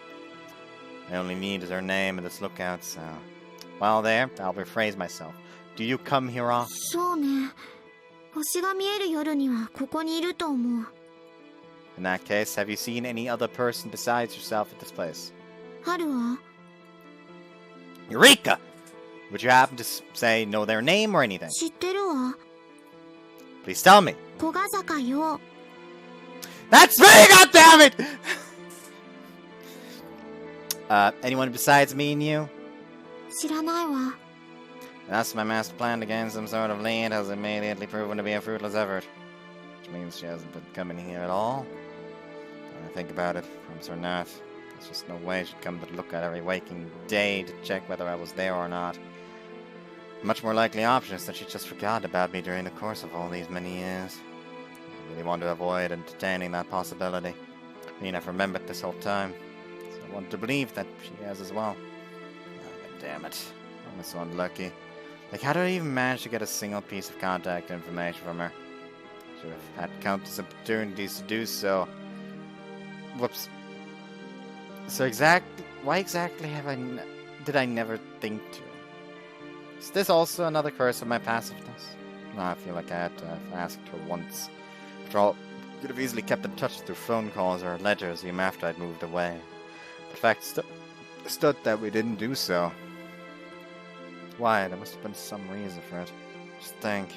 I only need is her name and this lookout, so... While there, I'll rephrase myself. Do you come here often? そうね。星が見える夜にはここにいると思う。 In that case, have you seen any other person besides yourself at this place? あるわ。 Eureka! Would you happen to know their name or anything? 知ってるわ。 Please tell me. 小ヶ坂よ。 That's me, goddammit! Anyone besides me and you? 知らないわ。Thus, my master plan to gain some sort of lead has immediately proven to be a fruitless effort. Which means she hasn't been coming here at all. When I think about it, promise or not, there's just no way she'd come to look at every waking day to check whether I was there or not. A much more likely option is that she just forgot about me during the course of all these many years. I really want to avoid entertaining that possibility. I mean, I've remembered this whole time, so I want to believe that she has as well. Oh, God damn it. I'm so unlucky. Like, how did I even manage to get a single piece of contact information from her? Should have had countless opportunities to do so. Whoops. So why exactly did I never think to? Is this also another curse of my passiveness? No, I feel like I had to have asked her once. After all, I could have easily kept in touch through phone calls or letters even after I'd moved away. But the fact stood that we didn't do so. Why? There must have been some reason for it. Just think.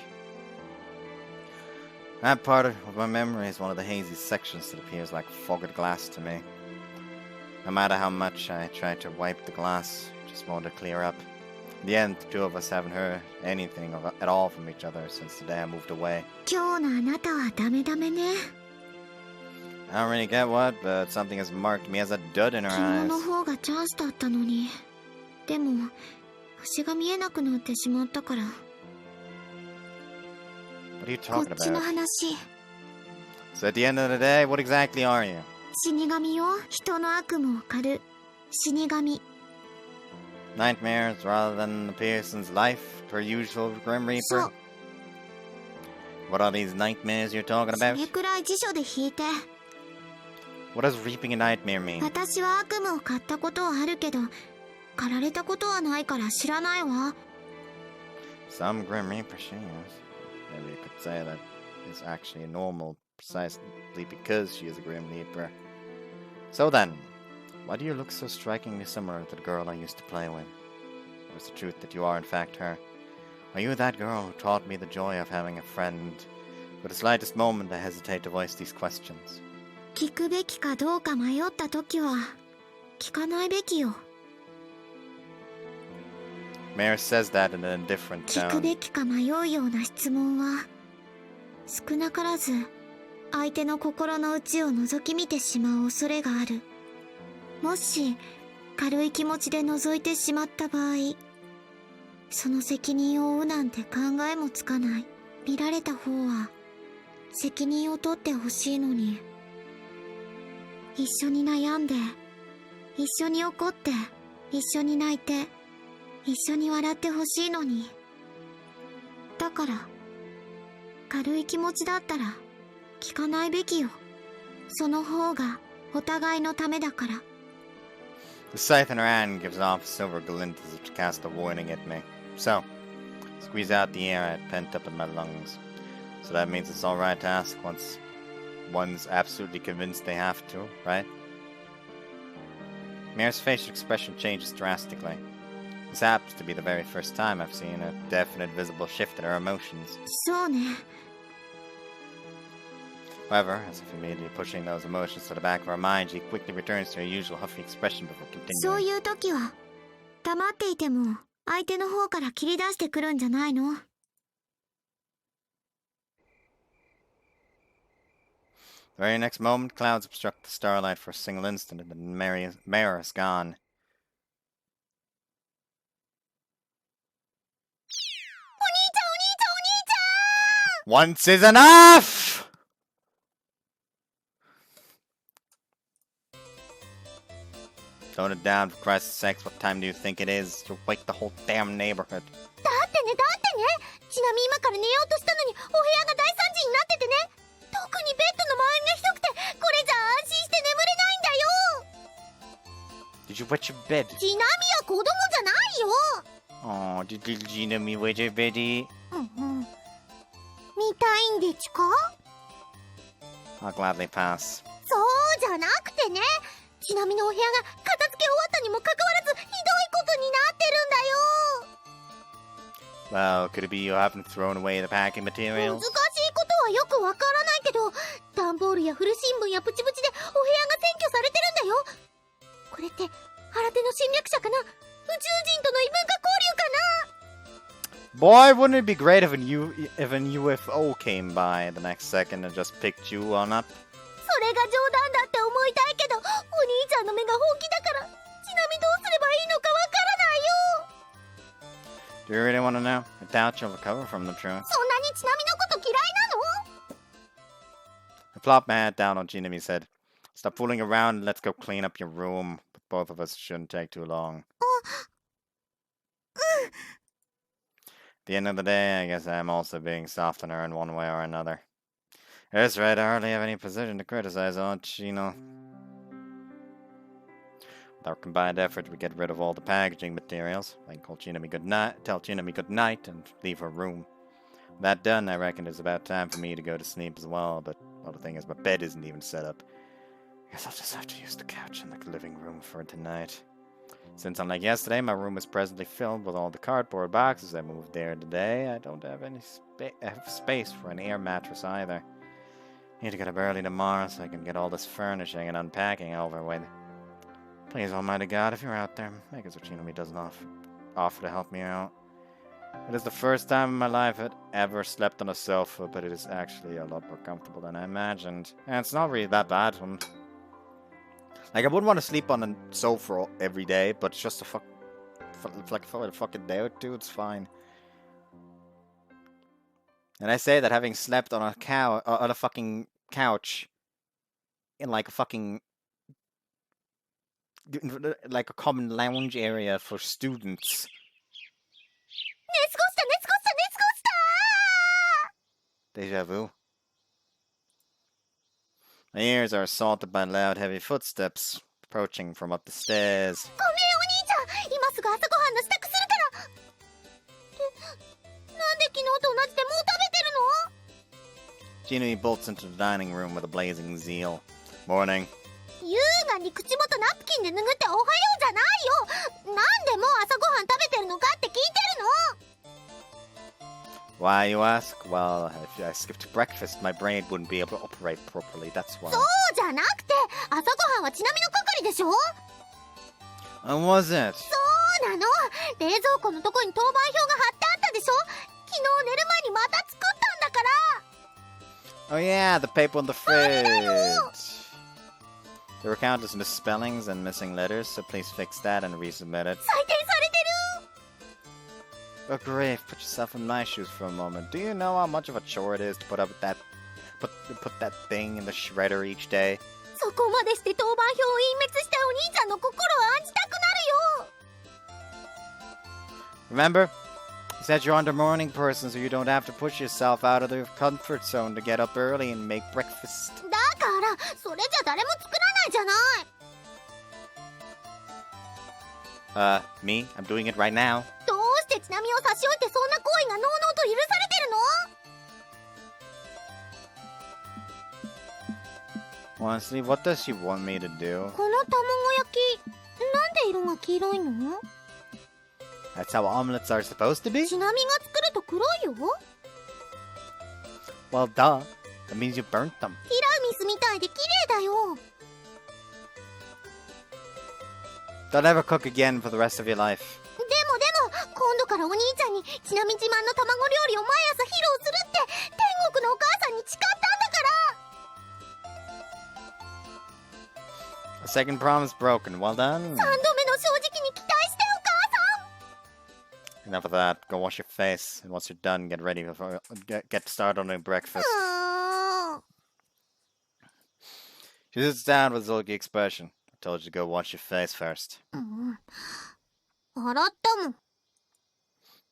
That part of my memory is one of the hazy sections that appears like fogged glass to me. No matter how much I try to wipe the glass, it just won't clear up. In the end, the two of us haven't heard anything at all from each other since the day I moved away. 今日のあなたはダメダメね。 I don't really get what, but something has marked me as a dud in her 昨日 eyes. の方がチャンスだったのに。でも星が見えなくなってしまったから。 What are you こ talking っちの about? 話。 So at the end of the day, what exactly are you? 死神よ、人の悪夢を狩る死神。 Nightmares rather than a person's life, per usual Grim そ Reaper? う。 What are these nightmares you're talking そ about? れくらい辞書で引いて。 What does reaping a nightmare mean? 私は悪夢を買ったことはあるけど、狩られたことはないから知らないわ。 Some Grim Reaper she is. Maybe you could say that is actually normal precisely because she is a Grim Reaper. So then, why do you look so strikingly similar to the girl I used to play with? Or is the truth that you are in fact her? Are you that girl who taught me the joy of having a friend? For the slightest moment I hesitate to voice these questions. 聞くべきかどうか迷った時は聞かないべきよ。 Mayor says that in an indifferent 聞く tone. べきか迷うような質問は少なからず相手の心の内を覗き見てしまう恐れがある。もし軽い気持ちで覗いてしまった場合、その責任を負うなんて考えもつかない。見られた方は責任を取ってほしいのに。一緒に悩んで、一緒に怒って、一緒に泣いて、一緒に笑ってほしいのに。だから軽い気持ちだったら聞かないべきよ。その方がお互いのためだから。 The scythe in her hand gives off a silver glint as if to cast a warning at me. So, squeeze out the air I had pent up in my lungs. So that means it's alright to ask once one's absolutely convinced they have to, right? Mare's facial expression changes drastically. This happens to be the very first time I've seen a definite visible shift in her emotions. そうね。 However, as if immediately pushing those emotions to the back of her mind, she quickly returns to her usual huffy expression before そう continuing. いう時は黙っていても相手の方から切り出してくるんじゃないの？ The very next moment, clouds obstruct the starlight for a single instant, and then Mare is gone. お兄ちゃんお兄ちゃんお兄ちゃん！ Once is enough! Tone it down, for Christ's sakes. What time do you think it is? You'll wake the whole damn neighborhood. だってねちなみに今から寝ようとしたのにお部屋が大惨事になっててね。特にベッドの周りがひどくてこれじゃ安心して眠れないんだよ。 Did you wet your bed? ちなみは子供じゃないよ。 Oh, did little Gina me wet your beddy? 見たいんでちか？ I'll gladly pass. そうじゃなくてね、ちなみのお部屋が片付け終わったにもかかわらずひどいことになってるんだよ。 Well, could it be you haven't thrown away the packing 難しい materials? ことはよくわからないけど、段ボールや古新聞やプチプチでお部屋が占拠されてるんだよ。これって新手の侵略者かな？宇宙人との異文化交流かな？ Boy, wouldn't it be great if a UFO came by the next second and just picked you on up? それが冗談だって思いたいけど、お兄ちゃんの目が本気だから、ちなみどうすればいいのかわからないよ。 Do you really want to know? I doubt you'll recover from the truth. そんなにちなみのこと嫌いなの？ I plopped my head down on Chinami's head. Stop fooling around and let's go clean up your room. Both of us shouldn't take too long. At the end of the day, I guess I'm also being soft on her in one way or another. That's right, I hardly have any position to criticize on Chino. With our combined effort, we get rid of all the packaging materials. I can call Chinami good night, tell Chinami good night, and leave her room. With that done, I reckon it's about time for me to go to sleep as well, but well, the thing is, my bed isn't even set up. I guess I'll just have to use the couch in the living room for tonight. Since unlike yesterday, my room is presently filled with all the cardboard boxes I moved there today, I don't have any space for an air mattress either. I need to get up early tomorrow so I can get all this furnishing and unpacking over with. Please, Almighty God, if you're out there, make it so Chinami doesn't offer to help me out. It is the first time in my life I've ever slept on a sofa, but it is actually a lot more comfortable than I imagined. And it's not really that bad. Like, I wouldn't want to sleep on a sofa every day, but it's just a fucking day or two, it's fine. And I say that having slept on a fucking couch in like a fucking like a common lounge area for students. Deja vu. My ears are assaulted by loud, heavy footsteps approaching from up the stairs. Chinami bolts into the dining room with a blazing zeal. Morning. Why, you ask? Well, if I skipped breakfast, my brain wouldn't be able to operate properly, that's why. And was it? Oh yeah, the paper on the fridge. There were countless misspellings and missing letters, so please fix that and resubmit it. Oh great, put yourself in my shoes for a moment. Do you know how much of a chore it is to put up with that put that thing in the shredder each day? Remember? You said you're under morning person, so you don't have to push yourself out of your comfort zone to get up early and make breakfast. Me? I'm doing it right now. Honestly, what does she want me to do? That's how omelets are supposed to be? Well, duh. That means you burnt them. Don't ever cook again for the rest of your life. A second promise broken. Well done. Enough of that. Go wash your face, and once you're done, get ready before get started on your breakfast. She sits down with a sulky expression. I told you to go wash your face first.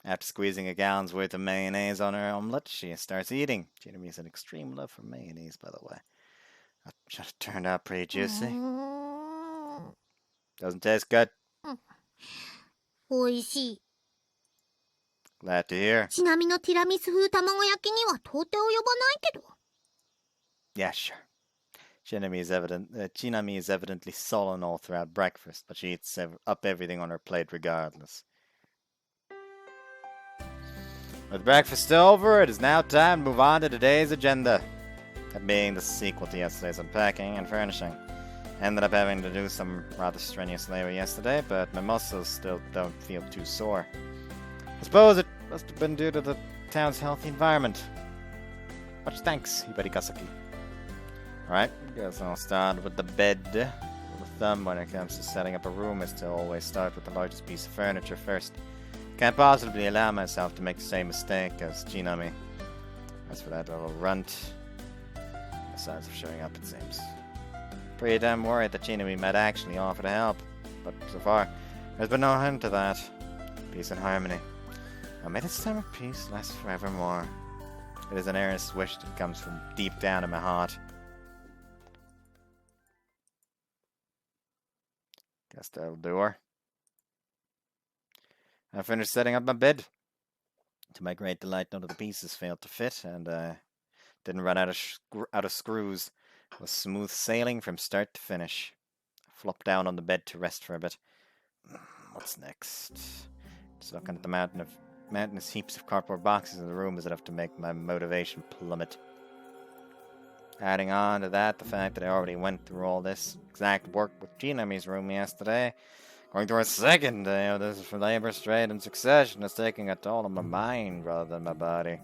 After squeezing a gallon's worth of mayonnaise on her omelette, she starts eating. Chinami has an extreme love for mayonnaise, by the way. That should have turned out pretty juicy. Doesn't taste good. Glad to hear. Yeah, sure. Chinami is evidently sullen all throughout breakfast, but she eats up everything on her plate regardless. With breakfast over, it is now time to move on to today's agenda. That being the sequel to yesterday's unpacking and furnishing. Ended up having to do some rather strenuous labor yesterday, but my muscles still don't feel too sore. I suppose it Must have been due to the town's healthy environment. Much thanks, Hibarikasaki. Alright, guess I'll start with the bed. Rule of thumb when it comes to setting up a room is to always start with the largest piece of furniture first. Can't possibly allow myself to make the same mistake as Chinami. As for that little runt, besides of showing up, it seems. Pretty damn worried that Chinami might actually offer to help, but so far, there's been no hint to that. Peace and harmony. And may this time of peace last forevermore. It is an earnest wish that comes from deep down in my heart. Guess that'll do her. I finished setting up my bed. To my great delight, none of the pieces failed to fit, and didn't run out of screws. It was smooth sailing from start to finish. I flopped down on the bed to rest for a bit. What's next? Just looking at the mountainous heaps of cardboard boxes in the room is enough to make my motivation plummet. Adding on to that, the fact that I already went through all this exact work with Chinami's room yesterday. Going through a second day of this for labor straight in succession is taking a toll on my mind rather than my body.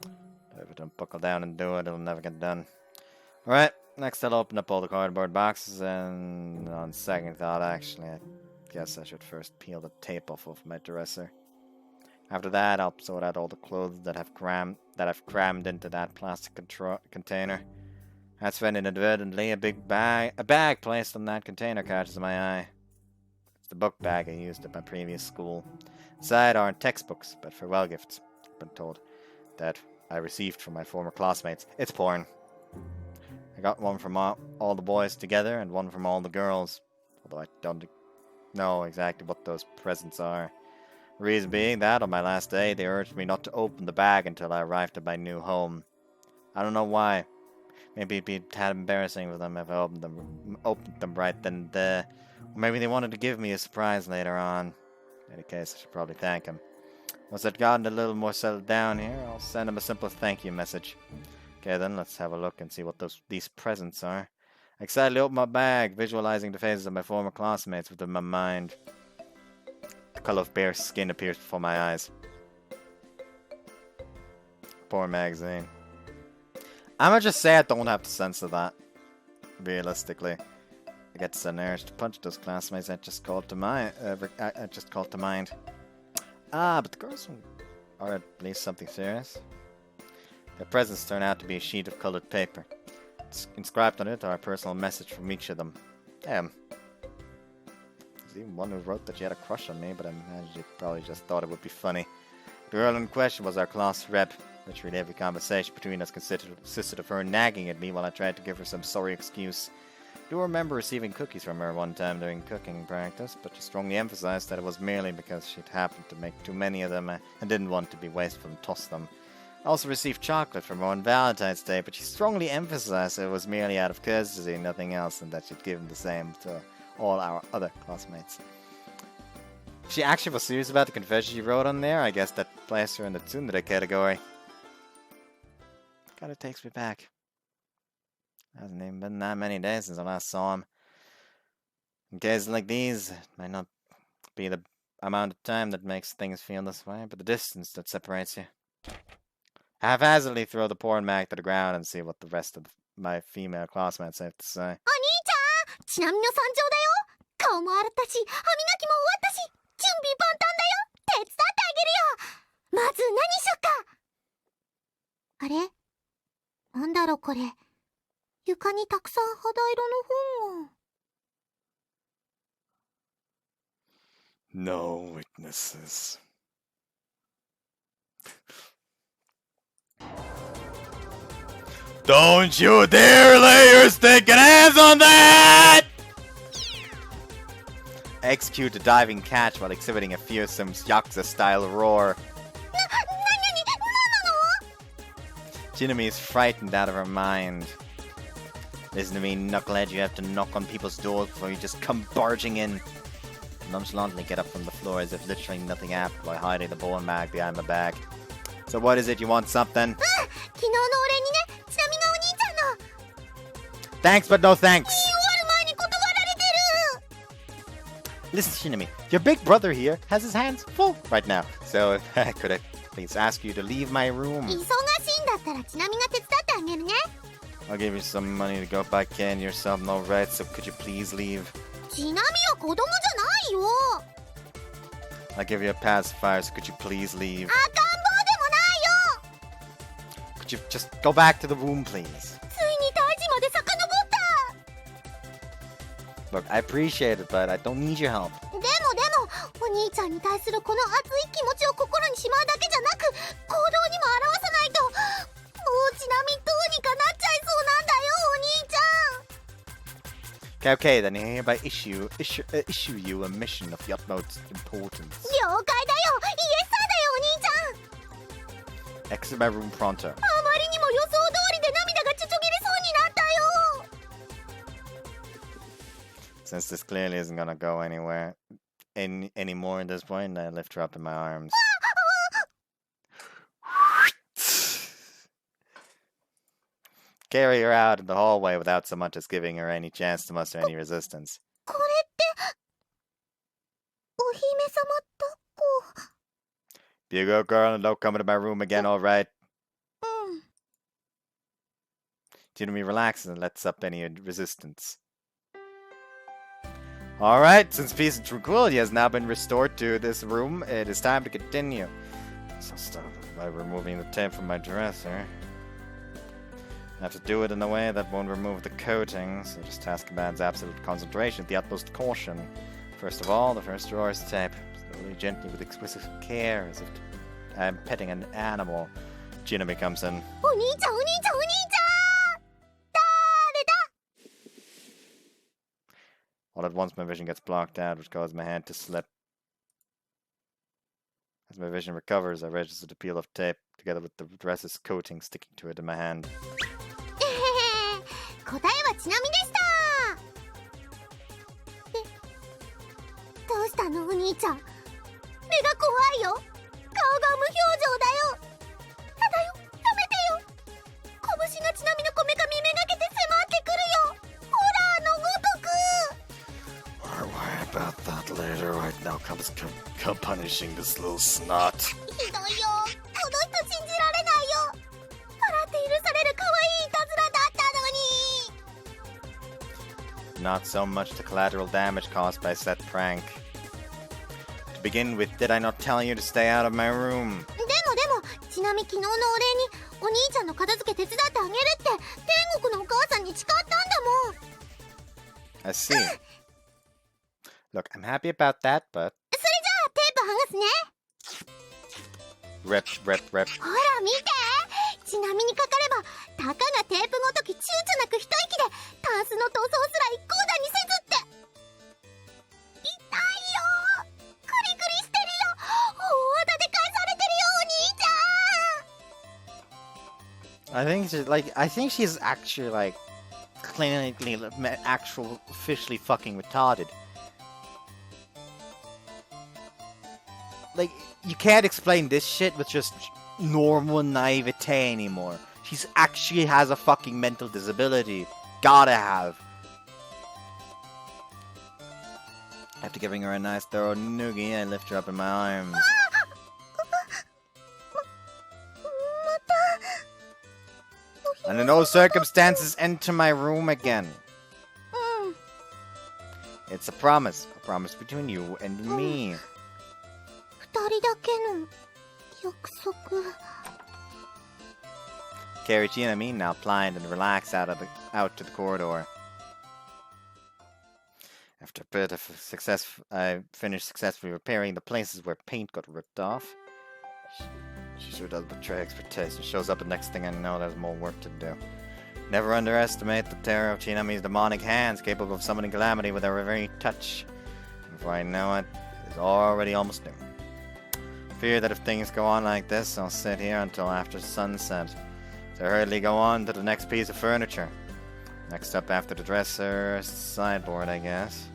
But if I don't buckle down and do it, it'll never get done. Alright, next I'll open up all the cardboard boxes, and on second thought, actually, I guess I should first peel the tape off of my dresser. After that, I'll sort out all the clothes that I've crammed into that plastic container. That's when inadvertently a bag placed on that container catches my eye. The book bag I used at my previous school. Inside aren't textbooks, but farewell gifts. I've been told that I received from my former classmates. It's porn. I got one from all the boys together and one from all the girls. Although I don't know exactly what those presents are. The reason being that on my last day they urged me not to open the bag until I arrived at my new home. I don't know why. Maybe it'd be a tad embarrassing for them if I opened them right then and there. Or maybe they wanted to give me a surprise later on. In any case, I should probably thank him. Once I've gotten a little more settled down here, I'll send him a simple thank you message. Okay then, let's have a look and see what these presents are. I excitedly open my bag, visualizing the faces of my former classmates within my mind. The color of bare skin appears before my eyes. Poor magazine. I'ma just say I don't have the sense of that. Realistically. I get the urge to punch those classmates I just called to mind. Ah, but the girls are at least something serious. Their presents turn out to be a sheet of colored paper. It's inscribed on it are a personal message from each of them. There's even one who wrote that she had a crush on me, but I imagine she probably just thought it would be funny. The girl in question was our class rep. Literally every conversation between us consisted of her nagging at me while I tried to give her some sorry excuse. I do remember receiving cookies from her one time during cooking practice, but she strongly emphasized that it was merely because she'd happened to make too many of them and didn't want to be wasteful and toss them. I also received chocolate from her on Valentine's Day, but she strongly emphasized that it was merely out of courtesy, nothing else, and that she'd given the same to all our other classmates. If she actually was serious about the confession she wrote on there, I guess that placed her in the tsundere category. Kinda takes me back. Hasn't even been that many days since I last saw him. In cases like these, it might not be the amount of time that makes things feel this way, but the distance that separates you. I haphazardly throw the porn mag to the ground and see what the rest of my female classmates have to say. お兄ちゃん、ちなみの参上だよ。顔も洗ったし、歯磨きも終わったし、準備万端だよ。手伝ってあげるよ。まず何しよっか。あれ？なんだろこれ。床にたくさん肌色の本が。No witnesses. Don't you dare lay your stinking hands on that! Execute a diving catch while exhibiting a fearsome Yakuza-style roar. Chinami is frightened out of her mind. Listen to me, knucklehead, you have to knock on people's doors before you just come barging in. Nonchalantly get up from the floor as if literally nothing happened by hiding the ball mag behind my back. So what is it, you want something? Thanks, but no thanks! Listen, Chinami, your big brother here has his hands full right now. So if please ask you to leave my room. 忙しいんだったらちなみが手伝ってあげるね。 I'll give you some money to go back in yourself, no right, so could you please leave? ちなみは子供じゃないよ。 I'll give you a pacifier, so could you please leave? 赤ん坊でもないよ。 Could you just go back to the room, please? ついに胎児まで遡った。 Look, I appreciate it, but I don't need your help. でもお兄ちゃんに対するこの熱い気持ちを心にしまうだけじゃなく行動にも表さないと、もうちなみどうにかなっちゃいそうなんだよお兄ちゃん。 Okay, then I hereby issue you a mission of the utmost importance. 了解だよ。イエスだよお兄ちゃん。 Exit my room pronto. あまりにも予想通りで涙がちょちょぎれそうになったよ。 Since this clearly isn't gonna go anywhere anymore at this point, I lift her up in my arms. Carry her out in the hallway without so much as giving her any chance to muster any resistance. これってお姫様抱っこ。 Be a good girl and don't come into my room again, alright? うん。 Chinami relaxes and lets up any resistance. Alright, since peace and tranquility has now been restored to this room, it is time to continue. So start by removing the tape from my dresser. I have to do it in a way that won't remove the coating, so this task commands absolute concentration, the utmost caution. First of all, the first drawer is tape. Slowly, gently, with exquisite care, as if I'm petting an animal. Chinami comes in. お兄ちゃんお兄ちゃんお兄ちゃん。誰だ。 All at once, my vision gets blocked out, which causes my hand to slip. As my vision recovers, I register the peel of tape, together with the dress's coating sticking to it in my hand. 答えはちなみでした。どうしたのお兄ちゃん。目が怖いよ。顔が無表情だよ。ただよ、やめてよ。拳がちなみのこめかみめがけて迫ってくるよ。ホラーのごとく。 I'll worry about that later. Right now comes punishing this little snot. ひどいよ。この人信じられないよ。笑って許される可愛いいたずらだったのに。 Not so much the collateral damage caused by said prank. To begin with, did I not tell you to stay out of my room? でもちなみ昨日のお礼にお兄ちゃんの片付け手伝ってあげるって天国のお母さんに誓ったんだもん。 I see. Look, I'm happy about that, but... それじゃあテープ剥がすね。 Rip. ほら見て。ちなみにかかればたかがテープごとき躊躇なく一息でタンスの塗装すら一向だにせずって。痛いよ。クリクリしてるよ。大技で返されてるよお兄ちゃん。 I think she's actually, like, clinically, officially fucking retarded. Like, you can't explain this shit with just normal naivete anymore. She's actually has a fucking mental disability. Gotta have. After giving her a nice thorough noogie, I lift her up in my arms. また。 Under no circumstances enter my room again. うん。 It's a promise between you and me. 二人だけの約束。 Carry Chinami, now pliant and relaxed, out to the corridor. After a bit of success, I finished successfully repairing the places where paint got ripped off. She sure does betray expertise. It shows up the next thing I know there's more work to do. Never underestimate the terror of Chinami's demonic hands, capable of summoning calamity with their very touch. Before I know it, it is already almost noon. Fear that if things go on like this, I'll sit here until after sunset. So hurriedly go on to the next piece of furniture. Next up after the dresser, sideboard, I guess.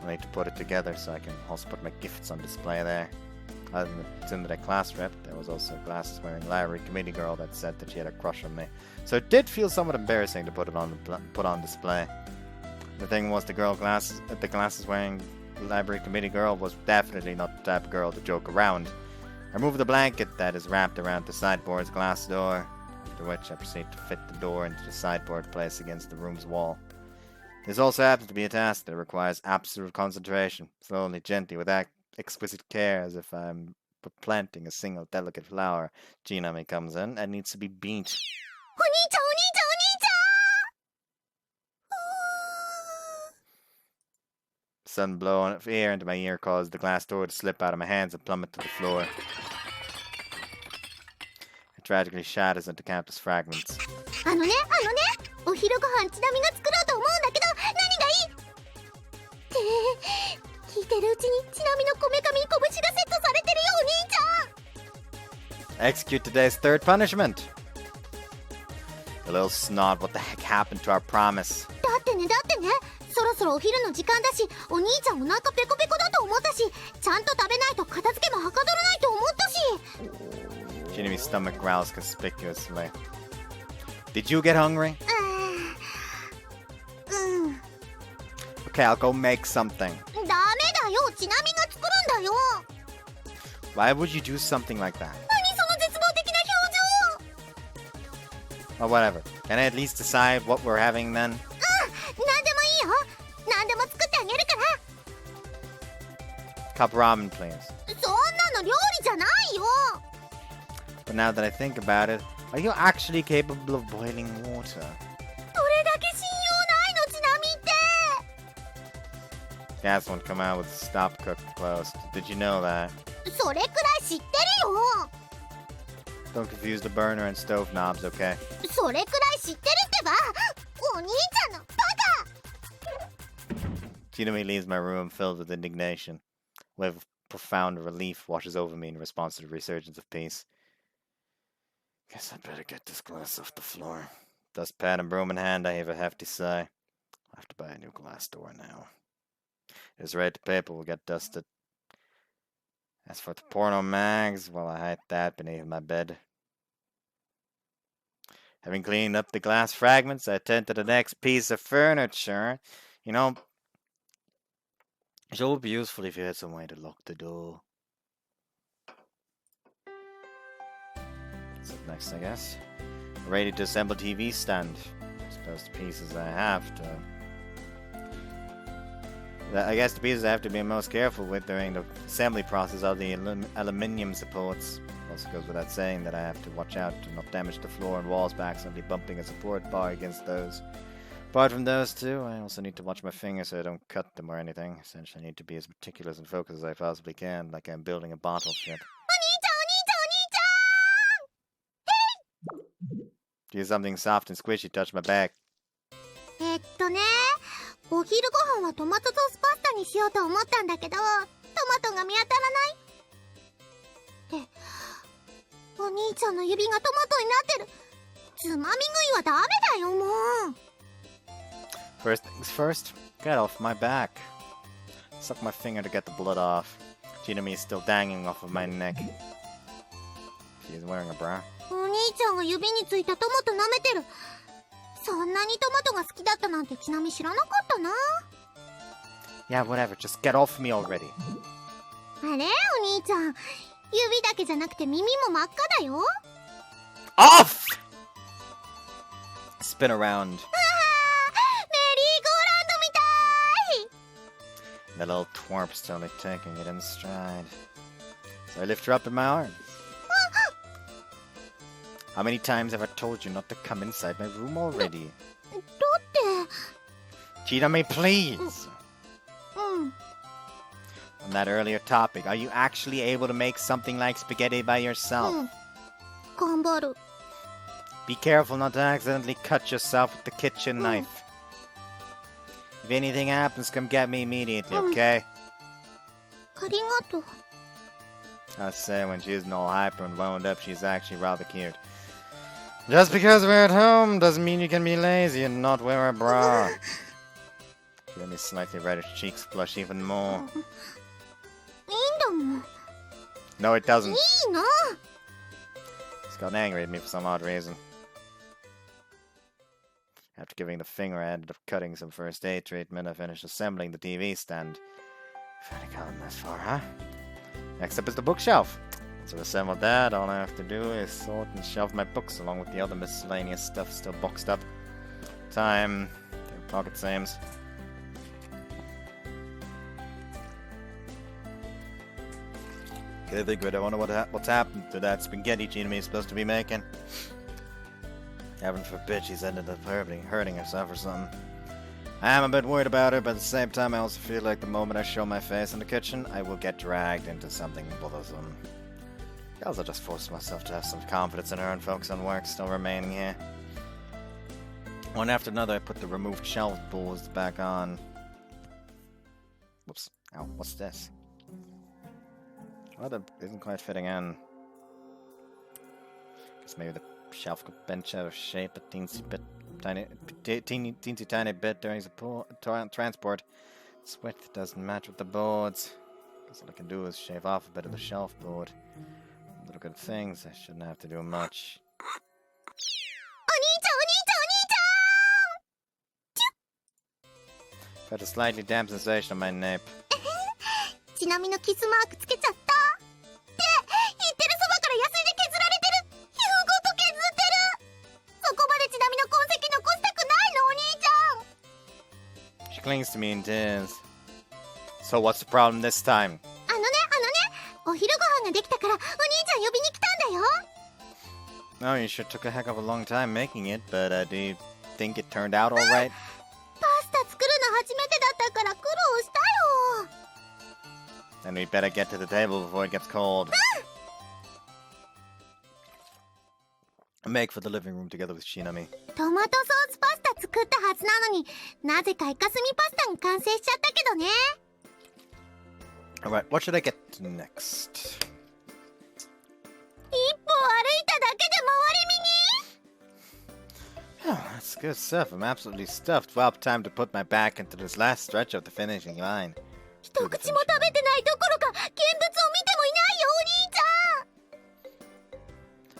I need to put it together so I can also put my gifts on display there. It's in the class rep. There was also a glasses-wearing library committee girl that said that she had a crush on me. So it did feel somewhat embarrassing to put on display. The thing was, the glasses-wearing library committee girl was definitely not the type of girl to joke around. Remove the blanket that is wrapped around the sideboard's glass door, after which I proceed to fit the door into the sideboard placed against the room's wall. This also happens to be a task that requires absolute concentration, slowly, gently, with exquisite care, as if I'm planting a single delicate flower. Chinami comes in and needs to be beat. Sudden blow of air into my ear caused the glass door to slip out of my hands and plummet to the floor. It tragically shatters into countless fragments. お昼ご飯ちなみが作ろうと思うんだけど何がいいって聞いてるうちにちなみのこめかみに拳がセットされてるよお兄ちゃん Execute today's third punishment. The little snot, what the heck happened to our promise? だってねそろそろお昼の時間だしお兄ちゃんお腹ペコペコだと思ったしちゃんと食べないと片付けもはかどらないと思ったし Chinami's stomach growls conspicuously. Did you get hungry? Okay, I'll go make something. ダメだよちなみが作るんだよ Why would you do something like that? 何その絶望的な表情 Well, whatever. Can I at least decide what we're having then? 何でもいいよ何でも作ってあげるから Cup ramen, please. そんなの料理じゃないよ But now that I think about it, are you actually capable of boiling water? どれだけ信用ないのちなみって Gas won't come out with stop cook closed. Did you know that? それくらい知ってるよ Don't confuse the burner and stove knobs, okay? それくらい知ってるってばお兄ちゃんのバカ Chinami leaves my room filled with indignation. A wave of profound relief washes over me in response to the resurgence of peace. Guess I'd better get this glass off the floor. Dustpan and broom in hand, I heave a hefty sigh. I'll have to buy a new glass door now. This red paper will get dusted. As for the porno mags, well, I hide that beneath my bed. Having cleaned up the glass fragments, I attend to the next piece of furniture. You know, it would be useful if you had some way to lock the door. So next, I guess. Ready to assemble TV stand. I suppose the pieces I have to... I guess the pieces I have to be most careful with during the assembly process are the aluminium supports. It also goes without saying that I have to watch out to not damage the floor and walls by accidentally bumping a support bar against those. Apart from those two, I also need to watch my fingers so I don't cut them or anything. Essentially, I need to be as meticulous and focused as I possibly can, like I'm building a battleship. Do something soft and squishy touch my back. お昼ご飯はトマトソースパスタにしようと思ったんだけどトマトが見当たらないってお兄ちゃんの指がトマトになってるつまみ食いはダメだよもう First things first, get off my back. Suck my finger to get the blood off. Chinami is still dangling off of my neck. She is wearing a bra. お兄ちゃんが指についたトマト舐めてるそんなにトマトが好きだったなんてちなみに知らなかったな Yeah, whatever. Just get off me already. あれお兄ちゃん指だけじゃなくて耳も真っ赤だよ Off! Spin around. メリーゴーランドみたい The little twerp's totally taking it in stride. So I lift her up in my arms. How many times have I told you not to come inside my room already? だって Chinami, please! On that earlier topic, are you actually able to make something like spaghetti by yourself? 頑張る Be careful not to accidentally cut yourself with the kitchen knife. If anything happens, come get me immediately, okay? ありがとう I say, when she isn't all hyper and wound up, she's actually rather cute. Just because we're at home doesn't mean you can be lazy and not wear a bra. Chinami's slightly reddish cheeks flush even more. いいんだもん No, it doesn't. いいの He's gotten angry at me for some odd reason. After giving the finger, I ended up cutting some first aid treatment. I finished assembling the TV stand. Finally gotten this far, huh? Next up is the bookshelf. To assemble that, all I have to do is sort and shelve my books along with the other miscellaneous stuff still boxed up. Time. Their pocket seams. Good think I wonder what's happened to that spaghetti Chinami is supposed to be making. Heaven forbid she's ended up hurting herself or something. I am a bit worried about her, but at the same time I also feel like the moment I show my face in the kitchen, I will get dragged into something bothersome. I also just forced myself to have some confidence in her and focus on work still remaining here. One after another, I put the removed shelf boards back on. Whoops. Ow, what's this? Well, that isn't quite fitting in. Guess maybe the shelf could bench out of shape a teensy tiny bit during the transport. Its width doesn't match with the boards. Guess all I can do is shave off a bit of the shelf board. Little good things. I shouldn't have to do much. Got a slightly damp sensation on my nape. Chinamiのキスマークつけちゃったって言ってるそばからヤスリで削られてる皮膚ごと削ってるそこまでChinamiの痕跡残したくないのお兄ちゃん She clings to me and tears. So what's the problem this time? お昼ご飯ができたからお兄ちゃん呼びに来たんだよ Oh, you sure took a heck of a long time making it, but do you think it turned out alright? パスタ作るの初めてだったから苦労したよ Then we'd better get to the table before it gets cold. I make for the living room together with Chinami. トマトソースパスタ作ったはずなのになぜかイカスミパスタが完成しちゃったけどね Alright, what should I get next? 一歩歩いただけで回り Oh, that's good stuff. I'm absolutely stuffed. Well, time to put my back into this last stretch of the finishing line. 一口も食べてないどころか現物を見てもいないよお兄ち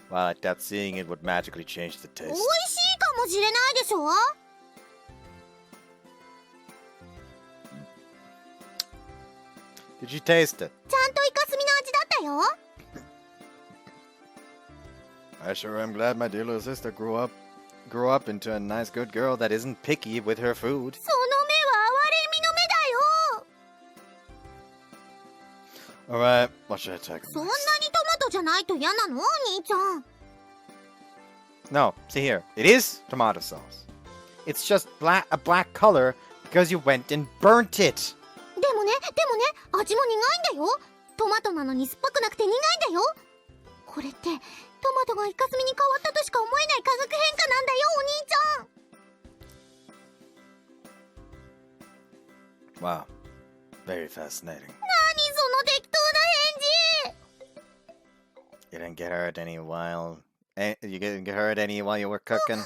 ゃん Well, I doubt seeing it would magically change the 美 taste. 味しいかもしれないでしょ Did you taste it? ちゃんとイカスミの味だったよ I sure am glad my dear little sister grew up into a nice good girl that isn't picky with her food. その目は哀れみの目だよ Alright, what should I take そんなに next? トマトじゃないと嫌なのお兄ちゃん No, see here. It is tomato sauce. It's just a black color because you went and burnt it. でもね味も苦いんだよトマトなのに酸っぱくなくて苦いんだよこれってトマトがイカスミに変わったとしか思えない化学変化なんだよお兄ちゃん Wow. Very fascinating. 何その適当な返事 You didn't get hurt any while... You didn't get hurt any while you were cooking?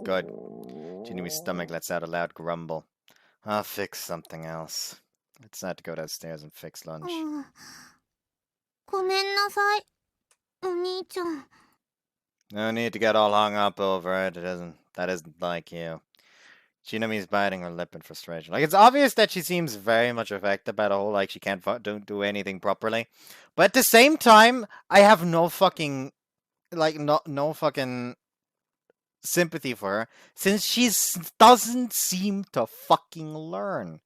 Good. Chinami's stomach lets out a loud grumble. I'll fix something else. It's time to go downstairs and fix lunch. ごめんなさいお兄ちゃん No need to get all hung up over it. That isn't like you. Chinami's biting her lip in frustration. Like, it's obvious that she seems very much affected by the whole, like, she don't do anything properly. But at the same time, I have no fucking, like, no fucking sympathy for her, since she doesn't seem to fucking learn.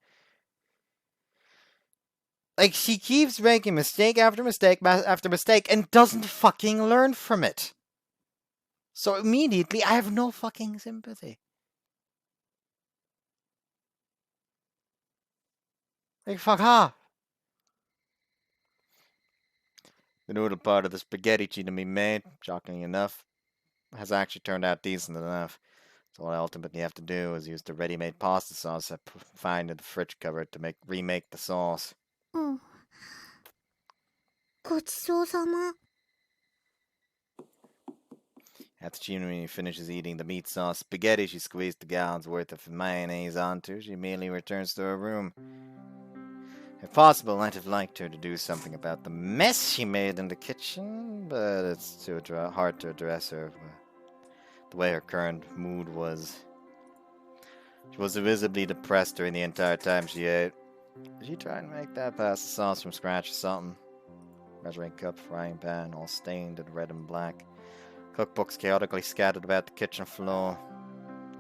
Like, she keeps making mistake after mistake after mistake and doesn't fucking learn from it. So immediately, I have no fucking sympathy. Like, fuck off. The noodle part of the spaghetti Chinami made, shockingly enough, has actually turned out decent enough. So all I ultimately have to do is use the ready-made pasta sauce I find in the fridge cupboard to remake the sauce. ごちそうさま After Chinami finishes eating the meat sauce spaghetti she squeezed the gallon's worth of mayonnaise onto, she immediately returns to her room. If possible, I'd have liked her to do something about the mess she made in the kitchen, but it's too hard to address her. The way her current mood was. She was visibly depressed during the entire time she ate. Did you try and make that pasta sauce from scratch or something? Measuring cup, frying pan, all stained in red and black. Cookbooks chaotically scattered about the kitchen floor.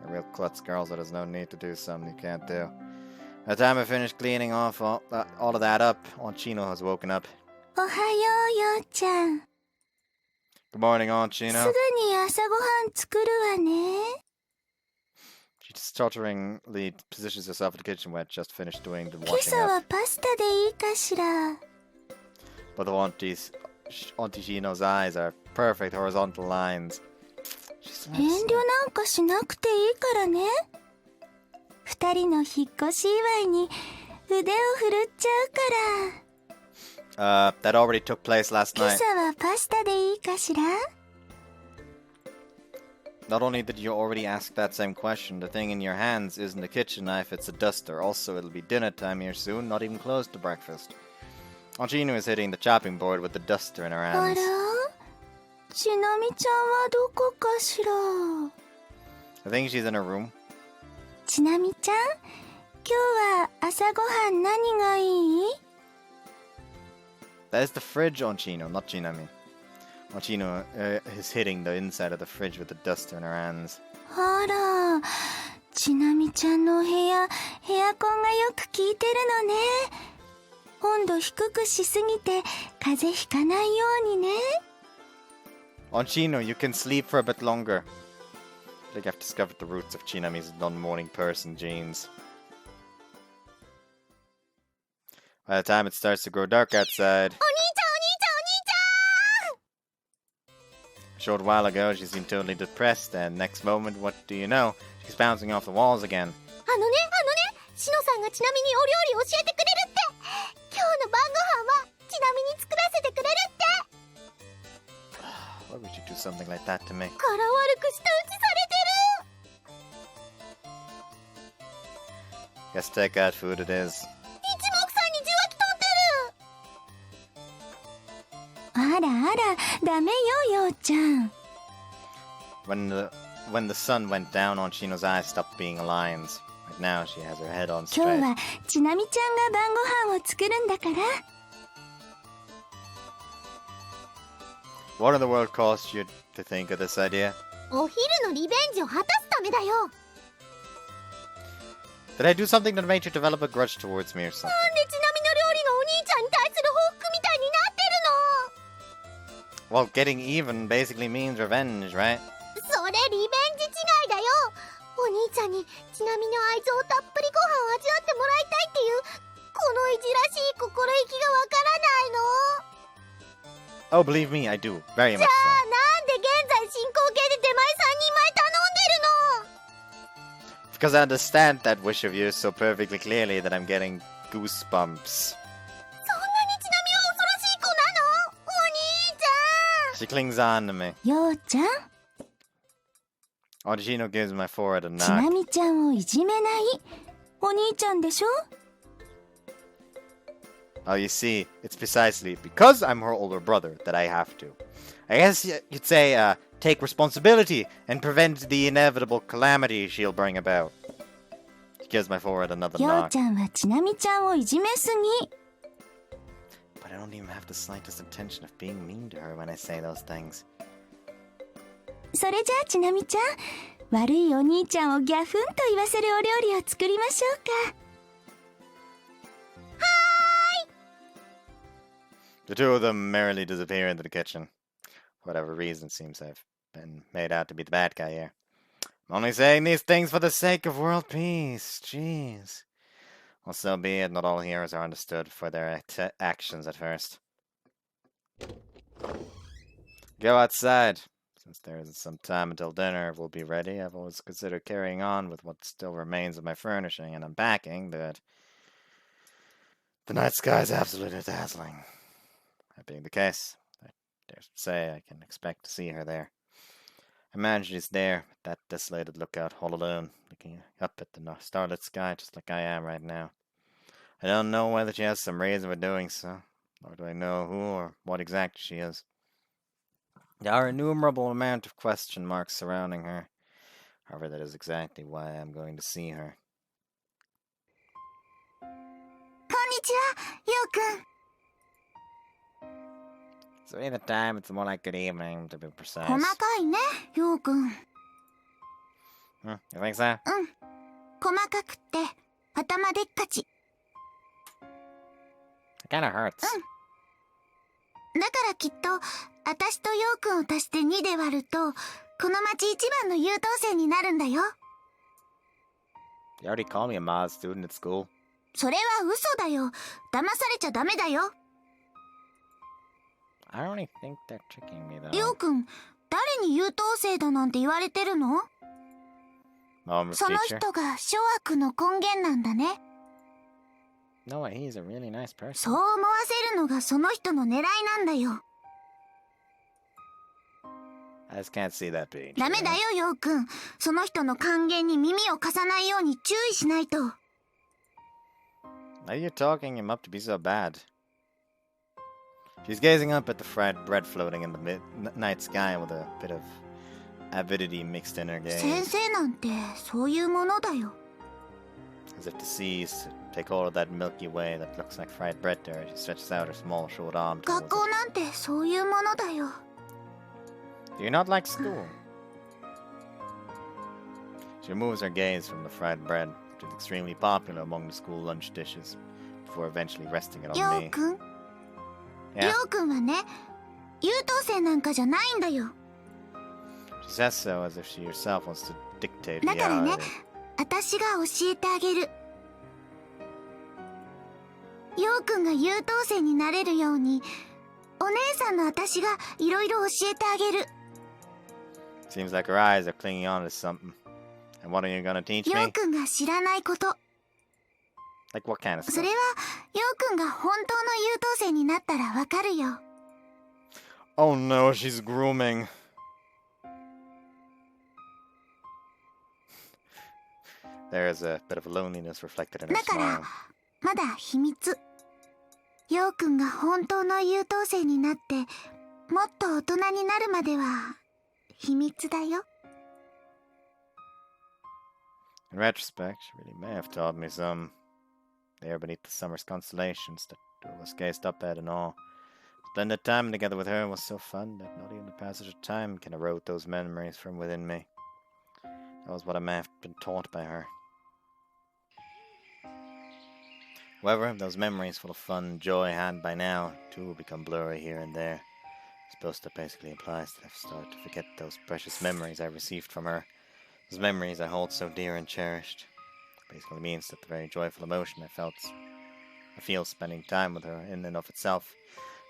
A real klutz, girl, so there's no need to do something you can't do. By the time I finished cleaning off all of that up, Aunt Chino has woken up. おはよう、ようちゃん。 Good morning, Aunt す Chino. ぐに朝ごはん作るわね。 She stutteringly positions herself in the kitchen where just finished doing the 今 washing 朝は up. パスタでいいかしら。 But the Auntie Chino's eyes are perfect horizontal lines. She's 遠慮なんかしなくていいからね。二人の引っ越し祝いに腕を振るっちゃうから。 that already took place last 今 night. 朝はパスタでいいかしら。 Not only did you already ask that same question, the thing in your hands isn't a kitchen knife, it's a duster. Also, it'll be dinner time here soon, not even close to breakfast. Aunt Chino is hitting the chopping board with the duster in her あら hands. ちなみちゃんはどこかしら。 I think she's in her room. ちなみちゃん、今日は朝ごはん何がいい？ That is the fridge, Aunt Chino, not Chinami. Aunt Chino is hitting the inside of the fridge with the duster in her hands. あら、ちなみちゃんのお部屋、エアコンがよく効いてるのね。温度低くしすぎて風邪ひかないようにね。 Aunt Chino, you can sleep for a bit longer. I think I've discovered the roots of Chinami's non-morning person genes. By the time it starts to grow dark outside, お兄ちゃんお兄ちゃんお兄ちゃん。 a short while ago she seemed totally depressed, and next moment, what do you know? She's bouncing off the walls again. あのね、しのさんがちなみにお料理教えてくれるって。今日の晩ご飯はちなみに作らせてくれるって。 Why would you do something like that to me? から悪く舌打ちされてる。 Guess take out food it is. 一目散に受話器飛んでる。あらあら、ダメよ、ようちゃん。 When the sun went down, Aunt Chino's eyes stopped being lines. Right now, she has her head on 今 straight. 日はちなみちゃんが晩ご飯を作るんだから。 What in the world caused you to think of this idea? お昼のリベンジを果たすためだよ。 Did I do something that made you develop a grudge towards me or something? なんでちなみの料理がお兄ちゃんに対する報復みたいになってるの？ Well, getting even basically means revenge, right? それリベンジ違いだよ。お兄ちゃんにちなみの愛情たっぷりご飯を味わってもらいたいっていうこのいじらしい心意気がわからないの？ Oh, believe me, I do. Very じ much ゃあ so. なんで現在進行形で出前3人前頼んでるの？ Because I understand that wish of yours so perfectly clearly that I'm getting goosebumps. そんなにちなみは恐ろしい子なの？お兄ちゃん。 She clings on to me. ようちゃん、 Aunt Chino gives my forehead a ちな knock. みちゃんをいじめないお兄ちゃんでしょ？ Oh, you see, it's precisely because I'm her older brother that I have to. I guess you'd say, take responsibility and prevent the inevitable calamity she'll bring about. She gives my forehead another よう knock. ちゃんはちなみちゃんをいじめすぎ。 But I don't even have the slightest intention of being mean to her when I say those things. それじゃあちなみちゃん、悪いお兄ちゃんをギャフンと言わせるお料理を作りましょうか。 The two of them merrily disappear into the kitchen. For whatever reason, it seems I've been made out to be the bad guy here. I'm only saying these things for the sake of world peace. Jeez. Well, so be it. Not all heroes are understood for their actions at first. Go outside. Since there isn't some time until dinner will be ready, I've always considered carrying on with what still remains of my furnishing and unpacking, but the night sky is absolutely dazzling. That being the case, I dare say I can expect to see her there. I imagine she's there, with that desolated lookout, all alone, looking up at the starlit sky just like I am right now. I don't know whether she has some reason for doing so, nor do I know who or what exactly she is. There are innumerable amount of question marks surrounding her. However, that is exactly why I'm going to see her. 帰ちは、ようくん。 So either time, it's more like good evening, to be 細 precise. かいね、ようくん。 You think so? うん。細かくって頭でっかち。 It kinda hurts. だからきっと私とようくんを足して2で割るとこの町一番の優等生になるんだよ。 You already called me a mod student at school. それは嘘だよ。騙されちゃダメだよ。 I don't really think they're tricking me, though. ようくん、誰に優等生だなんて言われてるの？ Mom's その teacher? 人が諸悪の根源なんだね。 No, he's a really nice そう person. 思わせるのがその人の狙いなんだよ。 I just can't see that being ダメ true. だよ、ようくん。その人の諫言に耳を貸さないように注意しないと。 Why are you talking him up to be so bad? She's gazing up at the fried bread floating in the night sky with a bit of avidity mixed in her 先 gaze, 生なんてそういうものだよ。 as if to seize, to take hold of that Milky Way that looks like fried bread to her. She stretches out her small short arm 学 towards 校 it. なんてそういうものだよ。 Do you not like school? She removes her gaze from the fried bread, which is extremely popular among the school lunch dishes, before eventually resting it よ on う me. くん、 Yeah, ようくんはね、優等生なんかじゃないんだよ。 she says so as if she herself wants to dictate だからね、 reality. 私が教えてあげる。ようくんが優等生になれるように、お姉さんの私がいろいろ教えてあげる。 Seems like her eyes are clinging on to something. And what are you gonna teach よう me? くんが知らないこと。 Like what kind of そ stuff? れは、ようくんが本当の優等生になったらわかるよ。 Oh no, she's grooming. There is a bit of loneliness reflected in her だから smile. まだ秘密。ようくんが本当の優等生になってもっと大人になるまでは秘密だよ。 In retrospect, she really may have taught me some. There beneath the summer's constellations that two of us gazed up at and all. Splendid time together with her was so fun that not even the passage of time can erode those memories from within me. That was what I may have been taught by her. However, those memories full of fun and joy had by now, too, become blurry here and there. I suppose that basically implies that I've started to forget those precious memories I received from her. Those memories I hold so dear and cherished. Basically means that the very joyful emotion I feel spending time with her in and of itself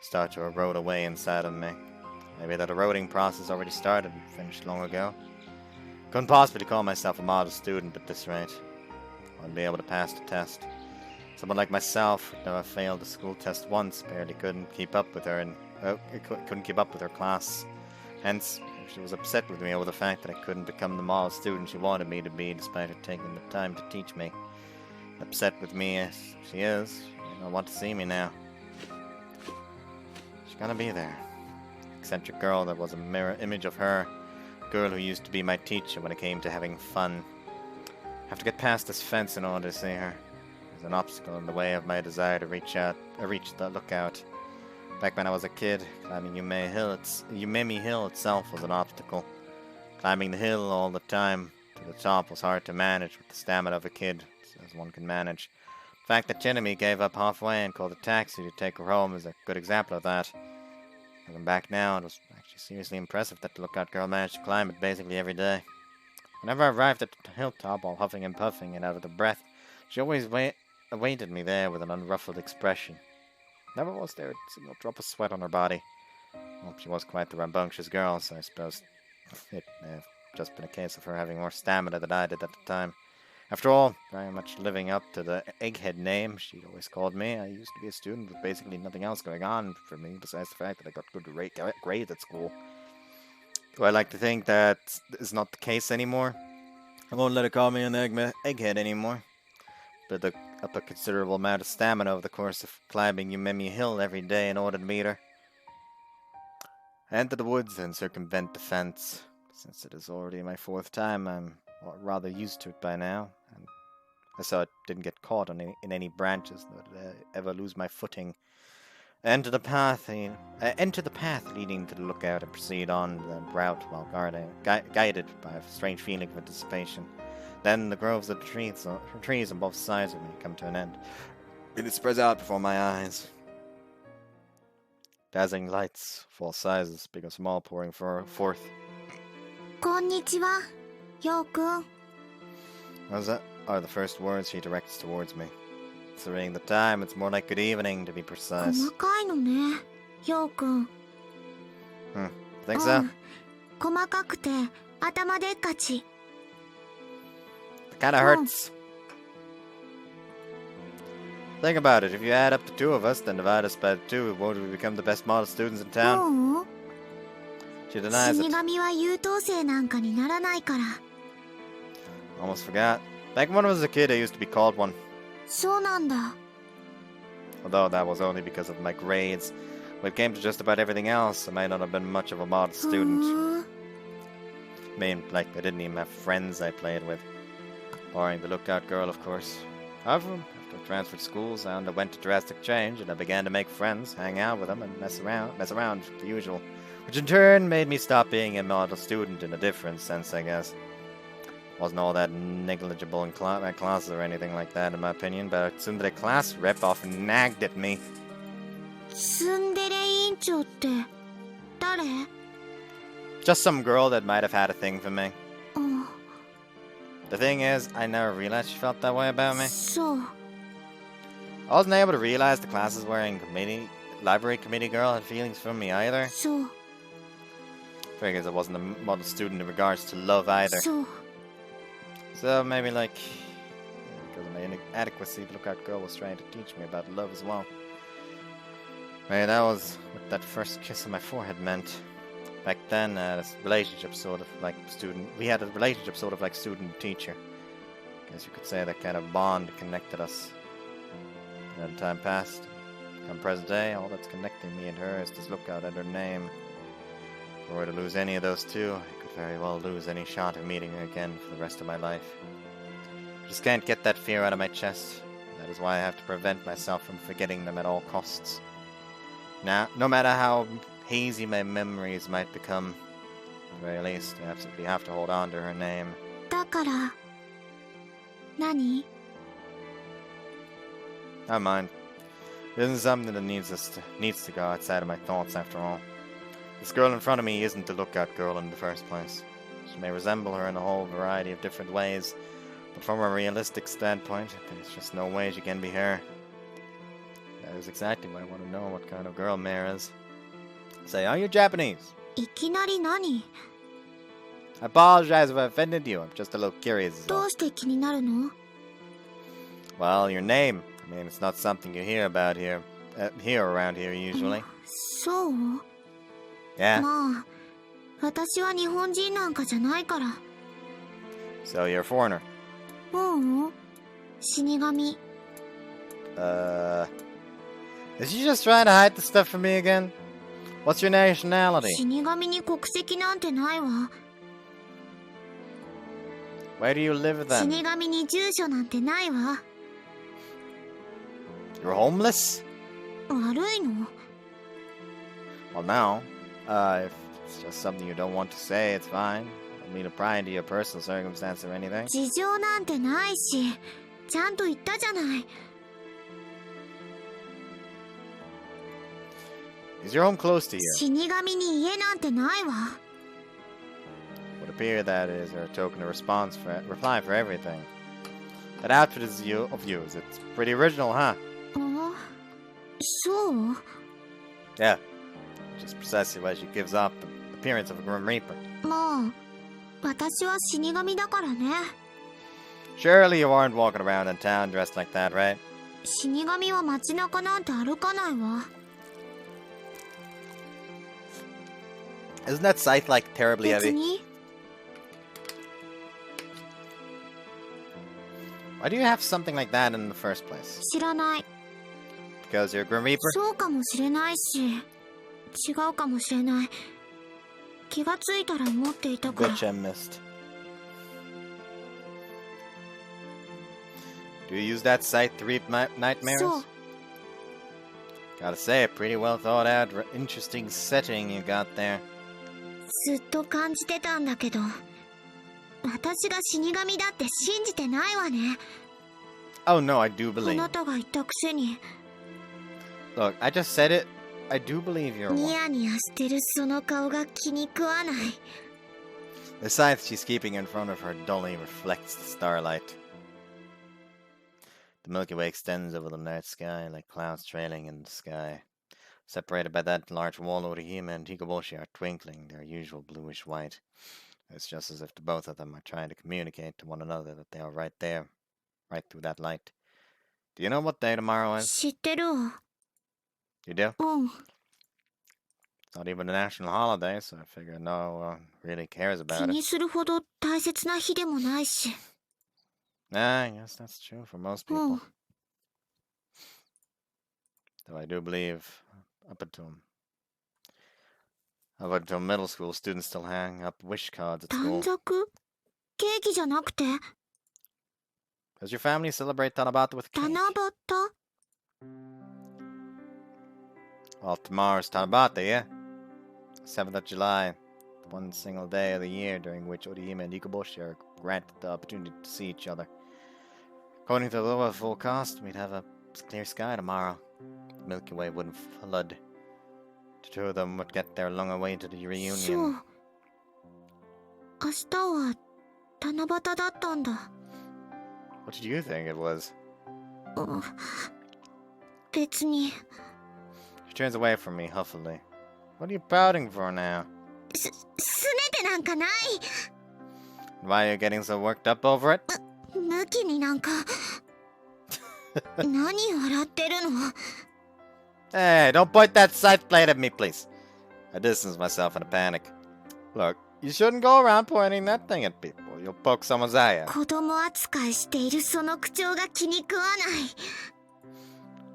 start to erode away inside of me. Maybe that eroding process already started and finished long ago. Couldn't possibly call myself a model student at this rate. I wouldn't be able to pass the test. Someone like myself, though I failed the school test once, barely couldn't keep up with her couldn't keep up with her class. Hence, she was upset with me over the fact that I couldn't become the model student she wanted me to be, despite her taking the time to teach me. Upset with me as she is, she don't want to see me now. She's gonna be there. Eccentric girl that was a mirror image of her. Girl who used to be my teacher when it came to having fun. Have to get past this fence in order to see her. There's an obstacle in the way of my desire to reach the lookout. Back when I was a kid, climbing Yumemi Hill itself was an obstacle. Climbing the hill all the time to the top was hard to manage with the stamina of a kid, as one can manage. The fact that Chinami gave up halfway and called a taxi to take her home is a good example of that. Looking back now, it was actually seriously impressive that the lookout girl managed to climb it basically every day. Whenever I arrived at the hilltop all huffing and puffing and out of the breath, she always awaited me there with an unruffled expression. Never was there a single drop of sweat on her body. Well, she was quite the rambunctious girl, so I suppose it may have just been a case of her having more stamina than I did at the time. After all, very much living up to the egghead name she'd always called me, I used to be a student with basically nothing else going on for me besides the fact that I got good grades at school. Do I like to think that is not the case anymore? I won't let her call me an egghead anymore. Built up a considerable amount of stamina over the course of climbing Yumemi Hill every day in order to meet her. I enter the woods and circumvent the fence. Since it is already my fourth time, I'm rather used to it by now, and so it didn't get caught in any branches, that ever lose my footing. Enter the path leading to the lookout and proceed on the route while guided by a strange feeling of anticipation. Then the groves of the trees on both sides of me come to an end. It spreads out before my eyes. Dazzling lights, of all sizes, big or small, pouring forth. Konnichiwa, Yo-kun. Those are the first words he directs towards me. Considering the time, it's more like good evening, to be precise. 細かいのね、Yo-kun. Think so? 細かくて頭でっかち。It kinda hurts. Think about it. If you add up the two of us, then divide us by two, won't we become the best model students in town? She denies it. 死神は優等生なんかにならないから。Almost forgot. Back when I was a kid, I used to be called one. そうなんだ。 Although that was only because of my grades. When it came to just about everything else, I might not have been much of a model student. I mean, like, I didn't even have friends I played with. Barring the lookout girl, of course. However, after I transferred schools, I underwent a drastic change, and I began to make friends, hang out with them, and mess around, the usual. Which in turn made me stop being a model student in a different sense, I guess. Wasn't all that negligible in my classes or anything like that, in my opinion, but a tsundere class rep often nagged at me. ツンデレ委員長って誰？ Just some girl that might have had a thing for me. The thing is, I never realized she felt that way about me. そう。 I wasn't able to realize the classes wearing library committee girl had feelings for me either. そう。 Figures I wasn't a model student in regards to love either. そう。 So maybe like, because of my inadequacy, the lookout girl was trying to teach me about love as well. Maybe that was what that first kiss on my forehead meant. Back then, we had a relationship sort of like student-teacher. Guess you could say that kind of bond connected us. And then time passed. Come present day, all that's connecting me and her is this lookout and her name. If I were to lose any of those two, I could very well lose any shot of meeting her again for the rest of my life. I just can't get that fear out of my chest. That is why I have to prevent myself from forgetting them at all costs. Now, no matter how hazy my memories might become, at the very least, I absolutely have to hold on to her name. だから、何？ Never mind. It isn't something that needs to go outside of my thoughts after all. This girl in front of me isn't the lookout girl in the first place. She may resemble her in a whole variety of different ways, but from a realistic standpoint, there's just no way she can be her. That is exactly why I want to know what kind of girl Mare is. Say, are you Japanese? いきなり何？ I apologize if I offended you. I'm just a little curious. どうして気になるの？ Well, your name. I mean, it's not something you hear about around here usually. そう？ Yeah. まあ、私は日本人なんかじゃないから。 So you're a foreigner. 死神。 Is she just trying to hide the stuff from me again? What's your nationality? 死神に国籍なんてないわ。 Where do you live then? 死神に住所なんてないわ。 You're homeless? 悪いの？ Well, now, if it's just something you don't want to say, it's fine. I don't mean to pry into your personal circumstance or anything. 事情なんてないし、ちゃんと言ったじゃない。 Is your home close to here? 死神に家なんてないわ。 Would appear that is her token of reply for everything. That outfit is of yours. It's pretty original, huh? そう？ Yeah. Just precisely why she gives off the appearance of a Grim Reaper. まあ、私は死神だからね。 Surely you aren't walking around in town dressed like that, right? 死神は街中なんて歩かないわ。 Isn't that scythe like terribly 別 heavy? に。 Why do you have something like that in the first place? 知らない。 Because you're a Grim Reaper? そうかもしれないし、違うかもしれない。気がついたら持っていたから。 Bitch, I missed. Do you use that site to reap nightmares? そう。 Gotta say, a pretty well thought out, interesting setting you got there. ずっと感じてたんだけど、私が死神だって信じてないわね。 Oh no, I do あ believe. なたが言ったくせに。 Look, I just said it. I do believe you're ニ one. ヤニヤしてるその顔が気に食わない。 The scythe she's keeping in front of her dully reflects the starlight. The Milky Way extends over the night sky like clouds trailing in the sky. Separated by that large wall, Orihime and Hikoboshi are twinkling their usual bluish white. It's just as if the both of them are trying to communicate to one another that they are right there, right through that light. Do you know what day tomorrow is? 知ってるわ。 You do? うん。 It's not even a national holiday, so I figure no one really cares 気 about に it. するほど大切な日でもないし。 I guess that's true for most うん。 people. Though I do believe up until middle school, students still hang up wish cards at 短 school. 冊？ケーキじゃなくて Does your family celebrate Tanabata with cake? 七夕？ Well, tomorrow's Tanabata, yeah? 7th of July. One single day of the year during which Orihime and Ikoboshi are granted the opportunity to see each other. According to the lower forecast, we'd have a clear sky tomorrow. The Milky Way wouldn't flood. The two of them would get their long-awaited そ reunion. う。明日は七夕だったんだ。 What did you think it was? うん。別に。 She turns away from me huffily. What are you pouting for now? すねてなんかない。 Why are you getting so worked up over it? ムキになんか。何笑ってるの？ Hey, don't point that scythe blade at me, please. I distance myself in a panic. Look, you shouldn't go around pointing that thing at people. You'll poke someone's eye out. 子供扱いしているその口調が気に食わない。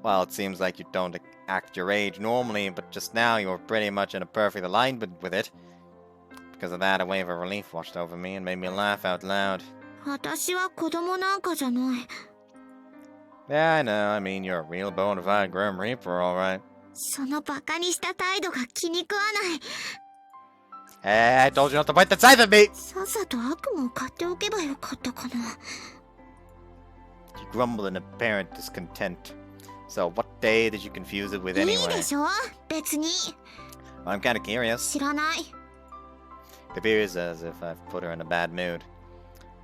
Well, it seems like you don't act your age normally, but just now you were pretty much in a perfect alignment with it. Because of that, a wave of relief washed over me and made me laugh out loud. 私は子供なんかじゃない。 Yeah, I know. I mean, you're a real bona fide Grim Reaper, alright. そのバカにした態度が気に食わない。 Hey, I told you not to point that scythe at me! さっさと悪夢を買っておけばよかったかな。 You grumble in apparent discontent. So, what day did you confuse it with いい anyway? でしょ？別に。 Well, I'm kinda curious. 知らない。 It appears as if I've put her in a bad mood.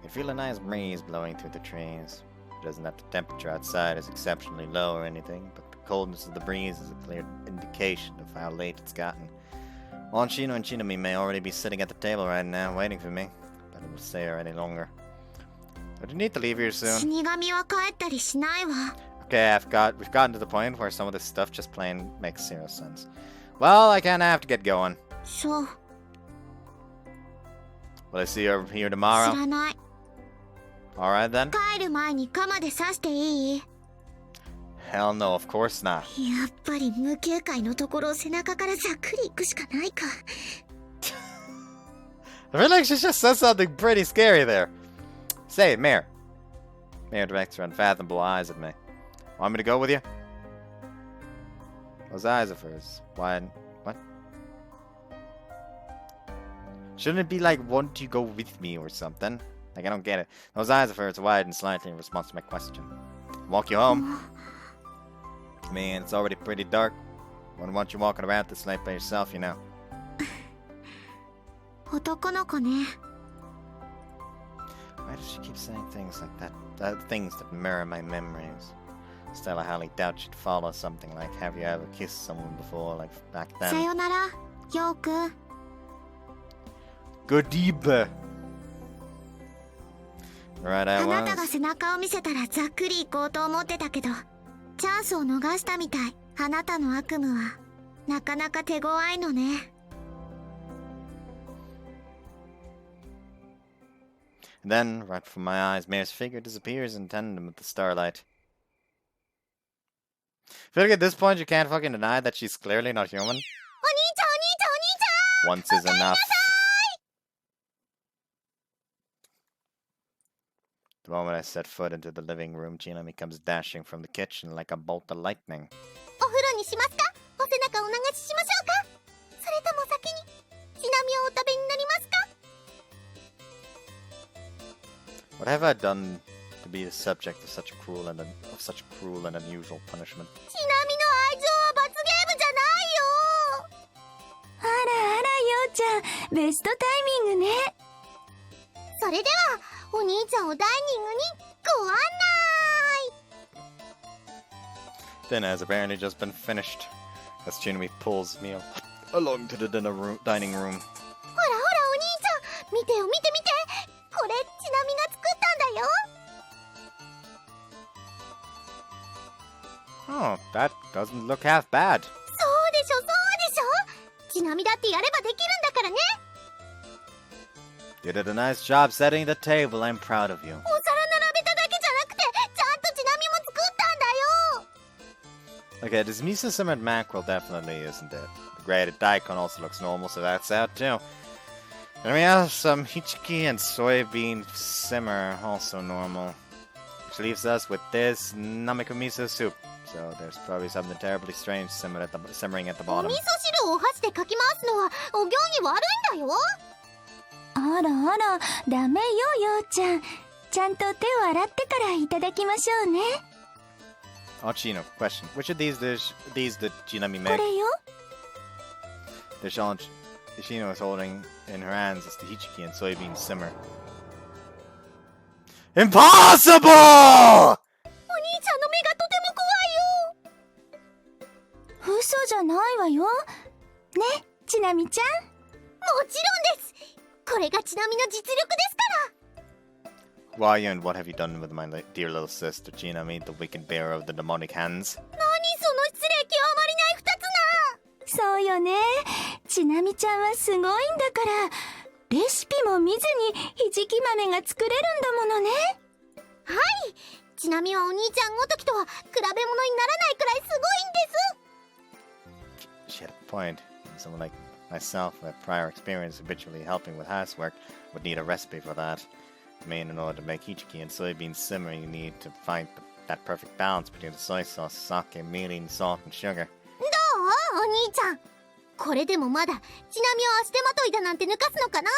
I feel a nice breeze blowing through the trees. It doesn't have the temperature outside is exceptionally low or anything, but the coldness of the breeze is a clear indication of how late it's gotten. Onshino and Chinami may already be sitting at the table right now, waiting for me, but I won't stay here any longer. I do need to leave here soon. 死神は帰ったりしないわ。 Okay, we've gotten to the point where some of this stuff just plain makes zero sense. Well, I kinda have to get going. そう。 Will I see you over here 知 tomorrow? らない。 Alright then? 帰る前に鎌で刺していい？ Hell no, of course not. やっぱり無警戒のところを背中からざっくり行くしかないか。 I feel like she just said something pretty scary there. Say it, Mare. Mare directs her unfathomable eyes at me. Want me to go with you? Those eyes of hers. Why? What? Shouldn't it be like, won't you go with me or something? Like, I don't get it. Those eyes of hers widen slightly in response to my question. Walk you home? I mean, it's already pretty dark. Wouldn't want you walking around this late by yourself, you know. 男の子ね。 Why does she keep saying things like that? Things that mirror my memories. Still, I highly doubt she'd follow something like, have you ever kissed someone before, like back さ then? よなら、ヨーくん。 Goodbye. Right, I あなたが was. 背中を見せたらざっくり行こうと思ってたけど、チャンスを逃したみたい。あなたの悪夢はなかなか手強いのね。 Then, right from my eyes, Mare's figure disappears in tandem with the starlight. I feel like at this point you can't fucking deny that she's clearly not human. お兄ちゃん、お兄ちゃん、お兄ちゃん。 Once is enough. The moment I set foot into the living room, Chinami comes dashing from the kitchen like a bolt of lightning. お風呂にしますか？お背中お流ししましょうか？それとも先にちなみをお食べになりますか？ What have I done to be the subject of such cruel and unusual punishment? ちなみの愛情は罰ゲームじゃないよ。あらあら、ようちゃん、ベストタイミングね。それではお兄ちゃんをダイニングにご案内。 Dinner has apparently just been finished, as Chinami pulls me along to the dining room. ほらほらお兄ちゃん、見てよ見て見て、これちなみが作ったんだよ。 Oh, that doesn't look half bad. そうでしょそうでしょ。ちなみだってやればできるんだからね。 You did a nice job setting the table. I'm proud of you. お皿並べただけじゃなくてちゃんとちなみも作ったんだよ。 Okay, this miso simmered mackerel definitely isn't it. The grated daikon also looks normal, so that's out too. And we have some hichiki and soybean simmer, also normal. Which leaves us with this namiko miso soup. So there's probably something terribly strange simmering at the お bottom. 味噌汁をお箸でかき回すのはお行儀悪いんだよ。あらあら、ダメよようちゃん。ちゃんと手を洗ってからいただきましょうね。 Oh, Chino, question. Which of these did Chinami こ make? れよ。 The challenge Chino is holding in her hands is the hichiki and soybean simmer. Impossible! お兄ちゃんの目がとても怖いよ。嘘じゃないわよ。ね、ちなみちゃん。もちろんです。これがちなみの実力ですから。 Why and what have you done with my dear little sister Chinami, the wicked bearer of the demonic hands? 何その失礼極まりない二つな。そうよね。ちなみちゃんはすごいんだから、レシピも見ずにひじき豆が作れるんだものね。はい。ちなみはお兄ちゃんごときとは比べ物にならないくらいすごいんです。 She had a point. Someone like myself, with prior experience habitually helping with housework, would need a recipe for that. I mean, in order to make hichiki and soybean simmer, you need to find that perfect balance between the soy sauce, sake, mirin, salt, and sugar. どう？お兄ちゃん。これでもまだちなみを足手まといだなんて抜かすのかな？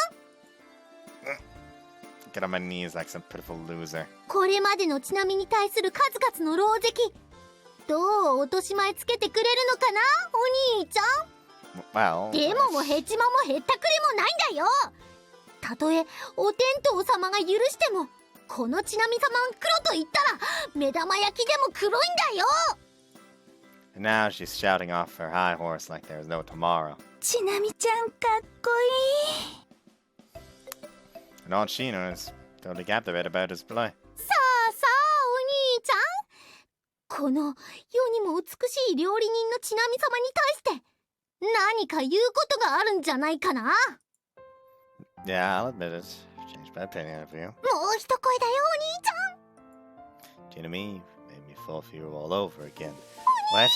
Get on my knees like some pitiful loser. これまでのちなみに対する数々の狼藉、どう落とし前つけてくれるのかな、お兄ちゃん。 Well, でももへちまもへったくれもないんだよ。たとえお天道様が許しても、このちなみ様が黒と言ったら目玉焼きでも黒いんだよ。 and now she's shouting off her high horse like there's no tomorrow. ちなみちゃんかっこいい。 And all Chino is totally captivated about his play. さあさあお兄ちゃん、この世にも美しい料理人のちなみ様に対して何か言うことがあるんじゃないかな。 Yeah, I'll admit it. Changed my opinion of you. もう一声だよお兄ちゃん。 Chinami, you made me fall for you all over again. What?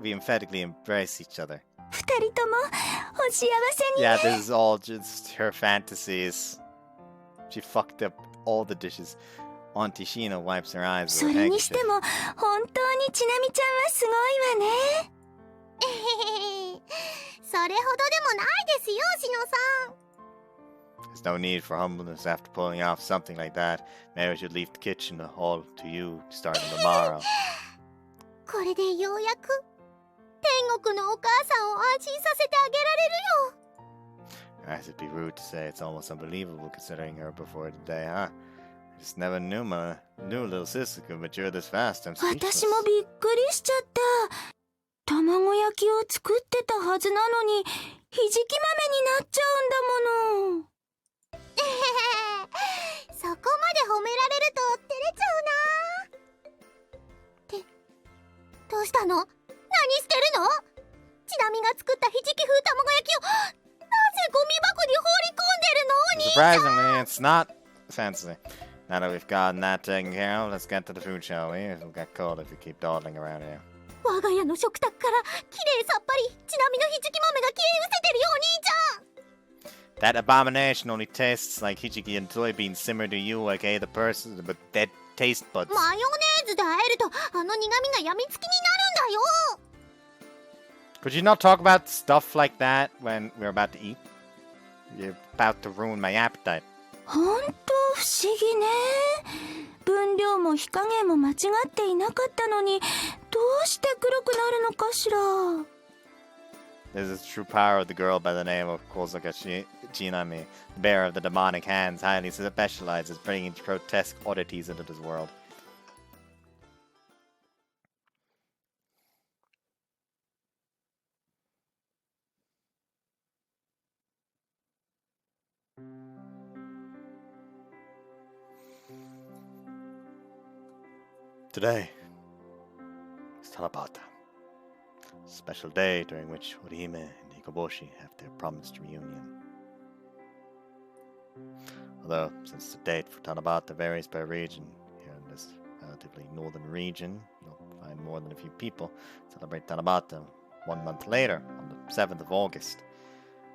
We emphatically embrace each other. 二人ともお幸せに。 Yeah, this is all just her fantasies. She fucked up all the dishes. Auntie Sheena wipes her eyes そ with a れにして handkerchief. も本当にちなみちゃんはすごいわね。それほどでもないですよ、しのさん。 There's no need for humbleness after pulling off something like that. Maybe I should leave the kitchen all to you starting tomorrow. これでようやく天国のお母さんを安心させてあげられるよ。 As it'd be rude to say, it's almost unbelievable considering her before today, huh? I just never knew my new little sister could mature this fast. I'm speechless. 私もびっくりしちゃった。卵焼きを作ってたはずなのにひじき豆になっちゃうんだもの。そこまで褒められると照れちゃうな。ってどうしたの？何してるの？ちなみが作ったひじき風卵焼きをなぜゴミ箱に放り込んでるの？お兄ちゃん。 Surprisingly, it's not fancy. Now that we've gotten that taken care of, let's get to the food, shall we? It'll get cold if we keep dawdling around here. 我が家の食卓からきれいさっぱりちなみのひじき豆が消え失せてるよ、お兄ちゃん。That abomination only tastes like Hijiki and soybean simmer to you, okay, the person with dead taste buds. マヨネーズで和えるとあの苦味がやみつきになるんだよ。 Could you not talk about stuff like that when we're about to eat? You're about to ruin my appetite. ほんと不思議ね。分量も火加減も間違っていなかったのに、どうして黒くなるのかしら。 This is the true power of the girl by the name of Kozuka Chinami, the bearer of the demonic hands, highly specialized as bringing grotesque oddities into this world. Today is Tanabata, a special day during which Orihime and Hikoboshi have their promised reunion. Although, since the date for Tanabata varies by region, here in this relatively northern region, you'll find more than a few people celebrate Tanabata 1 month later, on the 7th of August.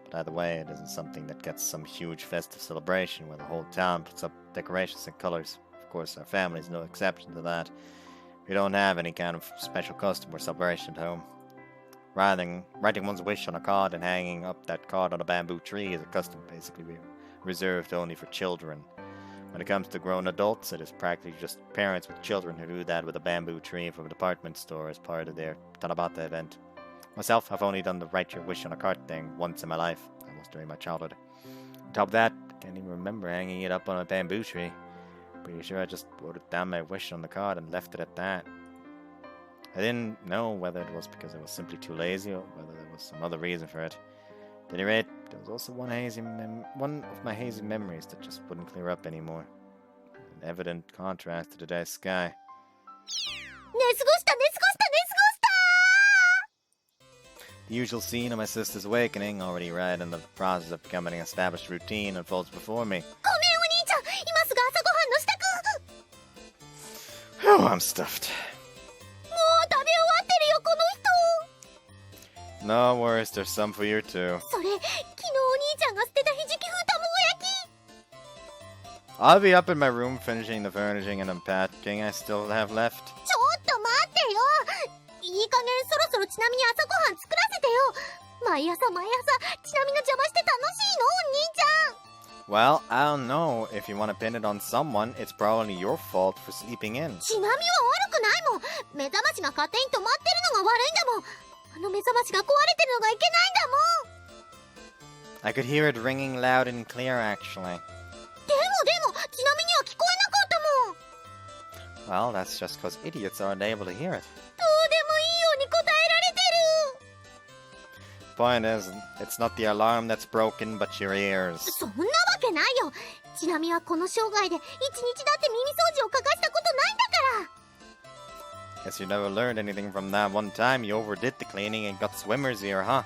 But either way, it isn't something that gets some huge festive celebration where the whole town puts up decorations and colors. Of course, our family is no exception to that. We don't have any kind of special custom or celebration at home. Rather than writing one's wish on a card and hanging up that card on a bamboo tree is a custom basically reserved only for children. When it comes to grown adults, it is practically just parents with children who do that with a bamboo tree from a department store as part of their Tanabata event. Myself, I've only done the write your wish on a card thing once in my life, almost during my childhood. On top of that, I can't even remember hanging it up on a bamboo tree. Pretty sure I just wrote down my wish on the card and left it at that. I didn't know whether it was because I was simply too lazy or whether there was some other reason for it. At any rate, there was also one of my hazy memories that just wouldn't clear up anymore. An evident contrast to today's sky. The usual scene of my sister's awakening, already right in the process of becoming an established routine, unfolds before me. Oh, I'm stuffed. No worries, there's some for you too. I'll be up in my room finishing the furnishing and unpacking I still have left. Well, I don't know. If you want to pin it on someone, it's probably your fault for sleeping in. I could hear it ringing loud and clear, actually. Well, that's just because idiots aren't able to hear it. Point is, it's not the alarm that's broken, but your ears. Guess you never learned anything from that one time you overdid the cleaning and got swimmer's ear, huh?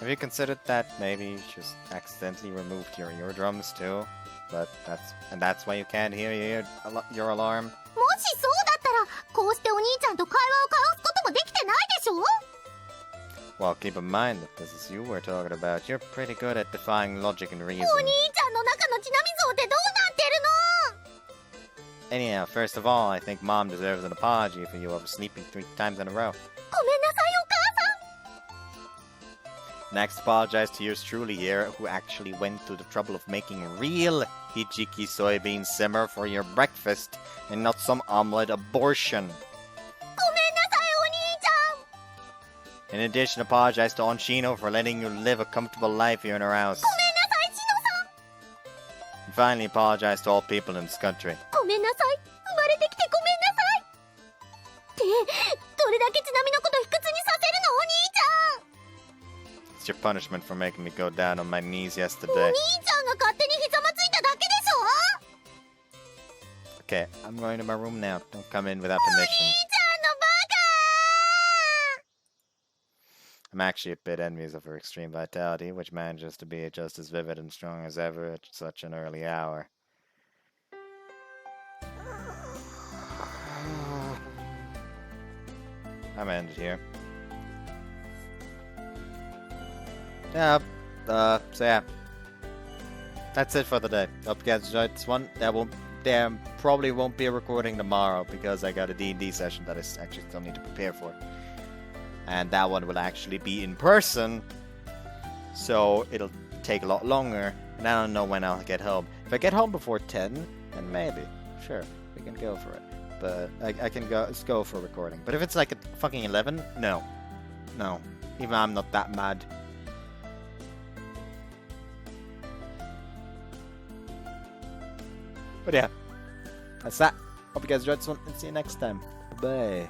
Have you considered that maybe you just accidentally removed your eardrums too? But that's why you can't hear your alarm? Well, keep in mind that this is you we're talking about. You're pretty good at defying logic and reason. Anyhow, first of all, I think Mom deserves an apology for you oversleeping 3 times in a row. Next, apologize to yours truly here, who actually went to the trouble of making real Hijiki soybean simmer for your breakfast, and not some omelet abortion. In addition, apologize to Onshino for letting you live a comfortable life here in her house. And finally, apologize to all people in this country. It's your punishment for making me go down on my knees yesterday. Okay, I'm going to my room now. Don't come in without permission. I'm actually a bit envious of her extreme vitality, which manages to be just as vivid and strong as ever at such an early hour. I'm ended here. Yeah, so yeah. That's it for the day. Hope you guys enjoyed this one. There probably won't be a recording tomorrow because I got a D&D session that I actually still need to prepare for. And that one will actually be in person. So it'll take a lot longer. And I don't know when I'll get home. If I get home before 10, then maybe. Sure, we can go for it. But I can go for recording. But if it's like at fucking 11, no. No. Even I'm not that mad. But yeah, that's that. Hope you guys enjoyed this one and see you next time. Bye.